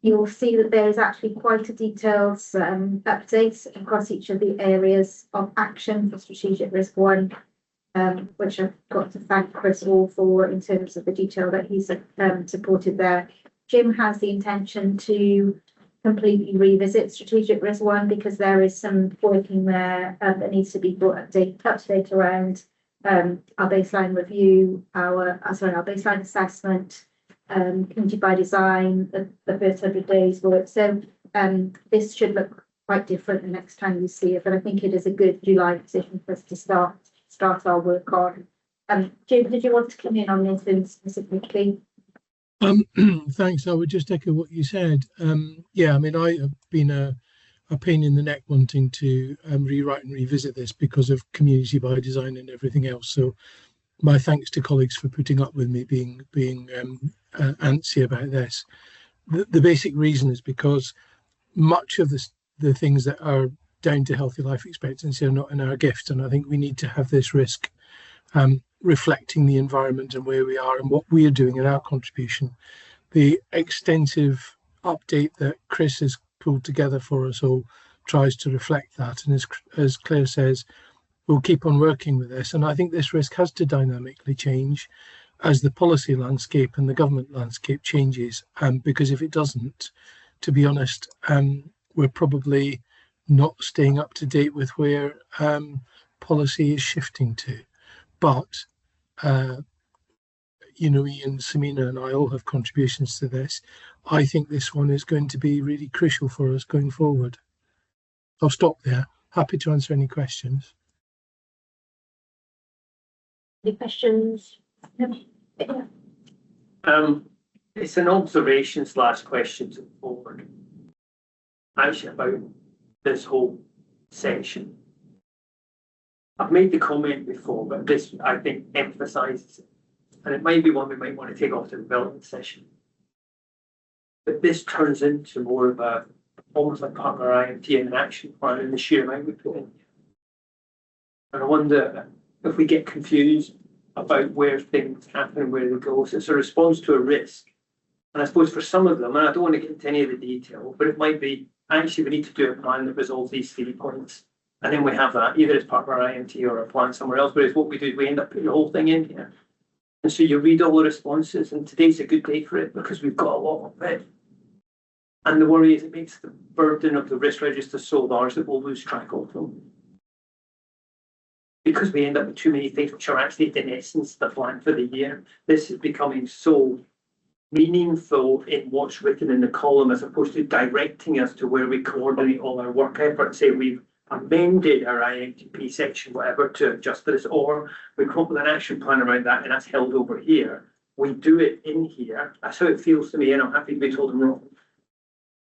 You'll see that there is actually quite a detailed updates across each of the areas of action for strategic risk 1, which I've got to thank Chris Wall for in terms of the detail that he's supported there. Jim has the intention to completely revisit strategic risk 1 because there is some working there that needs to be brought up to date around our baseline review, our baseline assessment, community by design, the first 100 days work. So this should look quite different the next time you see it, but I think it is a good July position for us to start our work on. Jim, did you want to come in on this specifically? Thanks. I would just echo what you said. Yeah, I mean, I have been a pain in the neck wanting to rewrite and revisit this because of community by design and everything else. So my thanks to colleagues for putting up with me being antsy about this. The basic reason is because much of the things that are down to healthy life expectancy are not in our gift, and I think we need to have this risk reflecting the environment and where we are and what we are doing in our contribution. The extensive update that Chris has pulled together for us all tries to reflect that, and as Claire says, we'll keep on working with this. And I think this risk has to dynamically change as the policy landscape and the government landscape changes, because if it doesn't, to be honest, we're probably not staying up to date with where policy is shifting to. But you know, Ian, Samina and I all have contributions to this. I think this one is going to be really crucial for us going forward. I'll stop there. Happy to answer any questions. Any questions? It's an observation / question to the board, actually, about this whole section. I've made the comment before, but this, I think, emphasises it. And it might be one we might want to take off to the development session. But this turns into more of a, almost like part of our IMT and an action plan in the sheer amount we put in. And I wonder if we get confused about where things happen and where they go. So it's a response to a risk. And I suppose for some of them, and I don't want to get into any of the detail, but it might be, actually, we need to do a plan that resolves these 3 points. And then we have that either as part of our IMT or a plan somewhere else. But it's what we do is we end up putting the whole thing in here. And so you read all the responses, and today's a good day for it because we've got a lot of it. And the worry is it makes the burden of the risk register so large that we'll lose track of them. Because we end up with too many things which are actually, in essence, the plan for the year. This is becoming so meaningful in what's written in the column as opposed to directing us to where we coordinate all our work effort. Say we've amended our IMTP section, whatever, to adjust for this, or we come up with an action plan around that and that's held over here. We do it in here. That's how it feels to me, and I'm happy to be told I'm wrong.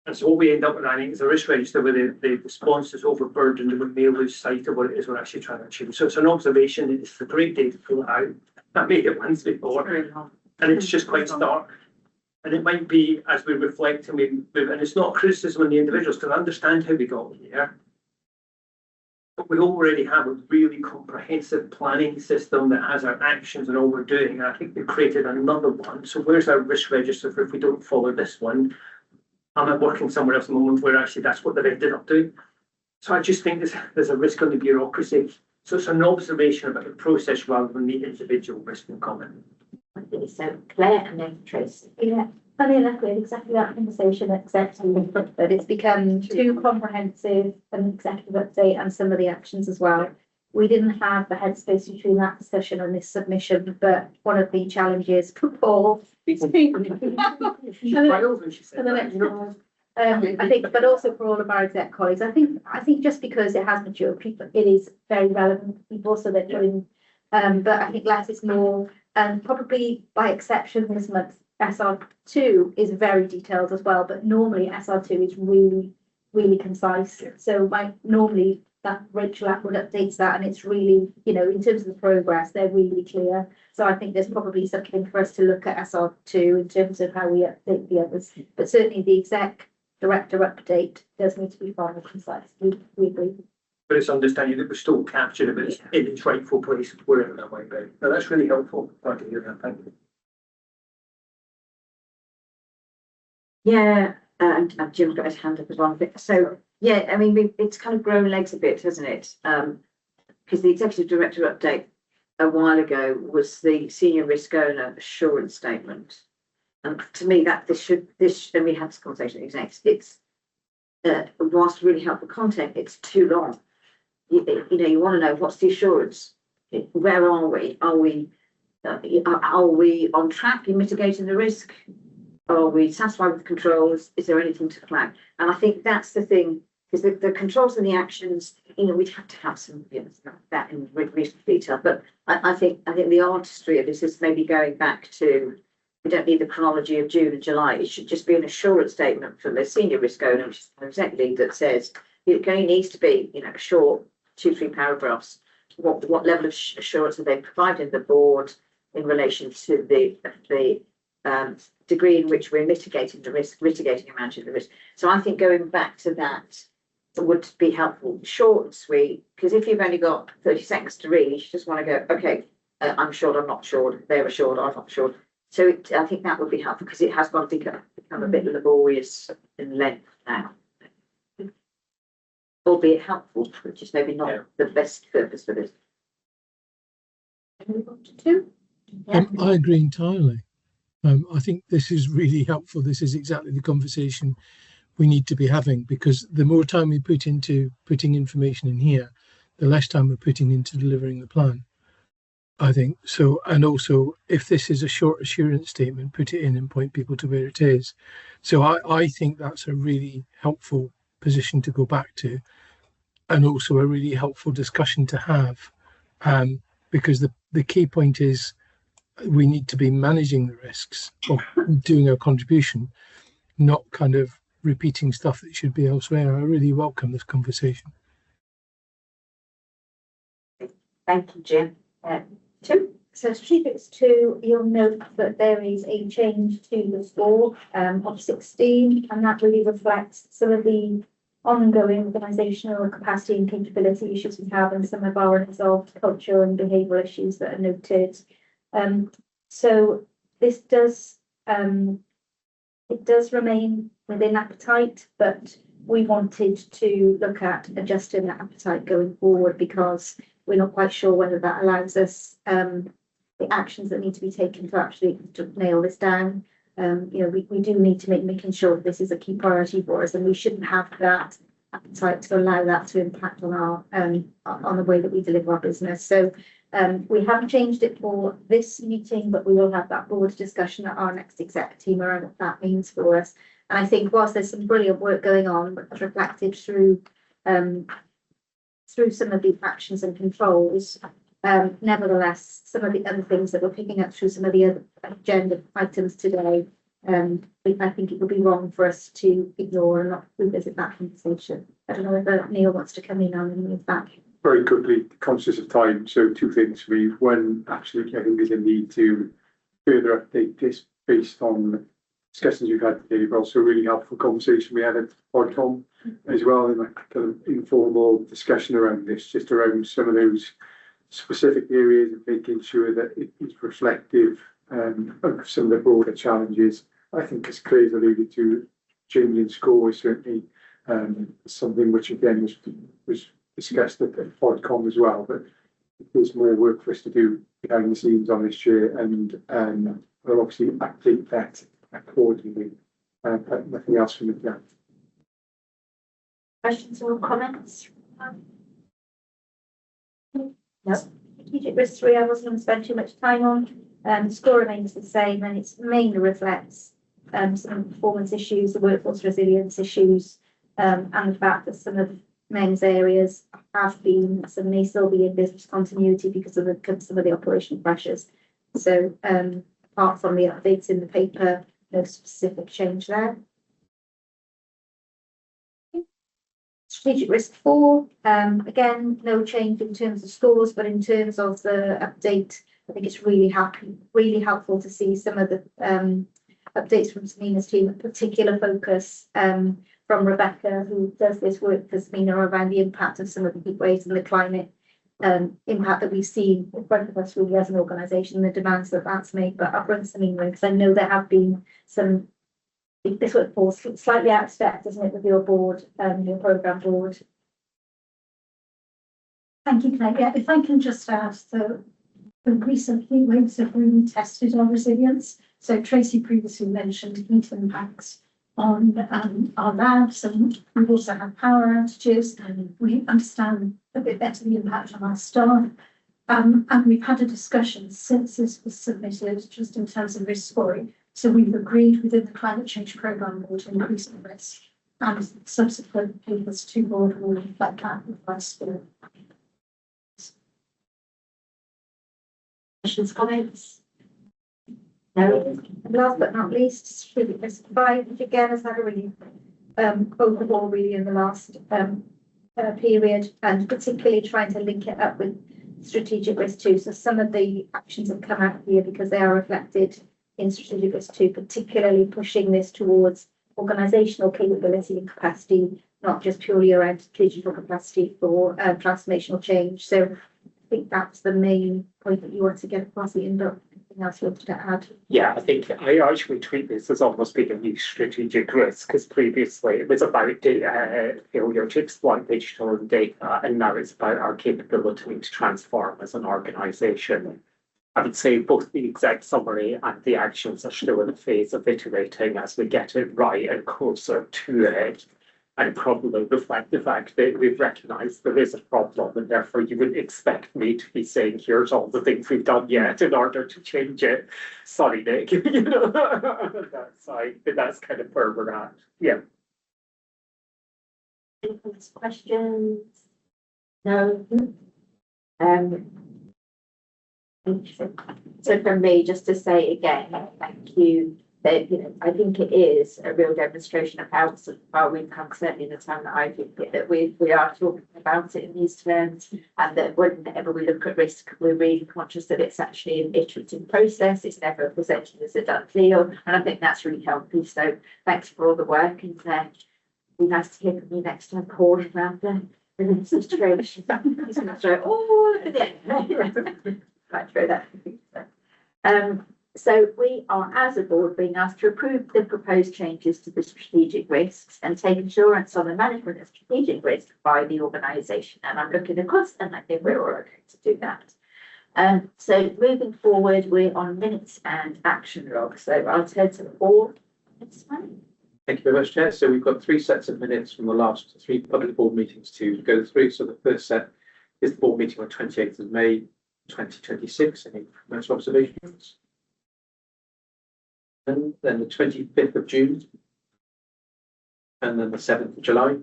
And so what we end up with, I think, is a risk register where the response is overburdened and we may lose sight of what it is we're actually trying to achieve. So it's an observation. It's a great day to pull it out. I made it once before, and it's just quite stark. And it might be as we reflect and and it's not criticism on the individuals because I understand how we got here. But we already have a really comprehensive planning system that has our actions and all we're doing. And I think we've created another one. So where's our risk register for if we don't follow this one? I'm working somewhere else at the moment where actually that's what they've ended up doing. So I just think there's a risk on the bureaucracy. So it's an observation about the process rather than the individual risk and comment. So Claire and then Tracy. Yeah, funny enough, we had exactly that conversation at executive, but it's become too comprehensive, an executive update and some of the actions as well. We didn't have the headspace between that discussion and this submission, but one of the challenges for Paul I think, but also for all of our exec colleagues, I think just because it has matured, people, it is very relevant for people, so they're doing, but I think less is more, and probably by exception this month, SR2 is very detailed as well, but normally SR2 is really really concise. So normally that Rachel app would updates that, and it's really, you know, in terms of the progress, they're really clear. So I think there's probably something for us to look at SR2 in terms of how we update the others. But certainly the exec director update does need to be far more concise. We agree. But it's understanding that we're still captured a bit in its rightful place, wherever that might be. No, that's really helpful. Glad to hear that. Thank you. Yeah, and Jim's got his hand up as well. So, yeah, I mean, it's kind of grown legs a bit, hasn't it? Because the executive director update a while ago was the senior risk owner assurance statement. And to me, that and we had this conversation with execs, it's, whilst really helpful content, it's too long. You know, you want to know what's the assurance? Where are we? Are we on track in mitigating the risk? Are we satisfied with the controls? Is there anything to flag? And I think that's the thing, because the controls and the actions, you know, we'd have to have some, you know, that in reasonable detail. But I think the artistry of this is maybe going back to, we don't need the chronology of June and July. It should just be an assurance statement from the senior risk owner, which is the exec lead, that says it only needs to be, you know, a short 2-3 paragraphs. What level of assurance are they providing the board in relation to the degree in which we're mitigating the risk, mitigating and managing the risk. So I think going back to that would be helpful, short and sweet, because if you've only got 30 seconds to read, you just want to go, okay, I'm assured, I'm not assured, they're assured, I'm not assured. So I think that would be helpful, because it has got to become a bit laborious in length now. Albeit helpful, which is maybe not the best purpose for this. I agree entirely. I think this is really helpful. This is exactly the conversation we need to be having, because the more time we put into putting information in here, the less time we're putting into delivering the plan, I think. So, and also, if this is a short assurance statement, put it in and point people to where it is. So I think that's a really helpful position to go back to, and also a really helpful discussion to have, because the key point is, we need to be managing the risks or doing our contribution, not kind of repeating stuff that should be elsewhere. I really welcome this conversation. Thank you, Jim. 2. So strategics 2, you'll note that there is a change to the score of 16, and that really reflects some of the ongoing organisational capacity and capability issues we have, and some of our unresolved culture and behavioural issues that are noted. So this does remain within appetite, but we wanted to look at adjusting that appetite going forward, because we're not quite sure whether that allows us the actions that need to be taken to actually nail this down. You know, we do need to making sure that this is a key priority for us, and we shouldn't have that appetite to allow that to impact on our on the way that we deliver our business. So we haven't changed it for this meeting, but we will have that board discussion at our next exec team around what that means for us. And I think whilst there's some brilliant work going on, but reflected through some of the actions and controls, nevertheless, some of the other things that we're picking up through some of the other agenda items today, I think it would be wrong for us to ignore and not revisit that conversation. I don't know whether Neil wants to come in on any of that. Very quickly, conscious of time, so 2 things for me. One, absolutely, I think there's a need to further update this based on discussions we've had today, but also a really helpful conversation we had at PodCom as well, and like kind of informal discussion around this, just around some of those specific areas and making sure that it is reflective of some of the broader challenges. I think, as Claire's alluded to, changing score is certainly something which again was discussed at PodCom as well, but there's more work for us to do behind the scenes on this year, and we'll obviously update that accordingly. But nothing else from the Questions or comments? No. Strategic risk 3, I wasn't going to spend too much time on. The score remains the same, and it mainly reflects some performance issues, the workforce resilience issues, and the fact that some of Men's areas have been, some may still be in business continuity because of some of the operational pressures. So apart from the updates in the paper, no specific change there. strategic risk 4, again, no change in terms of scores, but in terms of the update, I think it's really helpful to see some of the updates from Samina's team, a particular focus from Rebecca, who does this work for Samina around the impact of some of the heat waves and the climate impact that we've seen in front of us really as an organisation, the demands that that's made. But I'll bring Samina in because I know there have been some, this would fall slightly out of step, doesn't it, with your board, your programme board. Thank you, Claire. Yeah, if I can just add, the recent heat waves have really tested our resilience. So Tracy previously mentioned heat impacts on our labs, and we also have power outages, and we understand a bit better the impact on our staff. And we've had a discussion since this was submitted, just in terms of risk scoring. So we've agreed within the climate change programme board to increase the risk, and subsequent papers to board will reflect that with risk score. Questions, comments? No. Last but not least, strategic risk 5, which again has had a really overhaul really in the last period, and particularly trying to link it up with strategic risk 2. So some of the actions have come out here because they are reflected in strategic risk 2, particularly pushing this towards organisational capability and capacity, not just purely around digital capacity for transformational change. So I think that's the main point that you want to get across the end of. Anything else you wanted to add? Yeah, I think I actually treat this as almost being a new strategic risk, because previously it was about failure to exploit digital data, and now it's about our capability to transform as an organisation. I would say both the exec summary and the actions are still in a phase of iterating as we get it right and closer to it. And probably reflect the fact that we've recognised there is a problem, and therefore you wouldn't expect me to be saying, here's all the things we've done yet in order to change it. Sorry, Nick, you know, that's kind of where we're at. Yeah. Any questions? No. So from me, just to say again, thank you. That, you know, I think it is a real demonstration of how far we've come, certainly in the time that I've been here, that we are talking about it in these terms, and that whenever we look at risk, we're really conscious that it's actually an iterative process. It's never presented as a done deal, and I think that's really healthy. So thanks for all the work, and be nice to hear from you next time, Paul, around the situation. He's going to throw it all over the end. Might throw that. So we are, as a board, being asked to approve the proposed changes to the strategic risks and take assurance on the management of strategic risk by the organisation. And I'm looking across, and I think we're all okay to do that. So moving forward, we're on minutes and action log. So I'll turn to Paul. Thank you very much, Chair. So we've got 3 sets of minutes from the last 3 public board meetings to go through. So the first set is the board meeting on 28th of May 2026. Any comments or observations? And then the 25th of June, and then the 7th of July.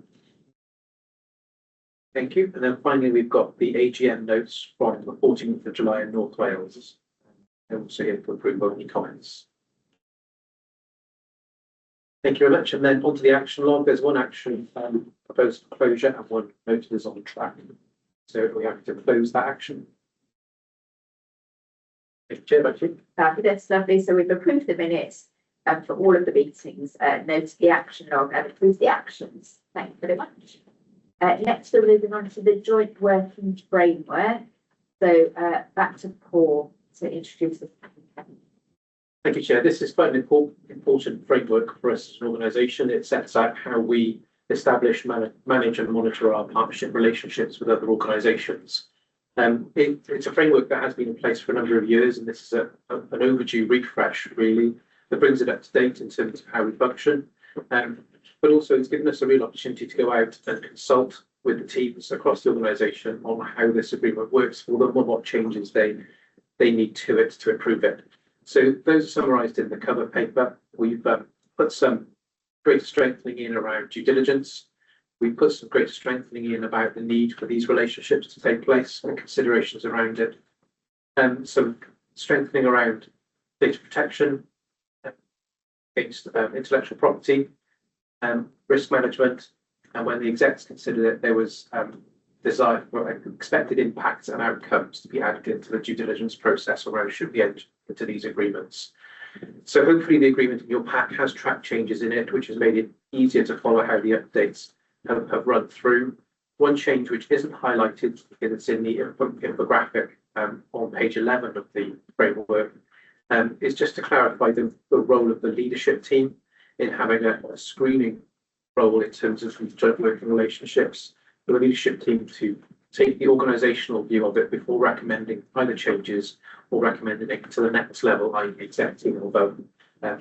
Thank you. And then finally, we've got the AGM notes from the 14th of July in North Wales. And also here for approval. Any comments? Thank you very much. And then onto the action log. There's one action proposed closure and one noted as on track. So we have to close that action. Chair, back to you. Fabulous, lovely. So we've approved the minutes for all of the meetings, noted the action log, and approved the actions. Thank you very much. Next, we're moving on to the joint working framework. So back to Paul to introduce the. Thank you, Chair. This is quite an important framework for us as an organisation. It sets out how we establish, manage and monitor our partnership relationships with other organisations. It's a framework that has been in place for a number of years, and this is an overdue refresh, really, that brings it up to date in terms of how we function. But also it's given us a real opportunity to go out and consult with the teams across the organisation on how this agreement works for them and what changes they need to it to improve it. So those are summarised in the cover paper. We've put some greater strengthening in around due diligence. We put some greater strengthening in about the need for these relationships to take place and considerations around it. Some strengthening around data protection against intellectual property, risk management, And when the execs considered it, there was desired, expected impacts and outcomes to be added into the due diligence process around should we enter into these agreements. So hopefully the agreement in your pack has track changes in it, which has made it easier to follow how the updates have run through. One change which isn't highlighted, it's in the infographic on page 11 of the framework, is just to clarify the role of the leadership team in having a screening role in terms of joint working relationships. For the leadership team to take the organisational view of it before recommending either changes or recommending it to the next level, i.e. the exec team will vote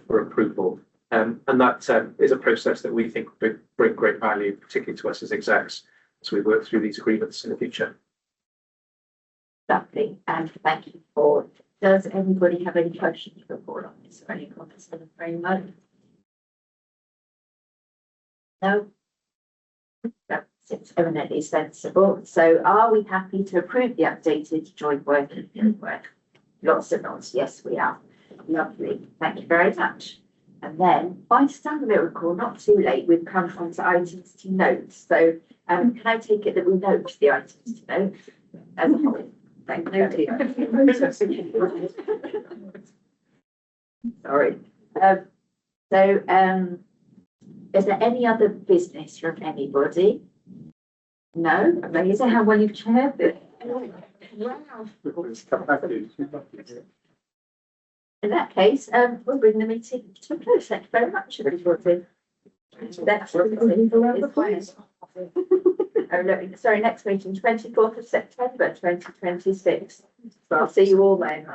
for approval. And that is a process that we think will bring great value, particularly to us as execs, as we work through these agreements in the future. Lovely, and thank you for. Does anybody have any questions for Paul on this or any comments on the framework? No? That seems eminently sensible. So are we happy to approve the updated joint working framework? Lots of nods. Yes, we are. Lovely. Thank you very much. And then, by standard miracle, not too late, we've come on to items to note. So can I take it that we note the items to note as a whole? Thank you. Sorry. Is there any other business from anybody? No? Amazing how well you've chaired it. Wow. In that case, we'll bring the meeting to a close. Thank you very much, everybody. That's sorry, next meeting, 24th of September 2026. So I'll see you all then.